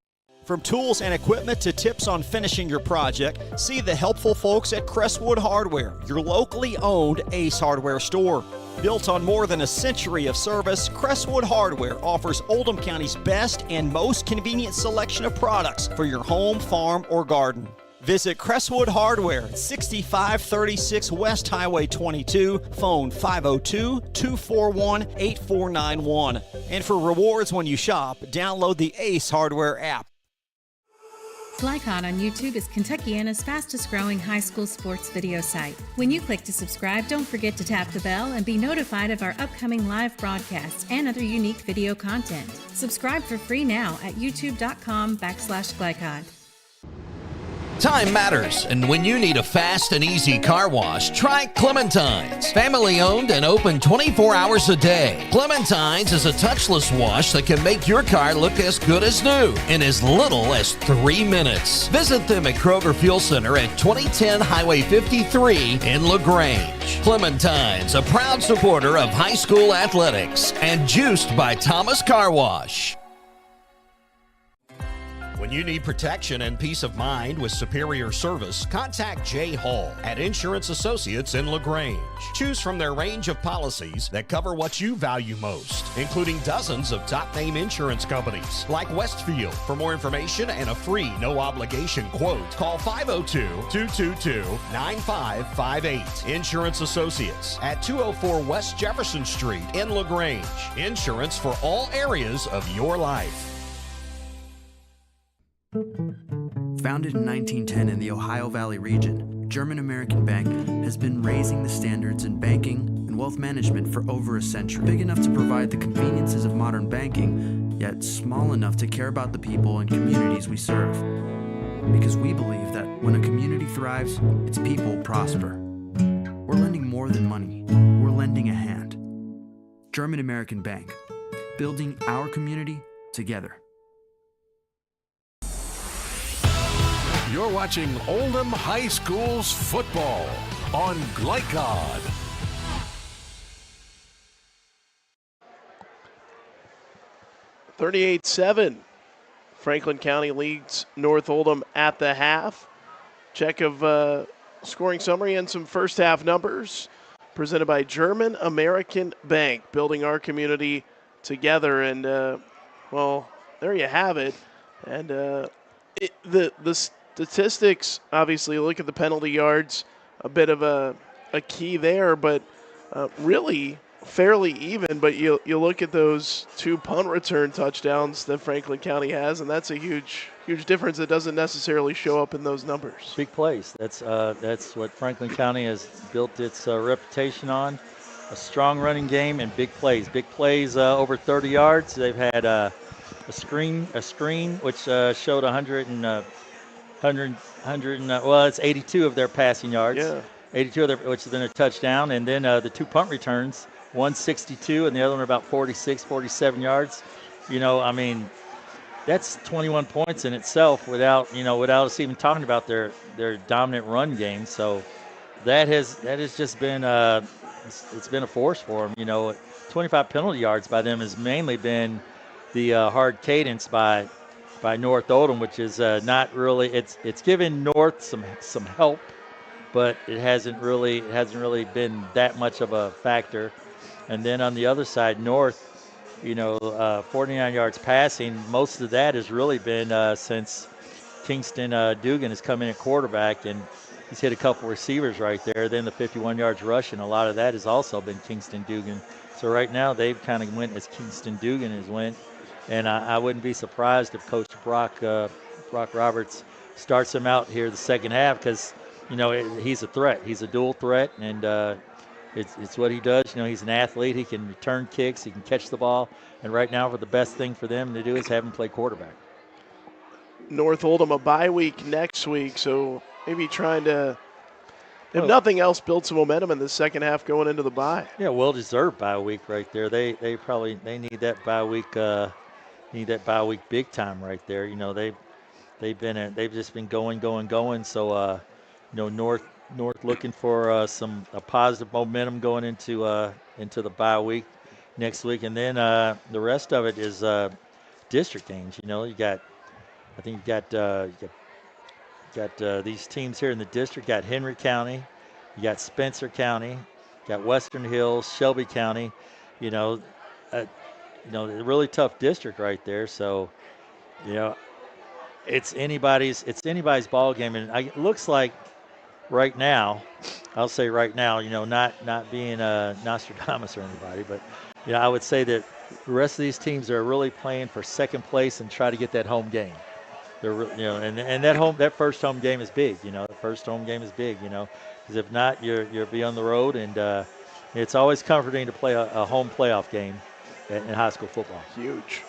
S19: From tools and equipment to tips on finishing your project, see the helpful folks at Crestwood Hardware, your locally owned Ace Hardware store. Built on more than a century of service, Crestwood Hardware offers Oldham County's best and most convenient selection of products for your home, farm, or garden. Visit Crestwood Hardware at 6536 West Highway 22, phone 502-241-8491. And for rewards when you shop, download the Ace Hardware app.
S21: Glycod on YouTube is Kentuckiana's fastest growing high school sports video site. When you click to subscribe, don't forget to tap the bell and be notified of our upcoming live broadcasts and other unique video content. Subscribe for free now at youtube.com/Glycod.
S7: Time matters, and when you need a fast and easy car wash, try Clementine's. Family owned and open 24 hours a day. Clementine's is a touchless wash that can make your car look as good as new in as little as 3 minutes. Visit them at Kroger Fuel Center at 2010 Highway 53 in LaGrange. Clementine's, a proud supporter of high school athletics and juiced by Thomas Car Wash. When you need protection and peace of mind with superior service, contact Jay Hall at Insurance Associates in LaGrange. Choose from their range of policies that cover what you value most, including dozens of top-name insurance companies like Westfield. For more information and a free no-obligation quote, call 502-222-9558. Insurance Associates at 204 West Jefferson Street in LaGrange. Insurance for all areas of your life.
S12: Founded in 1910 in the Ohio Valley region, German American Bank has been raising the standards in banking and wealth management for over a century. Big enough to provide the conveniences of modern banking, yet small enough to care about the people and communities we serve. Because we believe that when a community thrives, its people prosper. We're lending more than money. We're lending a hand. German American Bank, building our community together.
S4: You're watching Oldham High School's football on Glycod.
S13: "38-7. Franklin County leads North Oldham at the half. Check of scoring summary and some first half numbers presented by German American Bank, building our community together. And, well, there you have it. And the statistics, obviously, look at the penalty yards, a bit of a key there, but really fairly even. But you look at those 2 punt return touchdowns that Franklin County has, and that's a huge difference that doesn't necessarily show up in those numbers.
S20: Big plays. That's what Franklin County has built its reputation on. A strong running game and big plays. Big plays over 30 yards. They've had a screen which showed 82 of their passing yards. Yeah. 82 of their, which has been a touchdown. And then the 2 punt returns, one 62 and the other one about 46, 47 yards. I mean, that's 21 points in itself without us even talking about their dominant run game. So that has just been it's been a force for them. 25 penalty yards by them has mainly been the hard cadence by North Oldham, which is not really. It's given North some help, but it hasn't really been that much of a factor. And then on the other side, North, 49 yards passing. Most of that has really been since Kingston Dugan has come in at quarterback, and he's hit a couple receivers right there. Then the 51 yards rushing, a lot of that has also been Kingston Dugan. So right now they've kind of went as Kingston Dugan has went. And I wouldn't be surprised if Coach Brock Roberts starts him out here the second half because, he's a threat. He's a dual threat, and it's what he does. He's an athlete. He can return kicks. He can catch the ball. And right now, the best thing for them to do is have him play quarterback.
S13: North Oldham a bye week next week, so maybe trying to, if nothing else, build some momentum in the second half going into the bye.
S20: Yeah, well-deserved bye week right there. They need that bye week. Need that bye week big time right there. They've just been going. So North looking for a positive momentum going into the bye week next week, and then the rest of it is district games. You got I think you got these teams here in the district. Got Henry County, you got Spencer County, you got Western Hills, Shelby County. A really tough district right there. So, it's anybody's ball game, and it looks like right now, I'll say right now, not being Nostradamus or anybody, but I would say that the rest of these teams are really playing for second place and try to get that home game. They're and that first home game is big. The first home game is big. Because if not, you'll be on the road, and it's always comforting to play a home playoff game in high school football.
S13: Huge.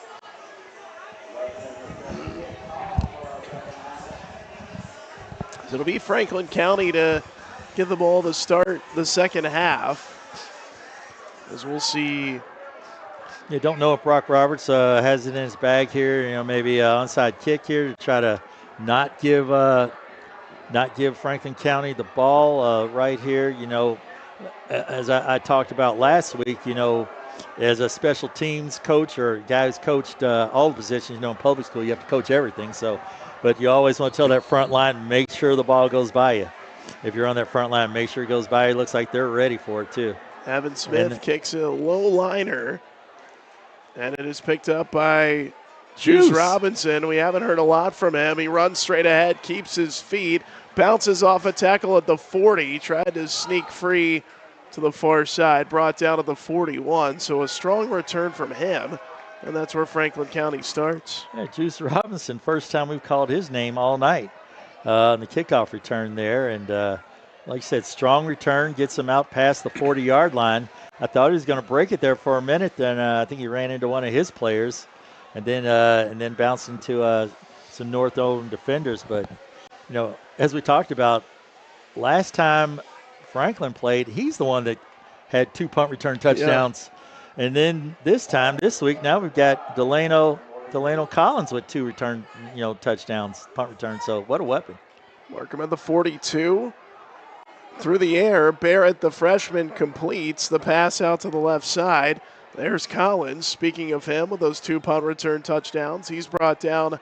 S13: So it'll be Franklin County to give the ball to start the second half. As we'll see.
S20: You don't know if Brock Roberts has it in his bag here. Maybe an onside kick here to try to not give Franklin County the ball right here. As I talked about last week, as a special teams coach or a guy who's coached all the positions, in public school, you have to coach everything. So, but you always want to tell that front line, make sure the ball goes by you. If you're on that front line, make sure it goes by you. It looks like they're ready for it too.
S13: Evan Smith kicks a low liner, and it is picked up by Juice Robinson. We haven't heard a lot from him. He runs straight ahead, keeps his feet, bounces off a tackle at the 40, tried to sneak free to the far side, brought down at the 41. So a strong return from him, and that's where Franklin County starts.
S20: Yeah, Juice Robinson, first time we've called his name all night on the kickoff return there. And like I said, strong return, gets him out past the 40-yard line. I thought he was going to break it there for a minute. Then I think he ran into one of his players and then bounced into some North Oldham defenders. But, as we talked about, last time Franklin played, he's the one that had 2 punt return touchdowns. Yeah. And then this week, now we've got Delano Collins with 2 return, touchdowns, punt return. So what a weapon.
S13: Markham at the 42. Through the air, Barrett, the freshman, completes the pass out to the left side. There's Collins. Speaking of him, with those 2 punt return touchdowns, he's brought down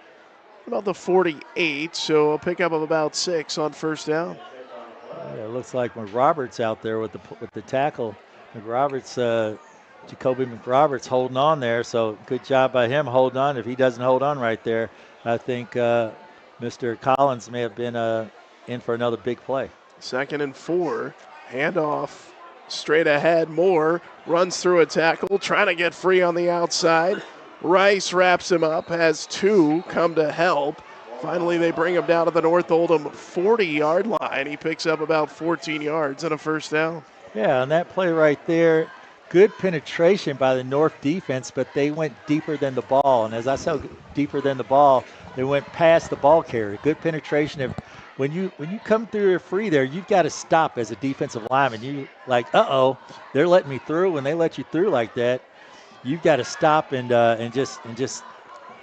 S13: about the 48, so a pickup of about 6 on first down.
S20: Yeah, it looks like McRoberts out there with the tackle. Jacoby McRoberts holding on there, so good job by him holding on. If he doesn't hold on right there, I think Mr. Collins may have been in for another big play.
S13: 2nd and 4, handoff straight ahead. Moore runs through a tackle, trying to get free on the outside. Rice wraps him up, has 2 come to help. Finally, they bring him down to the North Oldham 40-yard line. He picks up about 14 yards and a first down.
S20: Yeah, on that play right there, good penetration by the North defense, but they went deeper than the ball. And as I said, deeper than the ball, they went past the ball carrier. Good penetration. When you come through free there, you've got to stop as a defensive lineman. You like, they're letting me through. When they let you through like that, you've got to stop and just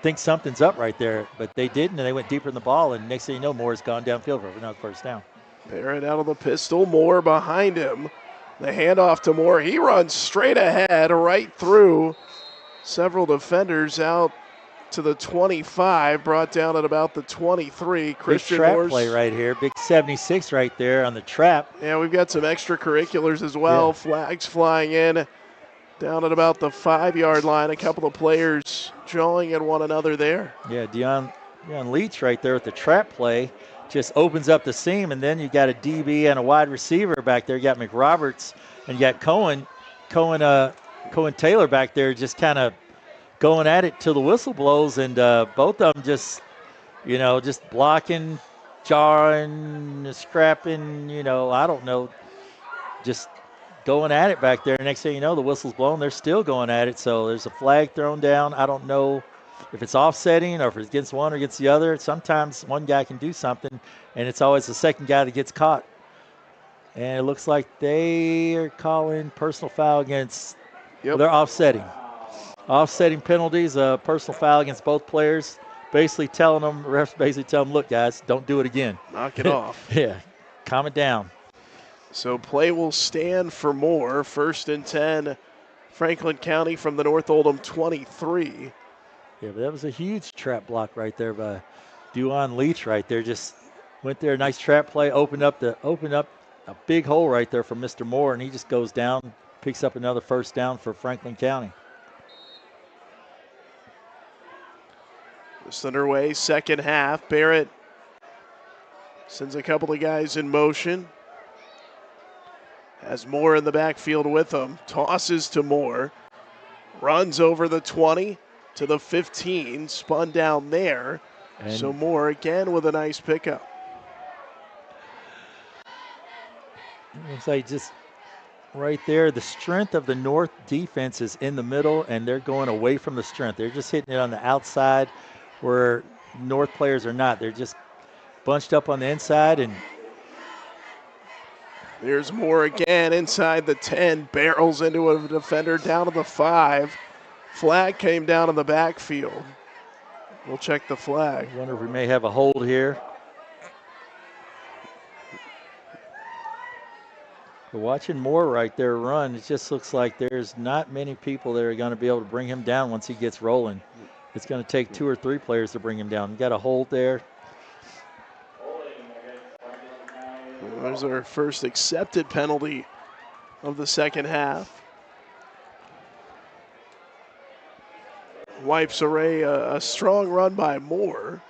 S20: think something's up right there. But they didn't, and they went deeper in the ball. And next thing you know, Moore's gone downfield for another first down.
S13: Barrett out of the pistol. Moore behind him. The handoff to Moore. He runs straight ahead, right through several defenders out to the 25, brought down at about the 23. Christian
S20: big trap
S13: Moore's
S20: play right here. Big 76 right there on the trap.
S13: Yeah, we've got some extracurriculars as well. Yeah. Flags flying in down at about the 5-yard line. A couple of players jawing at one another there.
S20: Yeah, Deion Leach right there with the trap play. Just opens up the seam, and then you got a DB and a wide receiver back there. You got McRoberts and you got Cohen Taylor back there just kind of going at it till the whistle blows, and both of them just blocking, jarring, scrapping, I don't know, just going at it back there. Next thing you know, the whistle's blown. They're still going at it, so there's a flag thrown down. I don't know if it's offsetting or if it's against one or against the other. Sometimes one guy can do something, and it's always the second guy that gets caught. And it looks like they are calling personal foul against well, they're offsetting. Offsetting penalties, personal foul against both players. Basically telling them, refs basically tell them, look, guys, don't do it again.
S13: Knock it off.
S20: Yeah, calm it down.
S13: So play will stand for Moore. 1st and 10, Franklin County from the North Oldham 23.
S20: Yeah, but that was a huge trap block right there Duan Leach right there just went there, nice trap play, opened up a big hole right there for Mr. Moore, and he just goes down, picks up another first down for Franklin County.
S13: Just underway, second half. Barrett sends a couple of guys in motion. Has Moore in the backfield with him. Tosses to Moore. Runs over the 20 to the 15. Spun down there.
S20: And
S13: so Moore again with a nice pickup.
S20: Looks like just right there, the strength of the North defense is in the middle, and they're going away from the strength. They're just hitting it on the outside where North players are not. They're just bunched up on the inside. And
S13: there's Moore again inside the 10. Barrels into a defender down to the 5. Flag came down in the backfield. We'll check the flag.
S20: I wonder if we may have a hold here. But watching Moore right there run, it just looks like there's not many people that are going to be able to bring him down once he gets rolling. It's going to take 2 or 3 players to bring him down. You got a hold there.
S13: There's our first accepted penalty of the second half. Wipes away a strong run by Moore.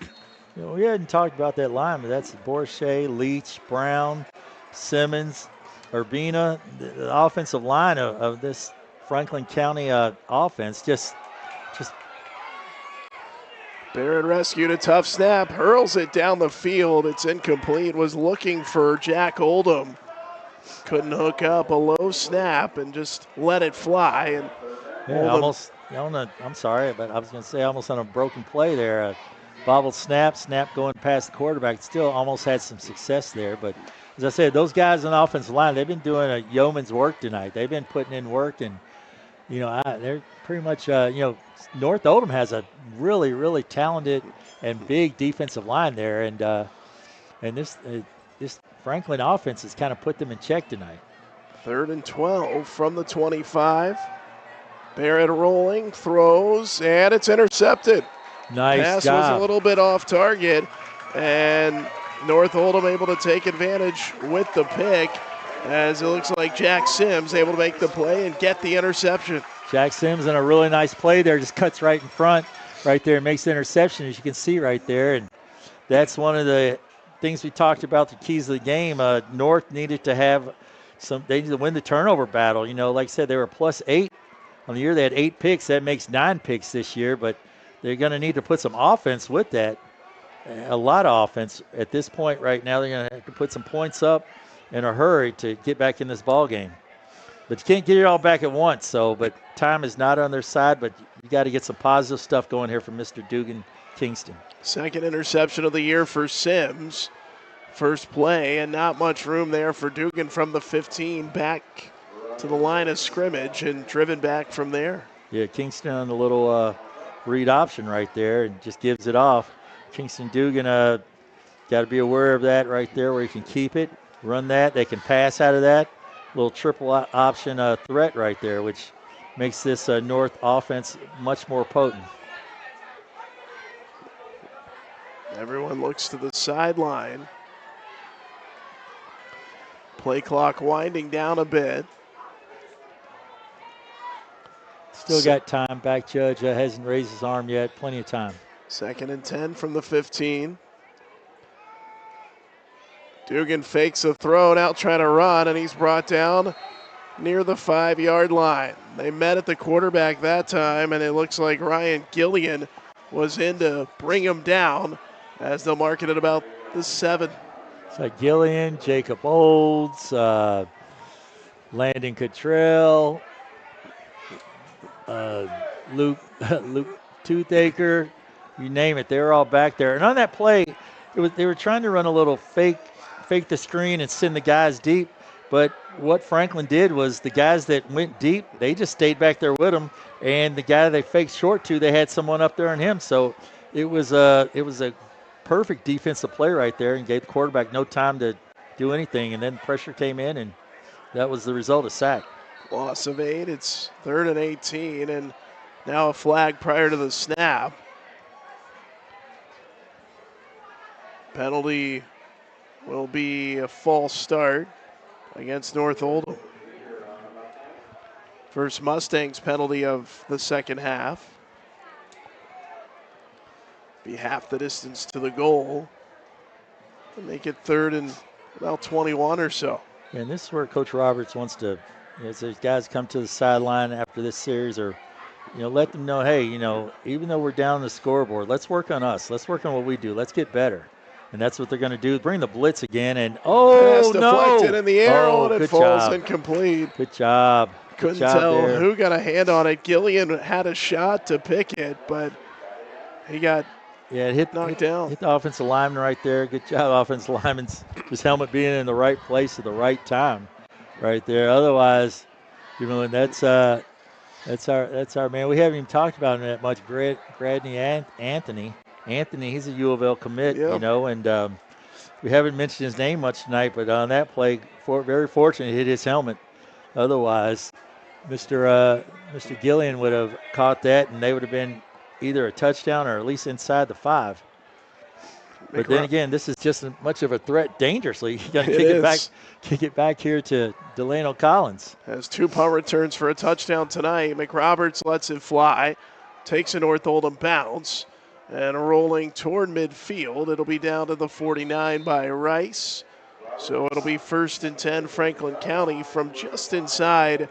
S20: You know, we hadn't talked about that line, but that's Borchet, Leach, Brown, Simmons, Urbina. The offensive line of this Franklin County offense just
S13: Barrett rescued a tough snap, hurls it down the field. It's incomplete, was looking for Jack Oldham. Couldn't hook up, a low snap and just let it fly. And
S20: yeah, almost, I'm sorry, but I was going to say almost on a broken play there. A bobbled snap going past the quarterback. Still almost had some success there. But as I said, those guys on the offensive line, they've been doing a yeoman's work tonight. They've been putting in work, and, you know, they're pretty much, you know, North Oldham has a really, really talented and big defensive line there, and this Franklin offense has kind of put them in check tonight.
S13: 3rd and 12 from the 25. Barrett rolling, throws, and it's intercepted.
S20: Nice
S13: Pass
S20: job.
S13: was a little bit off target, and North Oldham able to take advantage with the pick, as it looks like Jack Sims able to make the play and get the interception.
S20: Jack Sims in a really nice play there, just cuts right in front right there and makes the interception, as you can see right there. And that's one of the things we talked about, the keys of the game. North needed to have they needed to win the turnover battle. You know, like I said, they were +8 on the year. They had 8 picks. That makes 9 picks this year, but they're going to need to put some offense with that. A lot of offense at this point right now. They're going to have to put some points up in a hurry to get back in this ball game. But you can't get it all back at once. But time is not on their side. But you got to get some positive stuff going here from Mr. Dugan Kingston.
S13: Second interception of the year for Sims. First play, and not much room there for Dugan from the 15 back to the line of scrimmage and driven back from there.
S20: Yeah, Kingston on the little read option right there and just gives it off. Kingston Dugan got to be aware of that right there, where you can keep it, run that. They can pass out of that. Little triple option threat right there, which makes this North offense much more potent.
S13: Everyone looks to the sideline. Play clock winding down a bit.
S20: Still got time. Back judge hasn't raised his arm yet. Plenty of time.
S13: 2nd and 10 from the 15. Dugan fakes a throw, now trying to run, and he's brought down near the 5-yard line. They met at the quarterback that time, and it looks like Ryan Gillian was in to bring him down, as they'll mark it at about the 7.
S20: It's like Gillian, Jacob Olds, Landon Cottrell, Luke Toothaker, you name it. They were all back there. And on that play, they were trying to run a little fake the screen and send the guys deep. But what Franklin did was the guys that went deep, they just stayed back there with them. And the guy they faked short to, they had someone up there on him. So it was a perfect defensive play right there and gave the quarterback no time to do anything. And then pressure came in, and that was the result of sack.
S13: Loss of 8. It's 3rd and 18, and now a flag prior to the snap. Penalty will be a false start against North Oldham. First Mustangs penalty of the second half. Be half the distance to the goal. Make it third and about 21 or so.
S20: And this is where Coach Roberts wants to, as these guys come to the sideline after this series, or let them know, hey, even though we're down the scoreboard, let's work on us. Let's work on what we do. Let's get better. And that's what they're going to do. Bring the blitz again, and
S13: Pass
S20: no!
S13: deflected in the air, and it
S20: good
S13: falls
S20: job.
S13: incomplete.
S20: Good job.
S13: Couldn't
S20: Good job
S13: tell
S20: there.
S13: who got a hand on it. Gillian had a shot to pick it, but he got knocked down.
S20: Hit the offensive lineman right there. Good job, offensive lineman's his helmet being in the right place at the right time, right there. Otherwise, that's our man. We haven't even talked about him that much. Gradney Anthony. Anthony, he's a U of L commit, and we haven't mentioned his name much tonight. But on that play, very fortunate, he hit his helmet. Otherwise, Mr. Gillian would have caught that, and they would have been either a touchdown or at least inside the 5. But then again, this is just as much of a threat dangerously. You got to kick it back here to Delano Collins.
S13: Has 2 punt returns for a touchdown tonight. McRoberts lets it fly, takes a North Oldham bounce, and rolling toward midfield. It'll be down to the 49 by Rice. So it'll be 1st and 10 Franklin County from just inside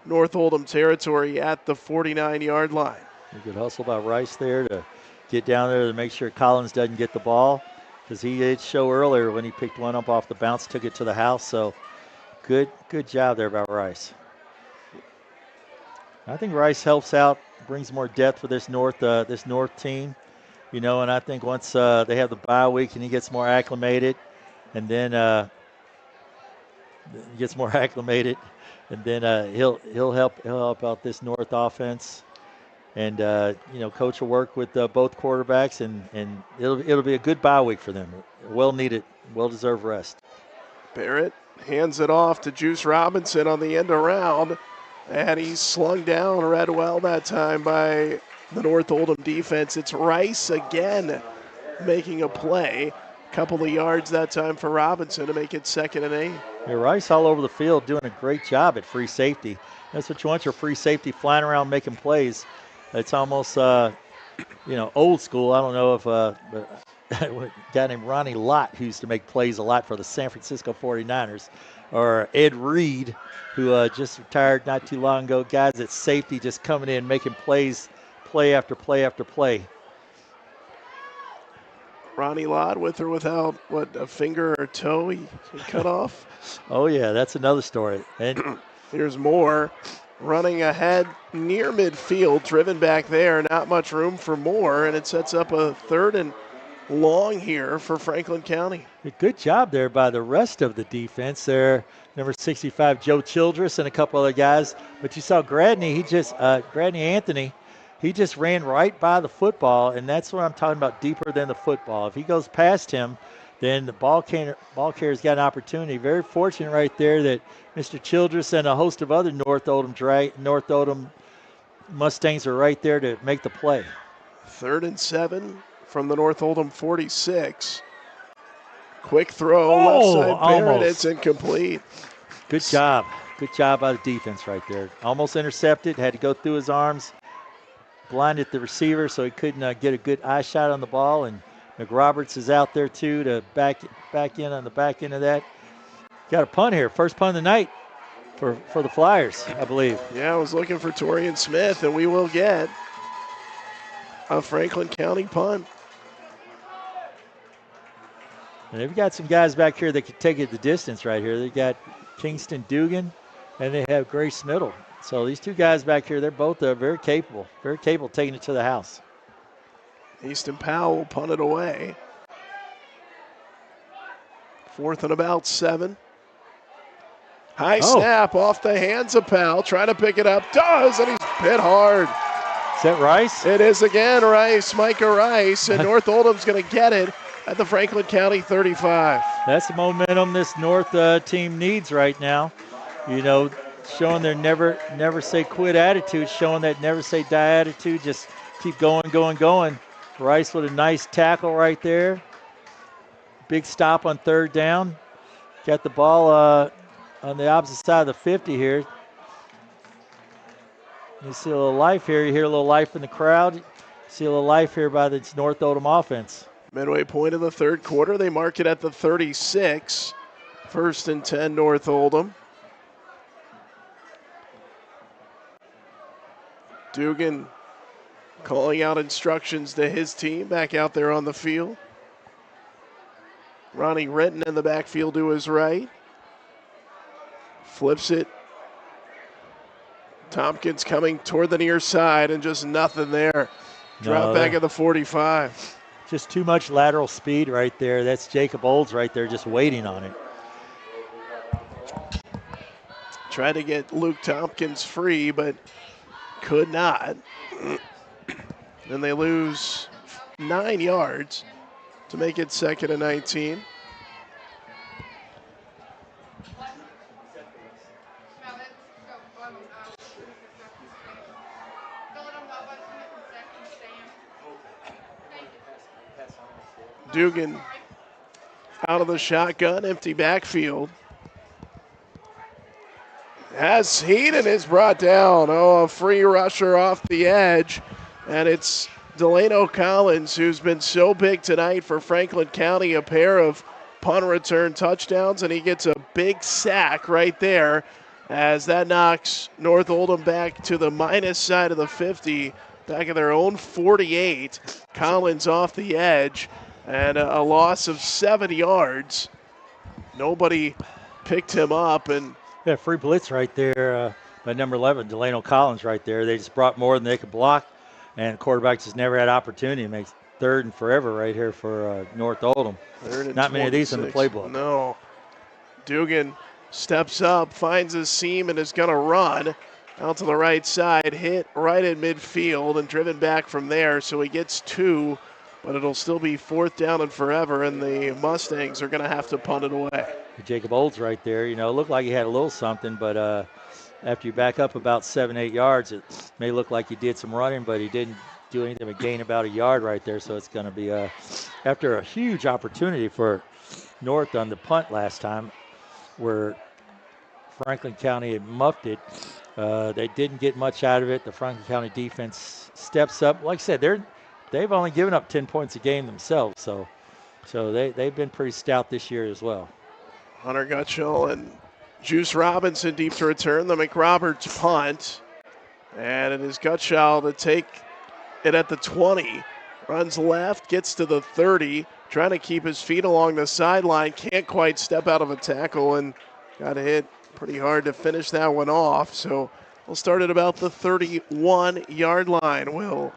S13: North Oldham territory at the 49-yard line.
S20: A good hustle by Rice there to get down there to make sure Collins doesn't get the ball, because he did show earlier when he picked one up off the bounce, took it to the house. So good job there by Rice. I think Rice helps out, brings more depth for this North team, and I think once they have the bye week and he gets more acclimated, and then he'll help out this North offense. And, Coach will work with both quarterbacks, and it'll be a good bye week for them. Well-needed, well-deserved rest.
S13: Barrett hands it off to Juice Robinson on the end around, and he's slung down, read well that time by the North Oldham defense. It's Rice again making a play. Couple of yards that time for Robinson to make it 2nd and 8.
S20: Yeah, Rice all over the field doing a great job at free safety. That's what you want, your free safety flying around making plays. It's almost, old school. I don't know if a guy named Ronnie Lott, who used to make plays a lot for the San Francisco 49ers, or Ed Reed, who just retired not too long ago. Guys at safety just coming in, making plays, play after play after play.
S13: Ronnie Lott, with or without, a finger or toe he cut off?
S20: Oh, yeah, that's another story. And
S13: here's more. Running ahead near midfield, driven back there, not much room for more, and it sets up a 3rd and long here for Franklin County.
S20: A good job there by the rest of the defense there. Number 65, Joe Childress, and a couple other guys. But you saw Gradney, Gradney Anthony, he just ran right by the football, and that's what I'm talking about, deeper than the football. If he goes past him, then the ball carrier's got an opportunity. Very fortunate right there that Mr. Childress and a host of other North Oldham Mustangs are right there to make the play.
S13: 3rd and 7 from the North Oldham 46. Quick throw, left side Barrett,
S20: almost.
S13: It's incomplete.
S20: Good job. Good job by the defense right there. Almost intercepted, had to go through his arms, blinded the receiver so he couldn't get a good eye shot on the ball, and McRoberts is out there too to back in on the back end of that. Got a punt here. First punt of the night for the Flyers, I believe.
S13: Yeah, I was looking for Torian Smith, and we will get a Franklin County punt.
S20: And they've got some guys back here that can take it the distance right here. They got Kingston Dugan, and they have Grace Middle. So these 2 guys back here, they're both very capable of taking it to the house.
S13: Easton Powell will punt it away. 4th and about 7. High snap off the hands of Powell. Trying to pick it up. Does, and he's hit hard.
S20: Is that Rice?
S13: It is again Rice, Micah Rice, and North Oldham's going to get it at the Franklin County 35.
S20: That's the momentum this North team needs right now. Showing their never say quit attitude, showing that never say die attitude. Just keep going. Rice with a nice tackle right there. big stop on third down. Got the ball on the opposite side of the 50 here. You see a little life here. You hear a little life in the crowd. See a little life here by the North Oldham offense.
S13: Midway point of the third quarter, they mark it at the 36. 1st and 10, North Oldham. Dugan calling out instructions to his team back out there on the field. Ronnie Renton in the backfield to his right. Flips it. Tompkins coming toward the near side and just nothing there. Drop back at the 45.
S20: Just too much lateral speed right there. That's Jacob Olds right there just waiting on it.
S13: Tried to get Luke Tompkins free, but could not. And they lose 9 yards to make it 2nd and 19. Dugan out of the shotgun, empty backfield. Has heat and is brought down. Oh, a free rusher off the edge. And it's Delano Collins, who's been so big tonight for Franklin County, a pair of punt return touchdowns, and he gets a big sack right there as that knocks North Oldham back to the minus side of the 50, back at their own 48. Collins off the edge, and a loss of 7 yards. Nobody picked him up, and
S20: yeah, free blitz right there by number 11, Delano Collins right there. They just brought more than they could block, and quarterback just never had opportunity. It makes 3rd and forever right here for North Oldham. Not many of these in the playbook.
S13: No. Dugan steps up, finds his seam, and is going to run out to the right side, hit right in midfield, and driven back from there. So he gets 2, but it'll still be 4th down and forever, and the Mustangs are going to have to punt it away.
S20: Jacob Olds right there, you know, looked like he had a little something, but after you back up about 7-8 yards, it may look like he did some running, but he didn't do anything but gain about a yard right there. So it's going to be after a huge opportunity for North on the punt last time, where Franklin County had muffed it. They didn't get much out of it. The Franklin County defense steps up. Like I said, they've only given up 10 points a game themselves, so they've been pretty stout this year as well.
S13: Hunter Gutschall and Juice Robinson deep to return. The McRoberts punt. And it is Gutschall to take it at the 20. Runs left, gets to the 30. Trying to keep his feet along the sideline. Can't quite step out of a tackle and got hit pretty hard to finish that one off. So we'll start at about the 31-yard line, will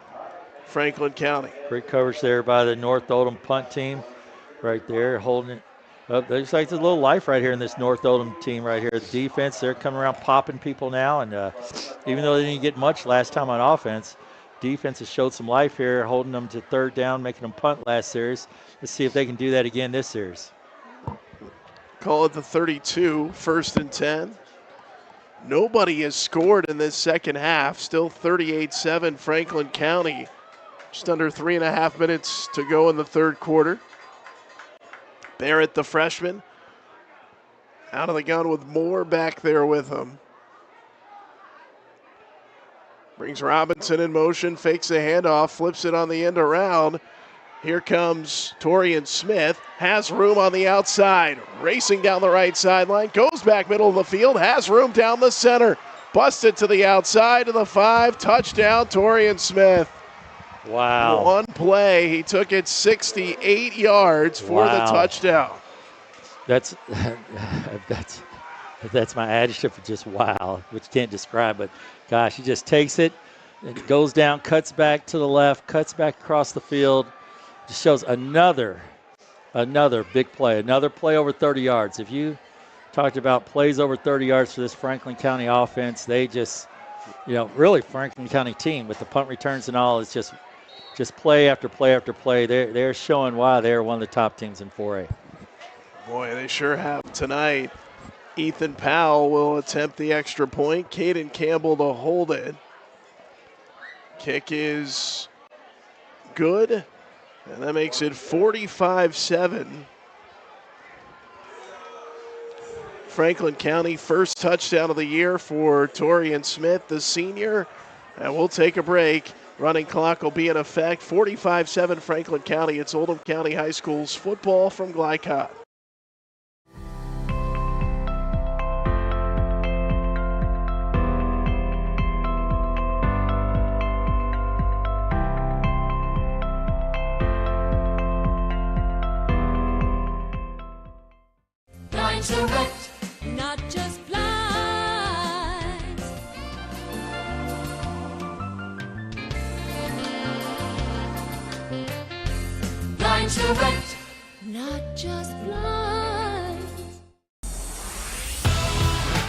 S13: Franklin County.
S20: Great coverage there by the North Oldham punt team right there, holding it. Looks like there's a little life right here in this North Oldham team right here. The defense, they're coming around popping people now, and even though they didn't get much last time on offense, defense has showed some life here, holding them to 3rd down, making them punt last series. Let's see if they can do that again this series.
S13: Call it the 32, 1st and 10. Nobody has scored in this second half. Still 38-7 Franklin County. Just under 3.5 minutes to go in the third quarter. Barrett, the freshman, out of the gun with Moore back there with him. Brings Robinson in motion, fakes a handoff, flips it on the end around. Here comes Torian Smith, has room on the outside, racing down the right sideline, goes back middle of the field, has room down the center, busted to the outside to the 5, touchdown Torian Smith.
S20: Wow.
S13: One play, he took it 68 yards for the touchdown.
S20: That's my adjective for just wow, which can't describe, but gosh, he just takes it, it goes down, cuts back to the left, cuts back across the field. Just shows another big play, another play over 30 yards. If you talked about plays over 30 yards for this Franklin County offense, they just, really Franklin County team with the punt returns and all, it's just play after play after play. They're showing why they're one of the top teams in 4A.
S13: Boy, they sure have tonight. Ethan Powell will attempt the extra point. Caden Campbell to hold it. Kick is good, and that makes it 45-7 Franklin County. First touchdown of the year for Torian Smith, the senior. And we'll take a break. Running clock will be in effect. 45-7 Franklin County. It's Oldham County High School's football from Glycott.
S16: Direct, not just blinds. Line direct, not just blinds.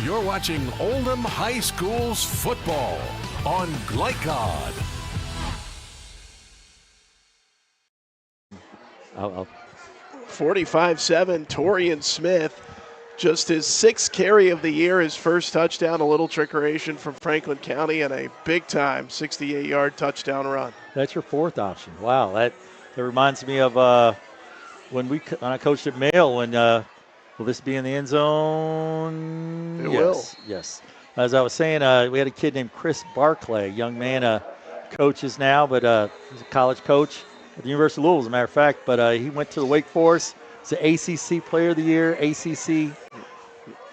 S4: You're watching Oldham High School's football on Glycod.
S13: 45-7, Torian Smith. Just his sixth carry of the year, his first touchdown, a little trickeration from Franklin County, and a big-time 68-yard touchdown run.
S20: That's your fourth option. Wow, that reminds me of when I coached at Mail. When will this be in the end zone?
S13: It will.
S20: Yes. As I was saying, we had a kid named Chris Barclay, young man, coaches now, but he's a college coach at the University of Louisville, as a matter of fact. But he went to the Wake Forest. He's the ACC Player of the Year, ACC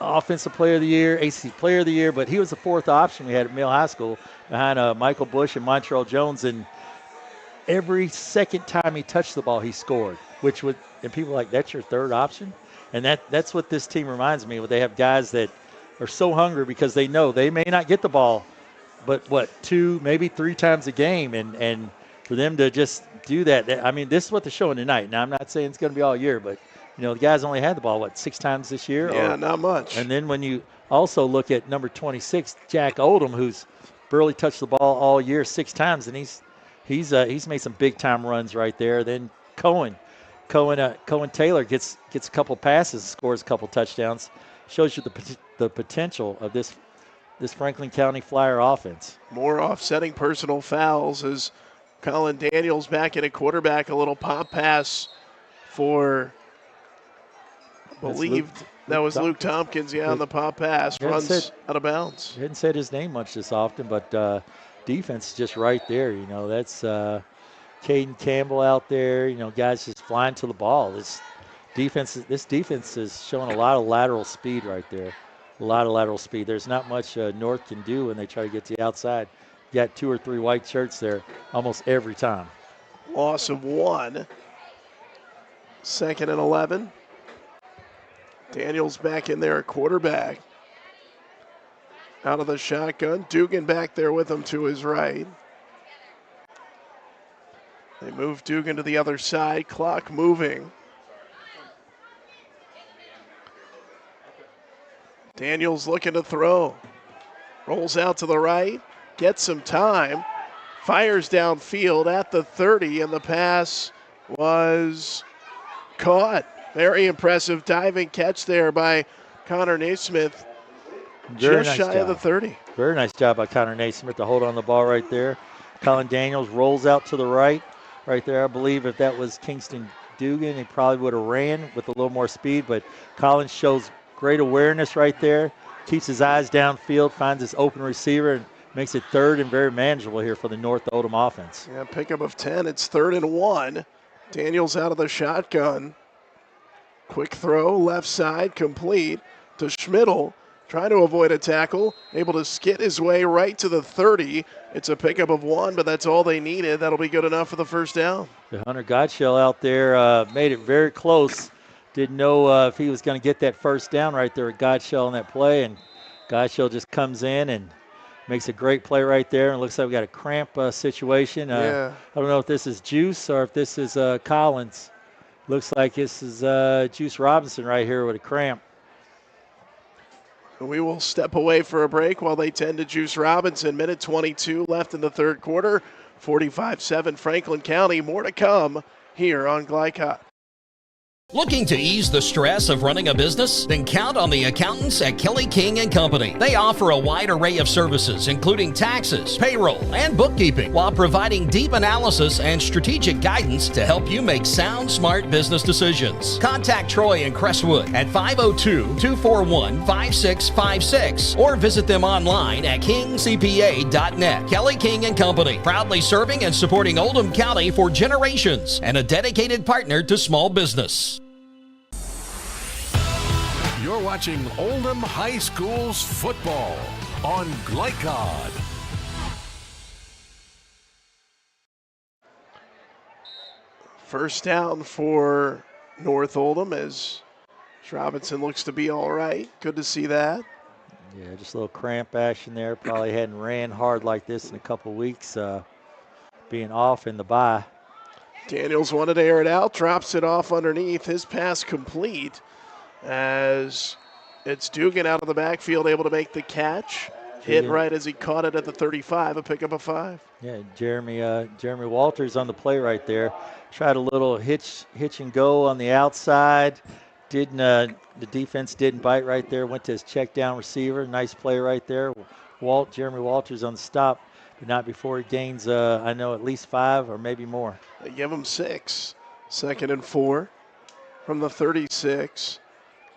S20: Offensive Player of the Year, ACC Player of the Year, but he was the fourth option we had at Mill High School behind Michael Bush and Montreal Jones, and every second time he touched the ball, he scored, and people are like, that's your third option? And that's what this team reminds me of. They have guys that are so hungry because they know they may not get the ball, but 2, maybe 3 times a game, and for them to just do that, I mean, this is what they're showing tonight. Now, I'm not saying it's going to be all year, but the guys only had the ball, 6 times this year?
S13: Yeah, not much.
S20: And then when you also look at number 26, Jack Oldham, who's barely touched the ball all year 6 times, and he's made some big-time runs right there. Then Cohen Taylor gets a couple passes, scores a couple touchdowns. Shows you the potential of this Franklin County Flyer offense.
S13: More offsetting personal fouls as Colin Daniels back in a quarterback, a little pop pass for, that was Luke Tompkins, on the pop pass, runs out of bounds.
S20: He hadn't said his name much this often, but defense is just right there. That's Caden Campbell out there, guys just flying to the ball. This defense is showing a lot of lateral speed right there, a lot of lateral speed. There's not much North can do when they try to get to the outside. You got 2 or 3 white shirts there almost every time.
S13: Loss of 1. 2nd and 11. Daniels back in there, a quarterback. Out of the shotgun. Dugan back there with him to his right. They move Dugan to the other side. Clock moving. Daniels looking to throw. Rolls out to the right. Gets some time. Fires downfield at the 30, and the pass was caught. Very impressive diving catch there by Connor Naismith. Just shy of the 30.
S20: Very nice job by Connor Naismith to hold on the ball right there. Colin Daniels rolls out to the right there. I believe if that was Kingston Dugan, he probably would have ran with a little more speed, but Collins shows great awareness right there. Keeps his eyes downfield, finds his open receiver, and makes it 3rd and very manageable here for the North Oldham offense.
S13: Yeah, pickup of 10. It's 3rd and 1. Daniels out of the shotgun. Quick throw, left side, complete to Schmidl. Trying to avoid a tackle. Able to skid his way right to the 30. It's a pickup of 1, but that's all they needed. That'll be good enough for the first down.
S20: The Hunter Godshell out there made it very close. Didn't know if he was going to get that first down right there with Godshell on that play, and Godshell just comes in and makes a great play right there, and looks like we got a cramp situation. I don't know if this is Juice or if this is Collins. Looks like this is Juice Robinson right here with a cramp.
S13: We will step away for a break while they tend to Juice Robinson. Minute 22 left in the 3rd quarter. 45-7 Franklin County. More to come here on Glycott.
S7: Looking to ease the stress of running a business? Then count on the accountants at Kelly King & Company. They offer a wide array of services, including taxes, payroll, and bookkeeping, while providing deep analysis and strategic guidance to help you make sound, smart business decisions. Contact Troy in Crestwood at 502-241-5656 or visit them online at kingcpa.net. Kelly King & Company, proudly serving and supporting Oldham County for generations and a dedicated partner to small business.
S4: You're watching Oldham High School's football on Glycod.
S13: First down for North Oldham as Robinson looks to be all right. Good to see that.
S20: Yeah, just a little cramp action there. Probably hadn't ran hard like this in a couple weeks, being off in the bye.
S13: Daniels wanted to air it out, drops it off underneath. His pass complete as it's Dugan out of the backfield, able to make the catch. Hit right as he caught it at the 35, a pickup of 5.
S20: Yeah, Jeremy Walters on the play right there. Tried a little hitch and go on the outside. The defense didn't bite right there. Went to his check down receiver. Nice play right there. Jeremy Walters on the stop, but not before he gains, I know, at least 5 or maybe more.
S13: They give him 6. 2nd and 4 from the 36.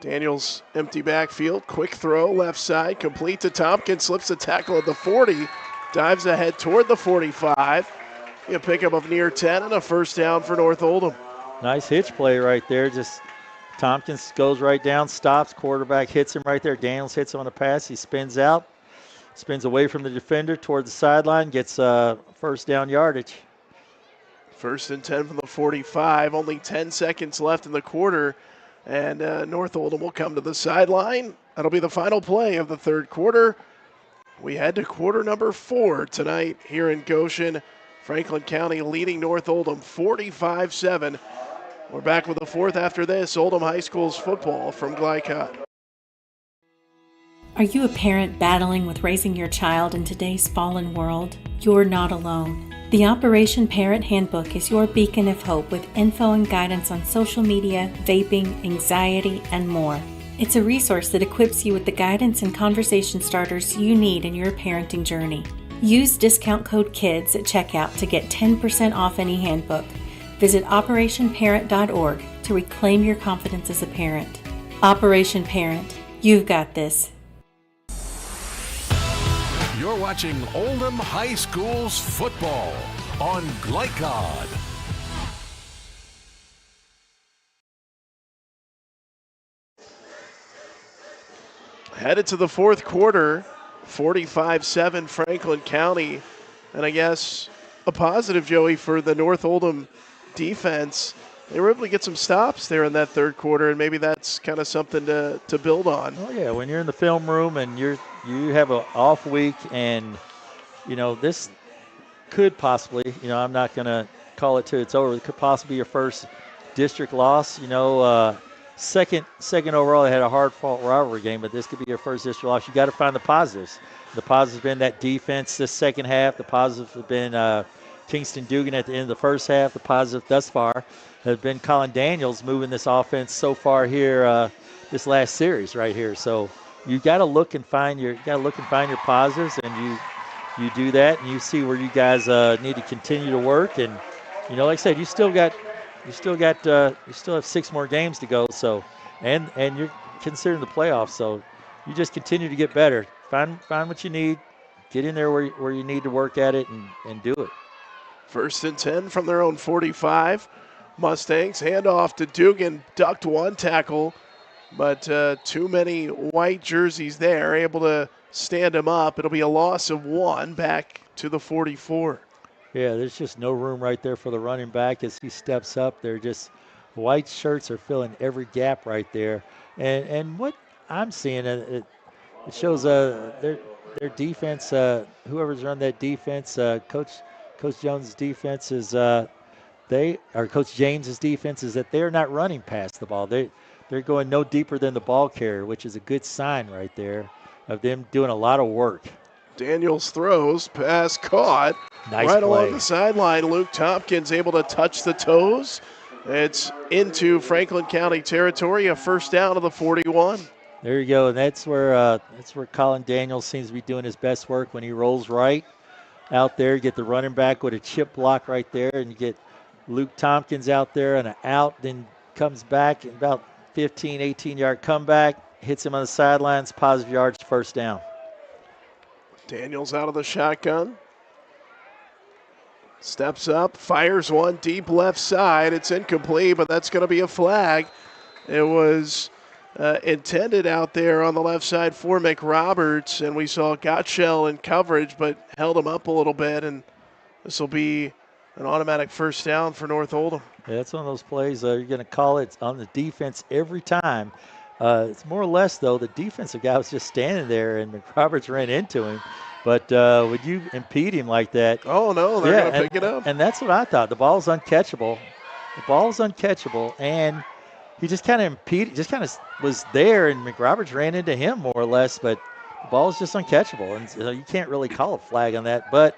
S13: Daniels empty backfield, quick throw, left side, complete to Tompkins, slips a tackle at the 40, dives ahead toward the 45. A pickup of near 10 and a first down for North Oldham.
S20: Nice hitch play right there. Just Tompkins goes right down, stops, quarterback hits him right there. Daniels hits him on the pass. He spins out, spins away from the defender toward the sideline, gets first down yardage.
S13: 1st and 10 from the 45, only 10 seconds left in the quarter. And North Oldham will come to the sideline. That'll be the final play of the third quarter. We head to quarter number 4 tonight here in Goshen. Franklin County leading North Oldham 45-7. We're back with the fourth after this. Oldham High School's football from Glycod.
S21: Are you a parent battling with raising your child in today's fallen world? You're not alone. The Operation Parent Handbook is your beacon of hope with info and guidance on social media, vaping, anxiety, and more. It's a resource that equips you with the guidance and conversation starters you need in your parenting journey. Use discount code KIDS at checkout to get 10% off any handbook. Visit operationparent.org to reclaim your confidence as a parent. Operation Parent, you've got this.
S4: You're watching Oldham High School's football on Glycod.
S13: Headed to the fourth quarter, 45-7 Franklin County. And I guess a positive, Joey, for the North Oldham defense. They were able to get some stops there in that third quarter, and maybe that's kind of something to build on.
S20: Oh, yeah, when you're in the film room and you have an off week and, this could possibly, I'm not going to call it till it's over. It could possibly be your first district loss. Second overall, they had a hard-fought rivalry game, but this could be your first district loss. You got to find the positives. The positives have been that defense this second half. The positives have been Kingston Dugan at the end of the first half. The positive thus far has been Colin Daniels moving this offense so far here this last series right here. So you got to look and find your positives, and you do that, and you see where you guys need to continue to work. And like I said, you still have 6 more games to go. So and you're considering the playoffs. So you just continue to get better. Find what you need. Get in there where you need to work at it and do it.
S13: 1st and 10 from their own 45. Mustangs hand off to Dugan, ducked one tackle, but too many white jerseys there, able to stand him up. It'll be a loss of 1 back to the 44.
S20: Yeah, there's just no room right there for the running back as he steps up. They're just white shirts are filling every gap right there. And what I'm seeing, it shows their defense, whoever's run that defense, Coach Jones' defense is Coach James's defense is that they're not running past the ball. They're going no deeper than the ball carrier, which is a good sign right there of them doing a lot of work.
S13: Daniels throws, pass caught.
S20: Nice
S13: right
S20: play.
S13: Along the sideline. Luke Tompkins able to touch the toes It's into Franklin County territory, a first down to the 41.
S20: There you go, and that's where Colin Daniels seems to be doing his best work when he rolls right out there. You get the running back with a chip block right there, and you get Luke Tompkins out there and an out, then comes back and about 15, 18-yard comeback, hits him on the sidelines, positive yards, first down.
S13: Daniels out of the shotgun. Steps up, fires one deep left side. It's incomplete, but that's going to be a flag. It was intended out there on the left side for McRoberts, and we saw Gottschall in coverage, but held him up a little bit, and this will be an automatic first down for North Oldham.
S20: Yeah, that's one of those plays you're going to call it on the defense every time. It's more or less, though, the defensive guy was just standing there, and McRoberts ran into him. But would you impede him like that?
S13: Oh, no, they're going to pick it up.
S20: And that's what I thought. The ball's uncatchable. And he just kind of impeded, just kind of was there, and McRoberts ran into him more or less, but the ball's just uncatchable. And so you can't really call a flag on that. But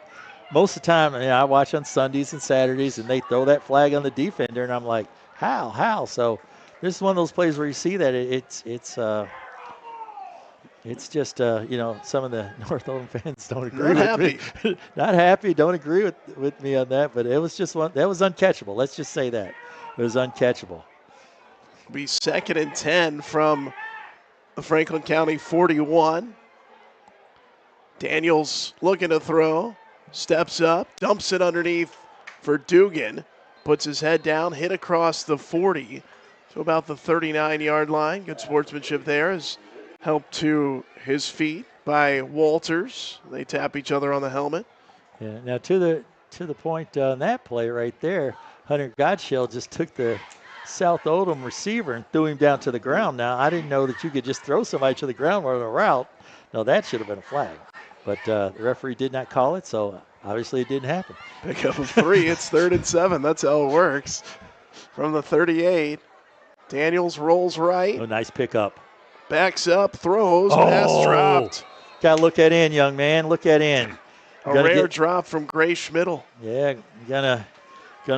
S20: most of the time, I watch on Sundays and Saturdays, and they throw that flag on the defender, and I'm like, how? So this is one of those plays where you see that it's just, some of the North Oldham fans don't agree with me. Not happy, don't agree with me on that, but it was just one that was uncatchable. Let's just say that. It was uncatchable.
S13: It'll be 2nd and 10 from the Franklin County 41. Daniels looking to throw, steps up, dumps it underneath for Dugan, puts his head down, hit across the 40 to about the 39-yard line. Good sportsmanship there as helped to his feet by Walters. They tap each other on the helmet.
S20: Yeah. Now to the point on that play right there, Hunter Gottschall just took the South Oldham receiver and threw him down to the ground. Now I didn't know that you could just throw somebody to the ground on a route. No, that should have been a flag. But the referee did not call it, so obviously it didn't happen.
S13: Pick up of 3. It's 3rd and 7. That's how it works. From the 38, Daniels rolls right.
S20: Oh, nice pickup.
S13: Backs up, throws, pass dropped.
S20: Got to look at in, young man. Look at in.
S13: A rare drop from Gray Schmidl.
S20: Yeah, gonna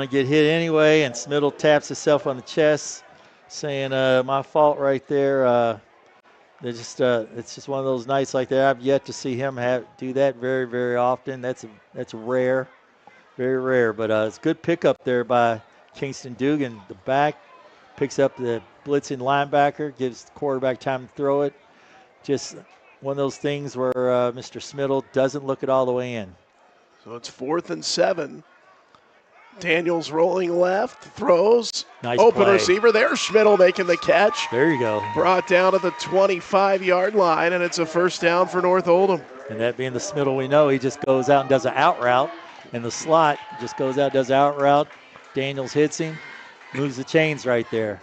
S20: get hit anyway, and Schmidl taps himself on the chest, saying, "My fault right there." It's just one of those nights like that. I've yet to see him do that very, very often. That's rare, very rare. But it's a good pickup there by Kingston Dugan. The back picks up the blitzing linebacker, gives the quarterback time to throw it. Just one of those things where Mr. Schmidl doesn't look it all the way in.
S13: So it's 4th and 7. Daniels rolling left, throws,
S20: nice
S13: open
S20: play.
S13: Receiver. There's Schmidl making the catch.
S20: There you go.
S13: Brought down to the 25-yard line, and it's a first down for North Oldham.
S20: And that being the Schmidl we know, he just goes out and does an out route. In the slot, just goes out, does an out route. Daniels hits him, moves the chains right there.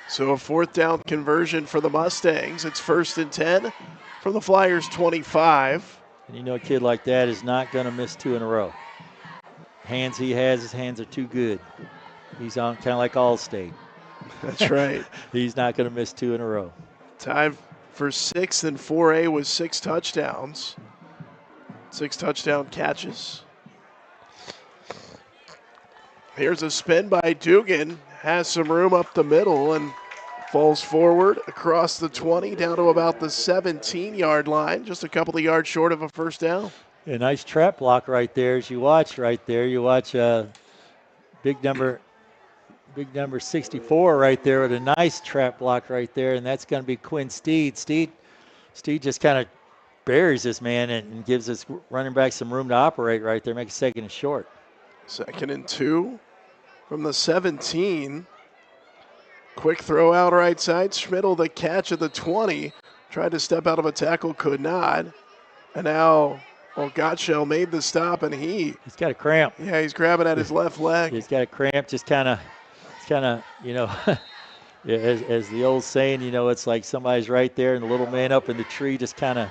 S13: So a 4th down conversion for the Mustangs. It's 1st and 10 from the Flyers 25.
S20: And you know a kid like that is not going to miss 2 in a row. Hands he has, his hands are too good. He's on kind of like Allstate.
S13: That's right.
S20: He's not going to miss 2 in a row.
S13: Tied for 6th in 4A with 6 touchdowns. 6 touchdown catches. Here's a spin by Dugan. Has some room up the middle and falls forward across the 20 down to about the 17-yard line. Just a couple of yards short of a first down.
S20: A nice trap block right there. As you watch right there, you watch big number 64 right there with a nice trap block right there, and that's going to be Quinn Steed. Steed just kind of buries this man and gives his running back some room to operate right there, make a 2nd and short.
S13: 2nd and 2 from the 17. Quick throw out right side. Schmidl the catch at the 20. Tried to step out of a tackle, could not. And now Gottschall made the stop, and he's
S20: got a cramp.
S13: Yeah, he's grabbing at his left leg.
S20: He's got a cramp, just kind of, as the old saying, it's like somebody's right there and the little man up in the tree just kind of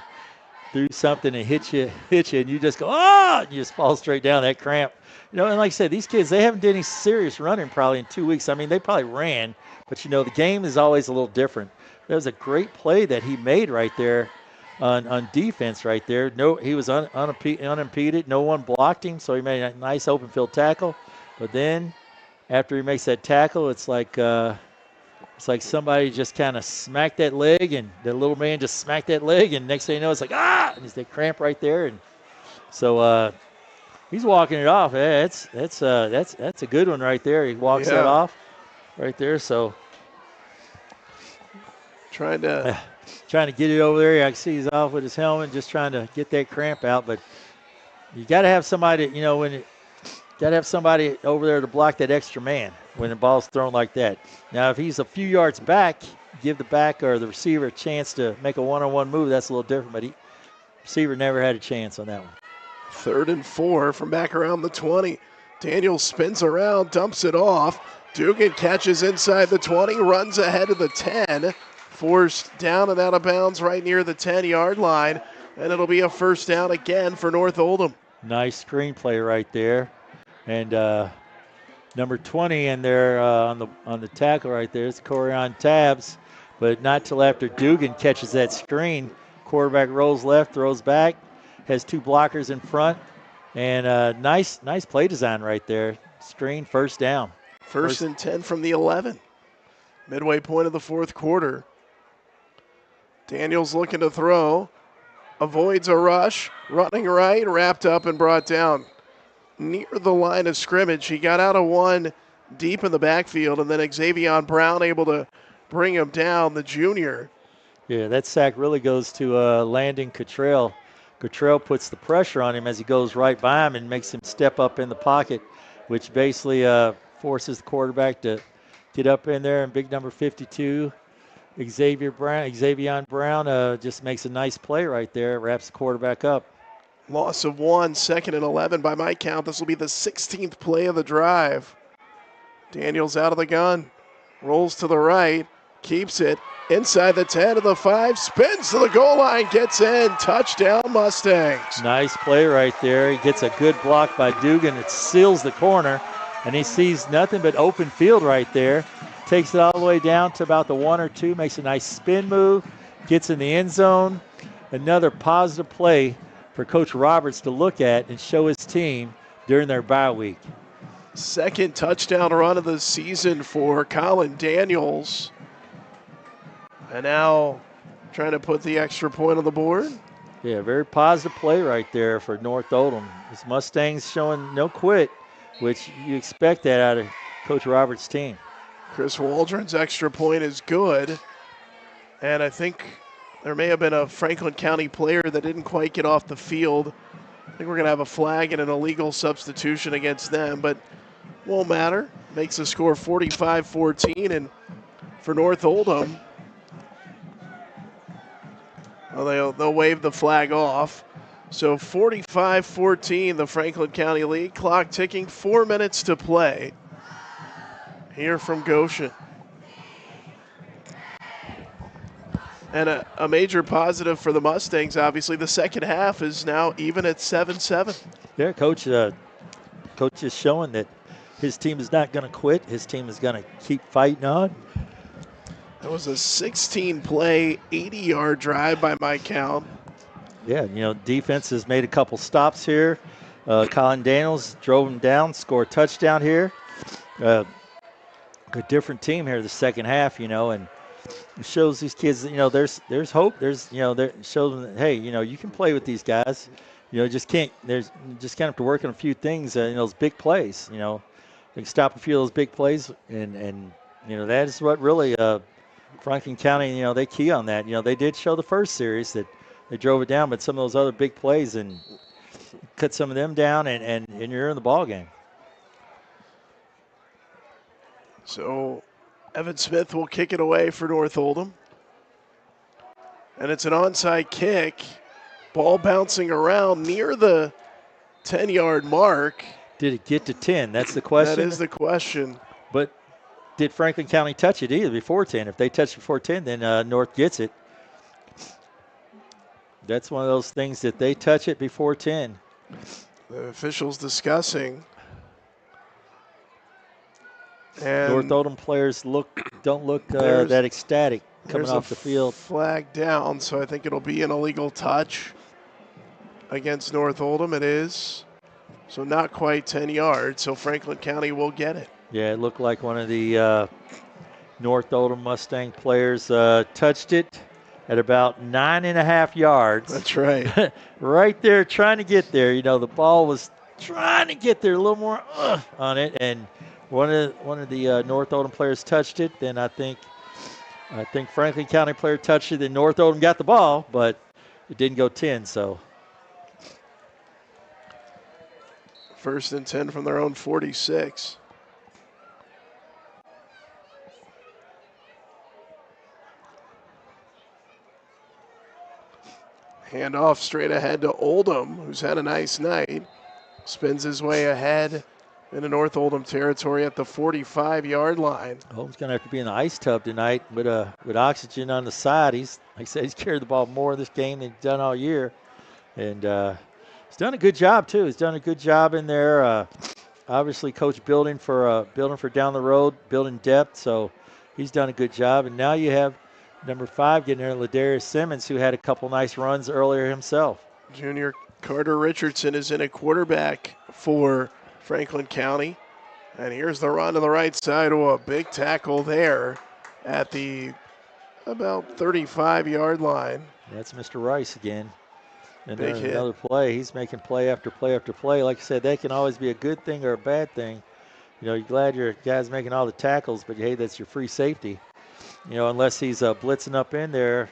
S20: threw something and hit you, and you just go, and you just fall straight down, that cramp. And like I said, these kids, they haven't done any serious running probably in 2 weeks. I mean, they probably ran, but, the game is always a little different. That was a great play that he made right there. On defense right there. No, he was unimpeded. No one blocked him, so he made a nice open field tackle. But then after he makes that tackle, it's like somebody just kind of smacked that leg, and the little man just smacked that leg, and next thing you know, it's like, ah! And they cramp right there. And so he's walking it off. Yeah, that's a good one right there. He walks it off right there. So
S13: trying to
S20: get it over there. I can see he's off with his helmet, just trying to get that cramp out. But you got to have somebody, got to have somebody over there to block that extra man when the ball's thrown like that. Now, if he's a few yards back, give the back or the receiver a chance to make a one-on-one move. That's a little different, but receiver never had a chance on that one.
S13: 3rd and 4 from back around the 20. Daniels spins around, dumps it off. Dugan catches inside the 20, runs ahead of the 10. Forced down and out of bounds right near the 10-yard line. And it'll be a first down again for North Oldham.
S20: Nice screenplay right there. And number 20 in there on the tackle right there is Corey on tabs. But not till after Dugan catches that screen. Quarterback rolls left, throws back. Has 2 blockers in front, and nice play design right there. Screen, first down.
S13: First and 10 from the 11. Midway point of the 4th quarter. Daniels looking to throw. Avoids a rush. Running right, wrapped up and brought down near the line of scrimmage. He got out of one deep in the backfield, and then Xavier Brown able to bring him down, the junior.
S20: Yeah, that sack really goes to Landon Cottrell. Cottrell puts the pressure on him as he goes right by him and makes him step up in the pocket, which basically forces the quarterback to get up in there. And big number 52, Xavier Brown just makes a nice play right there, wraps the quarterback up.
S13: Loss of 1, 2nd and 11 by my count. This will be the 16th play of the drive. Daniels out of the gun, rolls to the right, keeps it. Inside the 10 to the 5, spins to the goal line, gets in, touchdown Mustangs.
S20: Nice play right there. He gets a good block by Dugan. It seals the corner, and he sees nothing but open field right there. Takes it all the way down to about the 1 or 2, makes a nice spin move, gets in the end zone. Another positive play for Coach Roberts to look at and show his team during their bye week.
S13: 2nd touchdown run of the season for Colin Daniels. And now trying to put the extra point on the board.
S20: Yeah, very positive play right there for North Oldham. This Mustangs showing no quit, which you expect that out of Coach Roberts' team.
S13: Chris Waldron's extra point is good. And I think there may have been a Franklin County player that didn't quite get off the field. I think we're going to have a flag and an illegal substitution against them, but won't matter. Makes the score 45-14, and for North Oldham, well, they'll wave the flag off. So 45-14, the Franklin County lead. Clock ticking, 4 minutes to play here from Goshen. And a major positive for the Mustangs, obviously. The second half is now even at 7-7.
S20: Yeah, Coach is showing that his team is not going to quit. His team is going to keep fighting on.
S13: That was a 16-play, 80-yard drive by my count.
S20: Yeah, defense has made a couple stops here. Colin Daniels drove him down, scored a touchdown here. A different team here the second half, and it shows these kids that, there's hope. There's, it shows them that, hey, you can play with these guys. Just can't. There's just kind of have to work on a few things in those big plays. They can stop a few of those big plays, and that is what really Franklin County, they key on that. They did show the first series that they drove it down, but some of those other big plays and cut some of them down, and you're in the ball game.
S13: So Evan Smith will kick it away for North Oldham. And it's an onside kick. Ball bouncing around near the 10-yard mark.
S20: Did it get to 10? That's the question.
S13: That is the question.
S20: But did Franklin County touch it either before 10? If they touch it before 10, then North gets it. That's one of those things that they touch it before 10.
S13: The officials discussing. And
S20: North Oldham players don't look that ecstatic coming off the field.
S13: Flag down, so I think it'll be an illegal touch against North Oldham. It is. So not quite 10 yards, so Franklin County will get it.
S20: Yeah, it looked like one of the North Oldham Mustang players touched it at about 9.5 yards.
S13: That's right.
S20: Right there, trying to get there. You know, the ball was trying to get there, a little more on it, and one of the North Oldham players touched it. Then I think Franklin County player touched it. Then North Oldham got the ball, but it didn't go 10. So
S13: 1st and 10 from their own 46. Handoff straight ahead to Oldham, who's had a nice night. Spins his way ahead into North Oldham territory at the 45-yard line.
S20: Oldham's going to have to be in the ice tub tonight with oxygen on the side. Like I said, he's carried the ball more this game than he's done all year. And he's done a good job, too. He's done a good job in there. Obviously, coach building for down the road, building depth. So he's done a good job. And now you have number 5 getting there, Ladarius Simmons, who had a couple nice runs earlier himself.
S13: Junior Carter Richardson is in a quarterback for Franklin County. And here's the run to the right side. Oh, a big tackle there at the about 35-yard line.
S20: That's Mr. Rice again. And
S13: big
S20: then
S13: hit.
S20: Another play. He's making play after play after play. Like I said, that can always be a good thing or a bad thing. You know, you're glad your guy's making all the tackles, but hey, that's your free safety. You know, unless he's blitzing up in there,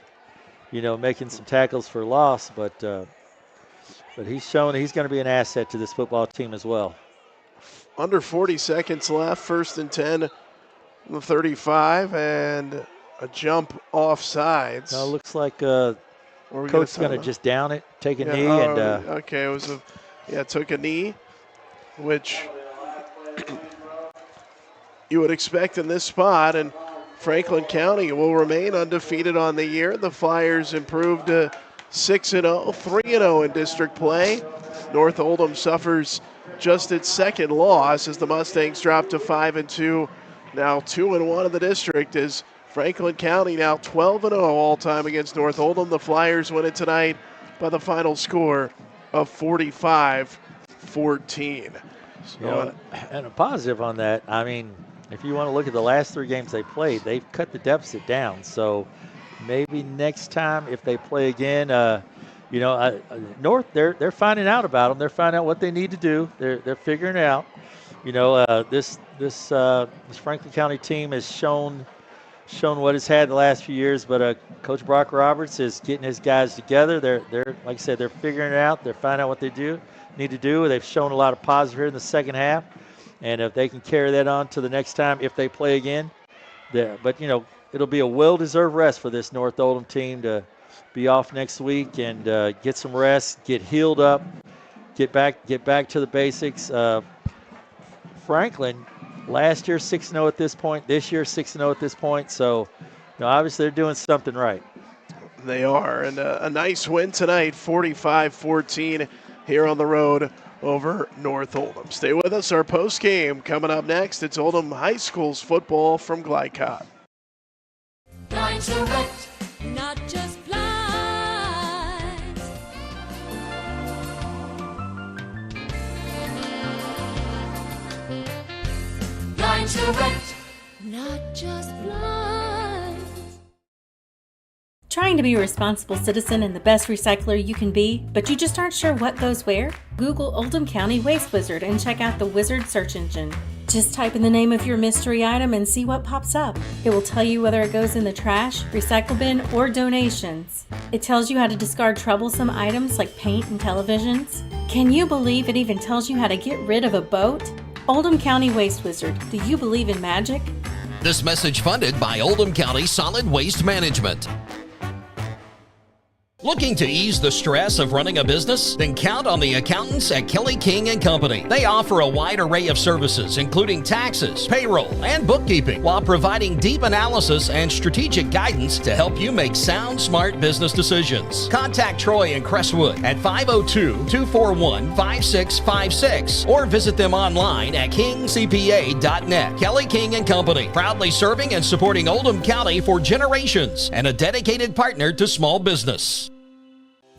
S20: you know, making some tackles for loss. But he's shown he's going to be an asset to this football team as well.
S13: Under 40 seconds left, 1st and 10 on the 35, and a jump off sides.
S20: Now it looks like coach's going to just down it, take a knee, and
S13: okay, it was took a knee, which you would expect in this spot, and Franklin County will remain undefeated on the year. The Flyers improved to 6-0, 3-0 in district play. North Oldham suffers just its second loss as the Mustangs drop to 5-2. Now 2-1 in the district as Franklin County now 12-0 all time against North Oldham. The Flyers win it tonight by the final score of 45-14.
S20: You know, and a positive on that, I mean, if you want to look at the last 3 games they played, they've cut the deficit down. So maybe next time if they play again, North, they're finding out about them. They're finding out what they need to do. They're figuring it out. You know, this Franklin County team has shown what it's had the last few years. But Coach Brock Roberts is getting his guys together. They're like I said, they're figuring it out. They're finding out what they need to do. They've shown a lot of positive here in the second half. And if they can carry that on to the next time, if they play again, but, you know, it'll be a well-deserved rest for this North Oldham team to be off next week and get some rest, get healed up, get back to the basics. Franklin, last year 6-0 at this point, this year 6-0 at this point. So, you know, obviously they're doing something right.
S13: They are, and a nice win tonight, 45-14 here on the road over North Oldham. Stay with us. Our post game coming up next. It's Oldham High School's football from Glycott.
S16: Lines direct, not just blinds. Lines direct, not just blinds.
S21: Trying to be a responsible citizen and the best recycler you can be, but you just aren't sure what goes where? Google Oldham County Waste Wizard and check out the Wizard search engine. Just type in the name of your mystery item and see what pops up. It will tell you whether it goes in the trash, recycle bin, or donations. It tells you how to discard troublesome items like paint and televisions. Can you believe it even tells you how to get rid of a boat? Oldham County Waste Wizard, do you believe in magic?
S7: This message funded by Oldham County Solid Waste Management. Looking to ease the stress of running a business? Then count on the accountants at Kelly King & Company. They offer a wide array of services, including taxes, payroll, and bookkeeping, while providing deep analysis and strategic guidance to help you make sound, smart business decisions. Contact Troy in Crestwood at 502-241-5656 or visit them online at kingcpa.net. Kelly King & Company, proudly serving and supporting Oldham County for generations and a dedicated partner to small business.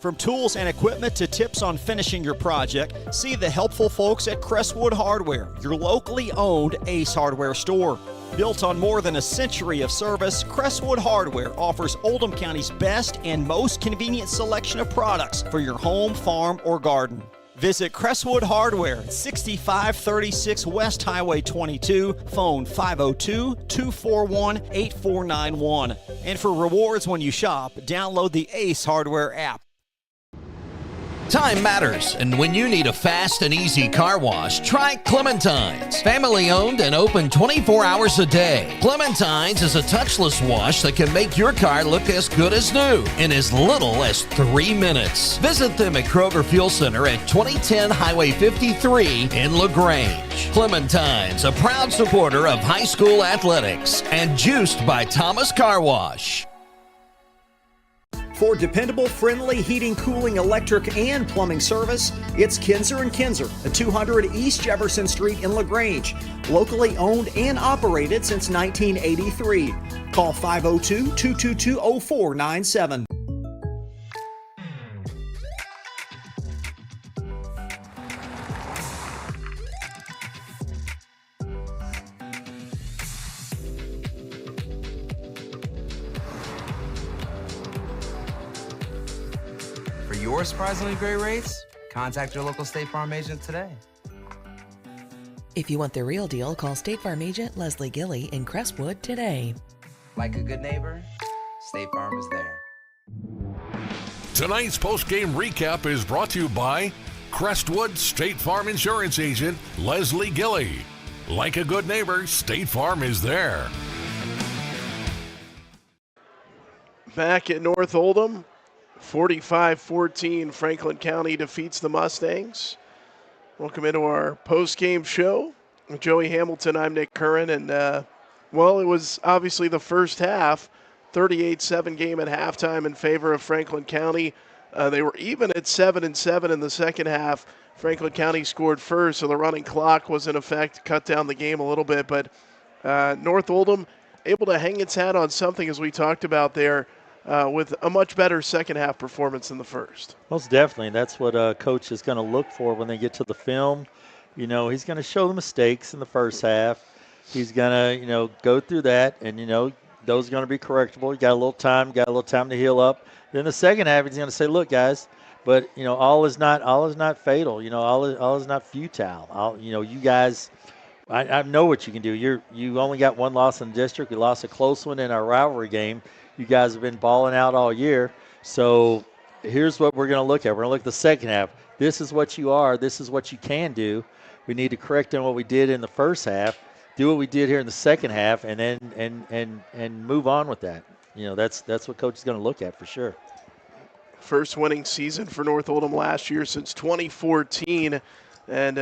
S19: From tools and equipment to tips on finishing your project, see the helpful folks at Crestwood Hardware, your locally owned Ace Hardware store. Built on more than a century of service, Crestwood Hardware offers Oldham County's best and most convenient selection of products for your home, farm, or garden. Visit Crestwood Hardware, 6536 West Highway 22, phone 502-241-8491. And for rewards when you shop, download the Ace Hardware app.
S7: Time matters, and when you need a fast and easy car wash, try Clementine's. Family owned and open 24 hours a day. Clementine's is a touchless wash that can make your car look as good as new in as little as 3 minutes. Visit them at Kroger Fuel Center at 2010 Highway 53 in LaGrange. Clementine's, a proud supporter of high school athletics and juiced by Thomas Car Wash.
S5: For dependable, friendly heating, cooling, electric, and plumbing service, it's Kinzer & Kinzer at 200 East Jefferson Street in LaGrange. Locally owned and operated since 1983. Call 502-222-0497.
S8: For your surprisingly great rates, contact your local State Farm agent today.
S9: If you want the real deal, call State Farm agent Leslie Gilley in Crestwood today.
S8: Like a good neighbor, State Farm is there.
S4: Tonight's post-game recap is brought to you by Crestwood State Farm Insurance Agent Leslie Gilley. Like a good neighbor, State Farm is there.
S13: Back at North Oldham, 45-14, Franklin County defeats the Mustangs. Welcome into our post-game show. With Joey Hamilton, I'm Nick Curran, and, it was obviously the first half, 38-7 game at halftime in favor of Franklin County. They were even at 7-7 in the second half. Franklin County scored first, so the running clock was in effect, cut down the game a little bit, but North Oldham able to hang its hat on something, as we talked about there, with a much better second half performance than the first.
S20: Most definitely. That's what Coach is going to look for when they get to the film. You know, he's going to show the mistakes in the first half. He's going to, go through that, and, those are going to be correctable. You got a little time to heal up. Then the second half, he's going to say, look, guys, but, all is not fatal. All is not futile. You guys, I know what you can do. You only got one loss in the district. We lost a close one in our rivalry game. You guys have been balling out all year. So here's what we're going to look at. We're going to look at the second half. This is what you are. This is what you can do. We need to correct on what we did in the first half, do what we did here in the second half, and then and move on with that. That's what Coach is going to look at for sure.
S13: First winning season for North Oldham last year since 2014, and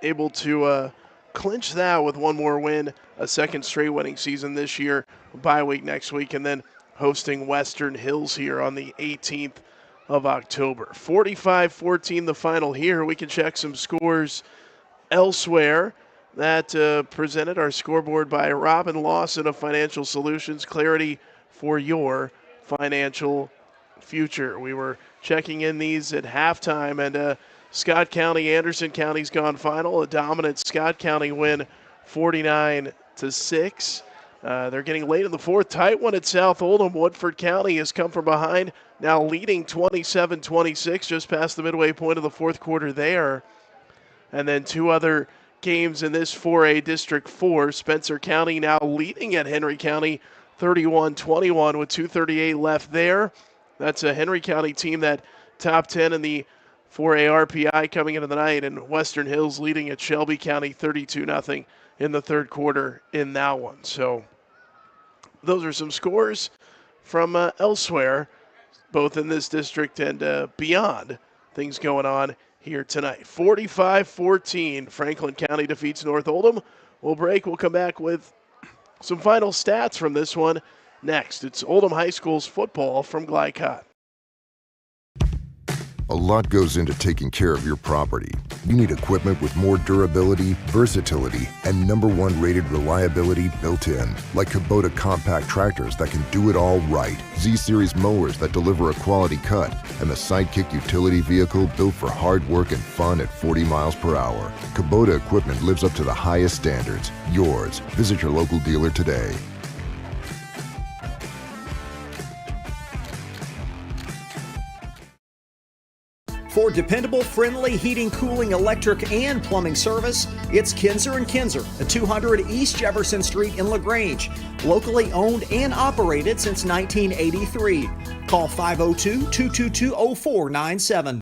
S13: able to clinch that with one more win, a second straight winning season this year, bye week next week, and then hosting Western Hills here on the 18th of October. 45-14 the final here. We can check some scores elsewhere. That presented our scoreboard by Robin Lawson of Financial Solutions, clarity for your financial future. We were checking in these at halftime, and Scott County, Anderson County's gone final. A dominant Scott County win, 49-6. They're getting late in the fourth. Tight one at South Oldham. Woodford County has come from behind, now leading 27-26, just past the midway point of the fourth quarter there. And then two other games in this 4A District 4. Spencer County now leading at Henry County, 31-21 with 2:38 left there. That's a Henry County team that top 10 in the 4A RPI coming into the night, and Western Hills leading at Shelby County 32-0 in the third quarter in that one. So those are some scores from elsewhere, both in this district and beyond. Things going on here tonight. 45-14, Franklin County defeats North Oldham. We'll break. We'll come back with some final stats from this one next. It's Oldham High School's football from Glycott.
S14: A lot goes into taking care of your property. You need equipment with more durability, versatility, and #1 rated reliability built in, like Kubota compact tractors that can do it all right, Z-Series mowers that deliver a quality cut, and the Sidekick utility vehicle built for hard work and fun at 40 miles per hour. Kubota equipment lives up to the highest standards. Yours. Visit your local dealer today.
S5: For dependable, friendly heating, cooling, electric, and plumbing service, it's Kinzer & Kinzer at 200 East Jefferson Street in LaGrange. Locally owned and operated since 1983. Call 502-222-0497.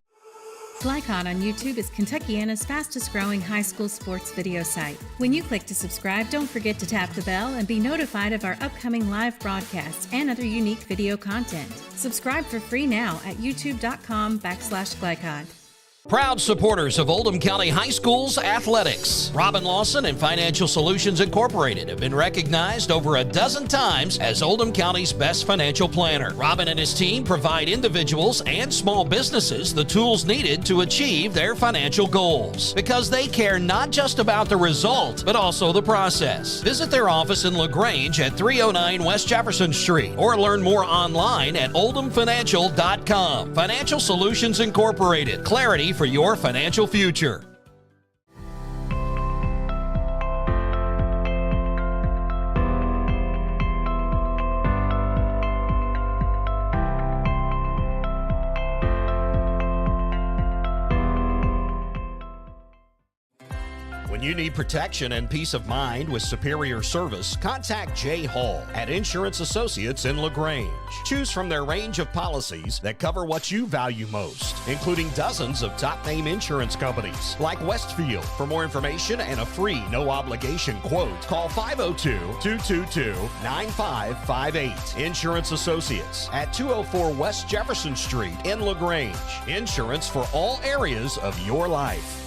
S21: Glycod on YouTube is Kentuckiana's fastest growing high school sports video site. When you click to subscribe, don't forget to tap the bell and be notified of our upcoming live broadcasts and other unique video content. Subscribe for free now at youtube.com/Glycod.
S7: Proud supporters of Oldham County High School's athletics. Robin Lawson and Financial Solutions Incorporated have been recognized over a dozen times as Oldham County's best financial planner. Robin and his team provide individuals and small businesses the tools needed to achieve their financial goals because they care not just about the result, but also the process. Visit their office in LaGrange at 309 West Jefferson Street or learn more online at oldhamfinancial.com. Financial Solutions Incorporated. Clarity for your financial future. When you need protection and peace of mind with superior service, contact Jay Hall at Insurance Associates in LaGrange. Choose from their range of policies that cover what you value most, including dozens of top-name insurance companies like Westfield. For more information and a free no-obligation quote, call 502-222-9558. Insurance Associates at 204 West Jefferson Street in LaGrange. Insurance for all areas of your life.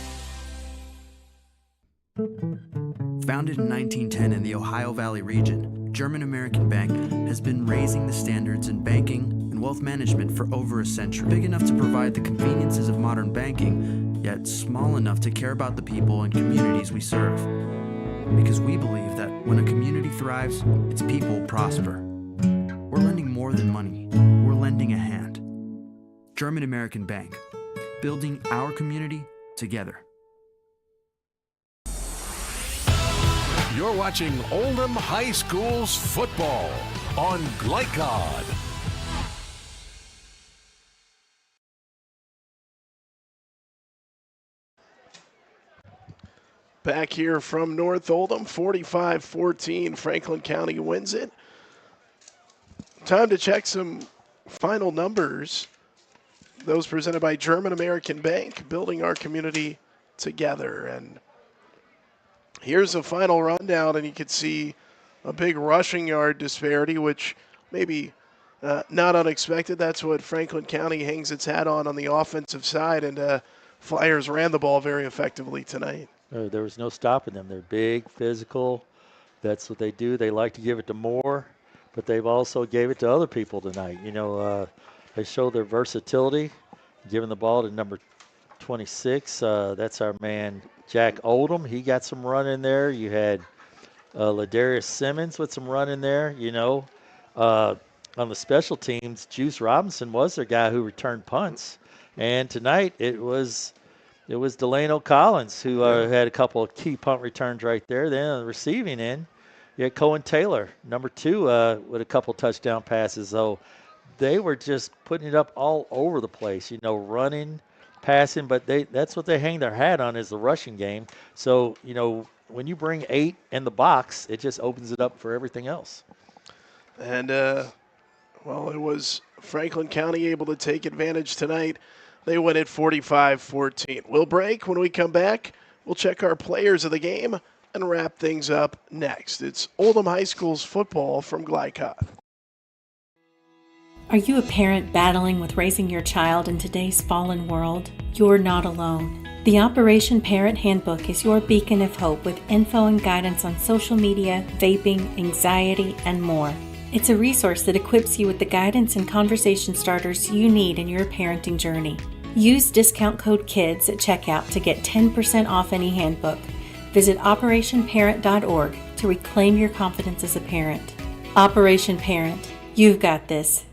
S12: Founded in 1910 in the Ohio Valley region, German American Bank has been raising the standards in banking and wealth management for over a century. Big enough to provide the conveniences of modern banking, yet small enough to care about the people and communities we serve. Because we believe that when a community thrives, its people prosper. We're lending more than money. We're lending a hand. German American Bank, building our community together.
S4: You're watching Oldham High School's football on Glycod.
S13: Back here from North Oldham, 45-14. Franklin County wins it. Time to check some final numbers. Those presented by German American Bank, building our community together. And here's a final rundown, and you can see a big rushing yard disparity, which maybe not unexpected. That's what Franklin County hangs its hat on the offensive side, and Flyers ran the ball very effectively tonight.
S20: There was no stopping them. They're big, physical. That's what they do. They like to give it to Moore, but they've also gave it to other people tonight. You know, they show their versatility, giving the ball to number 26. That's our man, Jack Oldham. He got some run in there. You had Ladarius Simmons with some run in there. You know, on the special teams, Juice Robinson was their guy who returned punts. And tonight it was Delano Collins who had a couple of key punt returns right there. Then on the receiving end, you had Cohen Taylor, number 2, with a couple touchdown passes. So they were just putting it up all over the place, you know, running, passing, but that's what they hang their hat on is the rushing game. So, you know, when you bring 8 in the box, it just opens it up for everything else.
S13: And, well, it was Franklin County able to take advantage tonight. They win it 45-14. We'll break. When we come back, we'll check our players of the game and wrap things up next. It's Oldham High School's football from Glycod.
S21: Are you a parent battling with raising your child in today's fallen world? You're not alone. The Operation Parent Handbook is your beacon of hope with info and guidance on social media, vaping, anxiety, and more. It's a resource that equips you with the guidance and conversation starters you need in your parenting journey.
S6: Use discount code KIDS at checkout to get 10% off any handbook. Visit operationparent.org to reclaim your confidence as a parent. Operation Parent, you've got this.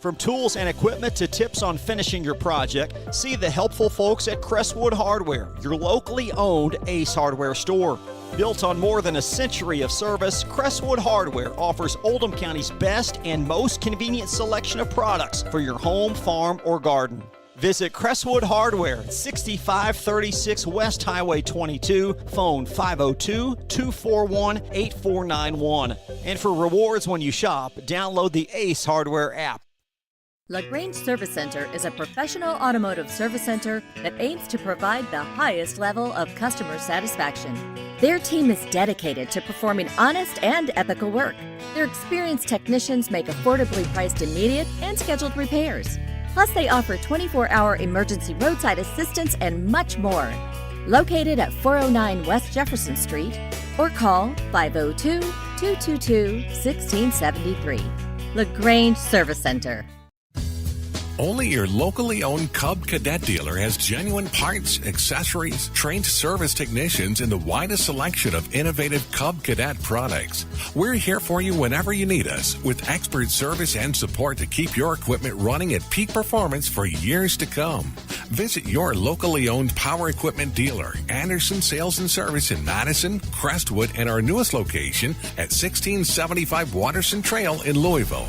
S19: From tools and equipment to tips on finishing your project, see the helpful folks at Crestwood Hardware, your locally owned Ace Hardware store. Built on more than a century of service, Crestwood Hardware offers Oldham County's best and most convenient selection of products for your home, farm, or garden. Visit Crestwood Hardware at 6536 West Highway 22, phone 502-241-8491. And for rewards when you shop, download the Ace Hardware app.
S3: LaGrange Service Center is a professional automotive service center that aims to provide the highest level of customer satisfaction. Their team is dedicated to performing honest and ethical work. Their experienced technicians make affordably priced immediate and scheduled repairs. Plus, they offer 24-hour emergency roadside assistance and much more. Located at 409 West Jefferson Street, or call 502-222-1673. LaGrange Service Center.
S4: Only your locally owned Cub Cadet dealer has genuine parts, accessories, trained service technicians, and the widest selection of innovative Cub Cadet products. We're here for you whenever you need us, with expert service and support to keep your equipment running at peak performance for years to come. Visit your locally owned power equipment dealer, Anderson Sales and Service in Madison, Crestwood, and our newest location at 1675 Watterson Trail in Louisville.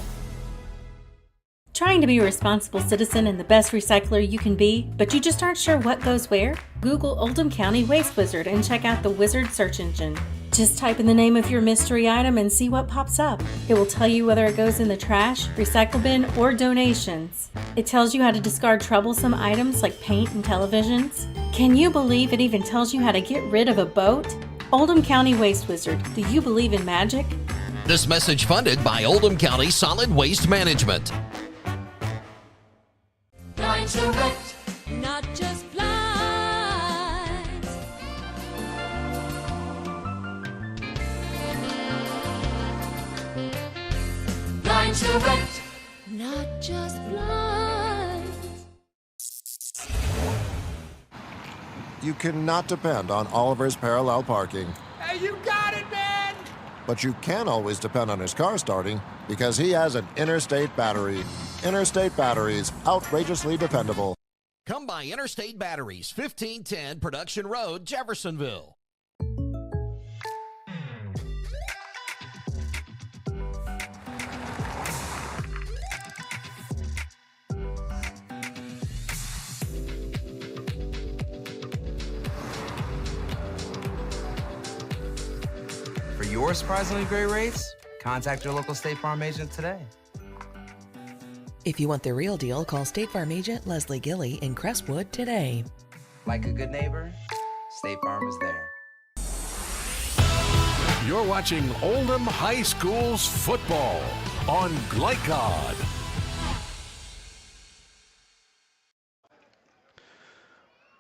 S6: Trying to be a responsible citizen and the best recycler you can be, but you just aren't sure what goes where? Google Oldham County Waste Wizard and check out the Wizard search engine. Just type in the name of your mystery item and see what pops up. It will tell you whether it goes in the trash, recycle bin, or donations. It tells you how to discard troublesome items like paint and televisions. Can you believe it even tells you how to get rid of a boat? Oldham County Waste Wizard, do you believe in magic?
S7: This message funded by Oldham County Solid Waste Management.
S16: Line Direct, not just blinds. Line Direct, not just blinds.
S17: You cannot depend on Oliver's parallel parking.
S18: Hey, you got it, man!
S17: But you can always depend on his car starting because he has an Interstate battery. Interstate batteries, outrageously dependable.
S7: Come by Interstate Batteries, 1510 Production Road, Jeffersonville.
S8: For your surprisingly great rates, contact your local State Farm agent today.
S9: If you want the real deal, call State Farm agent Leslie Gilly in Crestwood today.
S8: Like a good neighbor, State Farm is there.
S4: You're watching Oldham High School's football on Glycod.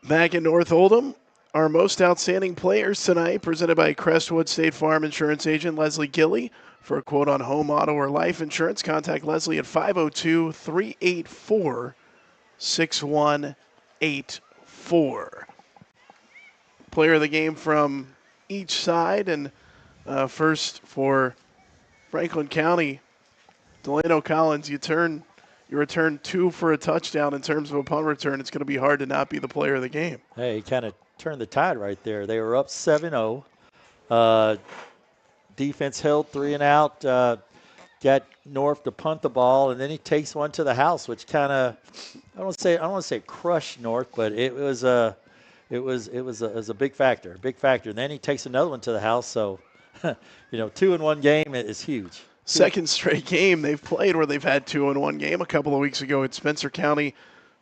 S13: Back in North Oldham, our most outstanding players tonight, presented by Crestwood State Farm Insurance agent Leslie Gilly. For a quote on home, auto, or life insurance, contact Leslie at 502-384-6184. Player of the game from each side, and first for Franklin County, Delano Collins, you return 2 for a touchdown in terms of a punt return. It's going to be hard to not be the player of the game.
S20: Hey, he kind of turned the tide right there. They were up 7-0. Defense held 3 and out, got North to punt the ball, and then he takes one to the house, which kind of I don't want to say crushed North, but it was a big factor, And then he takes another one to the house. So, 2 in one game is huge.
S13: Second straight game they've played where they've had 2 in one game. A couple of weeks ago at Spencer County,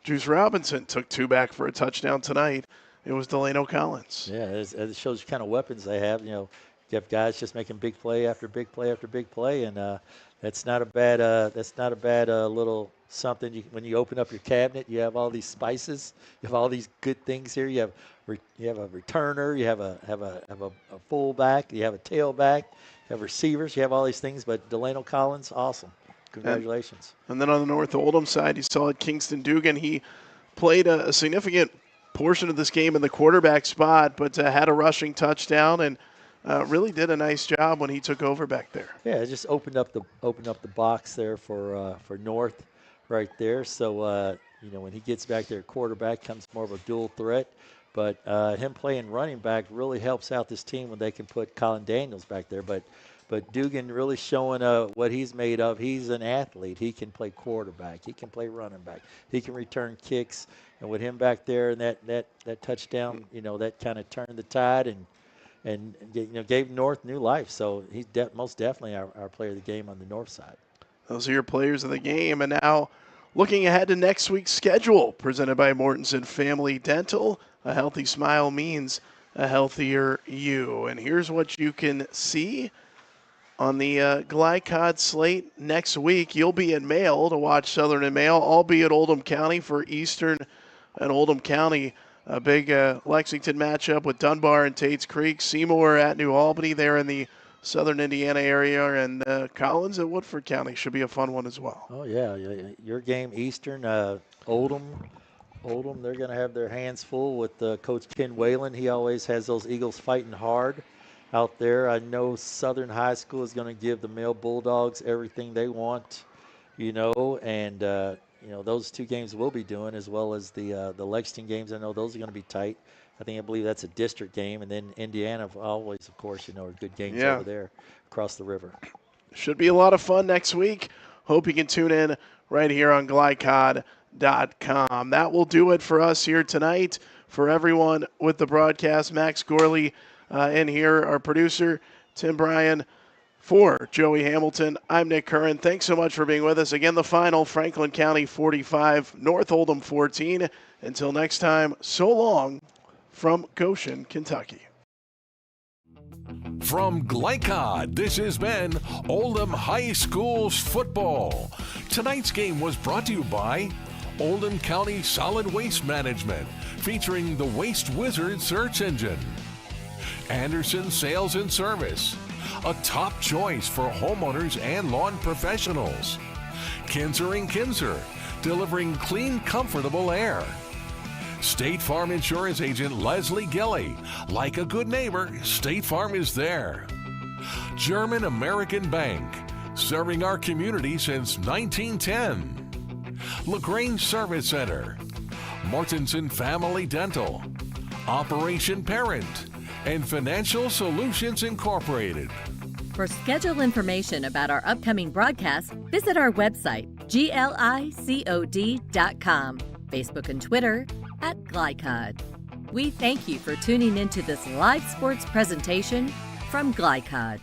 S13: Juice Robinson took 2 back for a touchdown tonight. It was Delano Collins.
S20: Yeah, it shows you kind of weapons they have. You have guys just making big play after big play after big play, and that's not a bad little something. When you open up your cabinet, you have all these spices, you have all these good things here. You have a returner, you have a fullback, you have a tailback, you have receivers, you have all these things. But Delano Collins, awesome. Congratulations.
S13: And then on the North Oldham side, you saw it Kingston Dugan. He played a significant portion of this game in the quarterback spot, but had a rushing touchdown and really did a nice job when he took over back there.
S20: Yeah, it just opened up the box there for North right there. So when he gets back there, quarterback comes more of a dual threat. But him playing running back really helps out this team when they can put Colin Daniels back there. But Dugan really showing what he's made of. He's an athlete. He can play quarterback. He can play running back. He can return kicks. And with him back there and that touchdown, that kind of turned the tide and gave North new life. So he's most definitely our player of the game on the North side.
S13: Those are your players of the game. And now looking ahead to next week's schedule, presented by Mortensen Family Dental. A healthy smile means a healthier you. And here's what you can see on the Glycod slate next week. You'll be in Mail to watch Southern and Mail. I'll be at Oldham County for Eastern and Oldham County. A big Lexington matchup with Dunbar and Tates Creek. Seymour at New Albany there in the Southern Indiana area. And Collins at Woodford County should be a fun one as well.
S20: Oh, yeah. Your game, Eastern, Oldham, they're going to have their hands full with Coach Ken Whalen. He always has those Eagles fighting hard out there. I know Southern High School is going to give the male Bulldogs everything they want, and those two games we'll be doing, as well as the Lexington games. I know those are going to be tight. I believe that's a district game, and then Indiana always, of course, are good games over there across the river.
S13: Should be a lot of fun next week. Hope you can tune in right here on Glycod.com. That will do it for us here tonight. For everyone with the broadcast, Max Gorley in here, our producer, Tim Bryan. For Joey Hamilton, I'm Nick Curran. Thanks so much for being with us. Again, the final, Franklin County 45, North Oldham 14. Until next time, so long from Goshen, Kentucky.
S4: From Glycod, this has been Oldham High School's football. Tonight's game was brought to you by Oldham County Solid Waste Management, featuring the Waste Wizard search engine. Anderson Sales and Service, a top choice for homeowners and lawn professionals. Kinzer & Kinzer, delivering clean, comfortable air. State Farm Insurance Agent Leslie Gilly. Like a good neighbor, State Farm is there. German American Bank, serving our community since 1910. LaGrange Service Center, Mortensen Family Dental, Operation Parent, and Financial Solutions Incorporated.
S3: For schedule information about our upcoming broadcasts, visit our website, glicod.com, Facebook and Twitter @Glycod. We thank you for tuning into this live sports presentation from Glycod.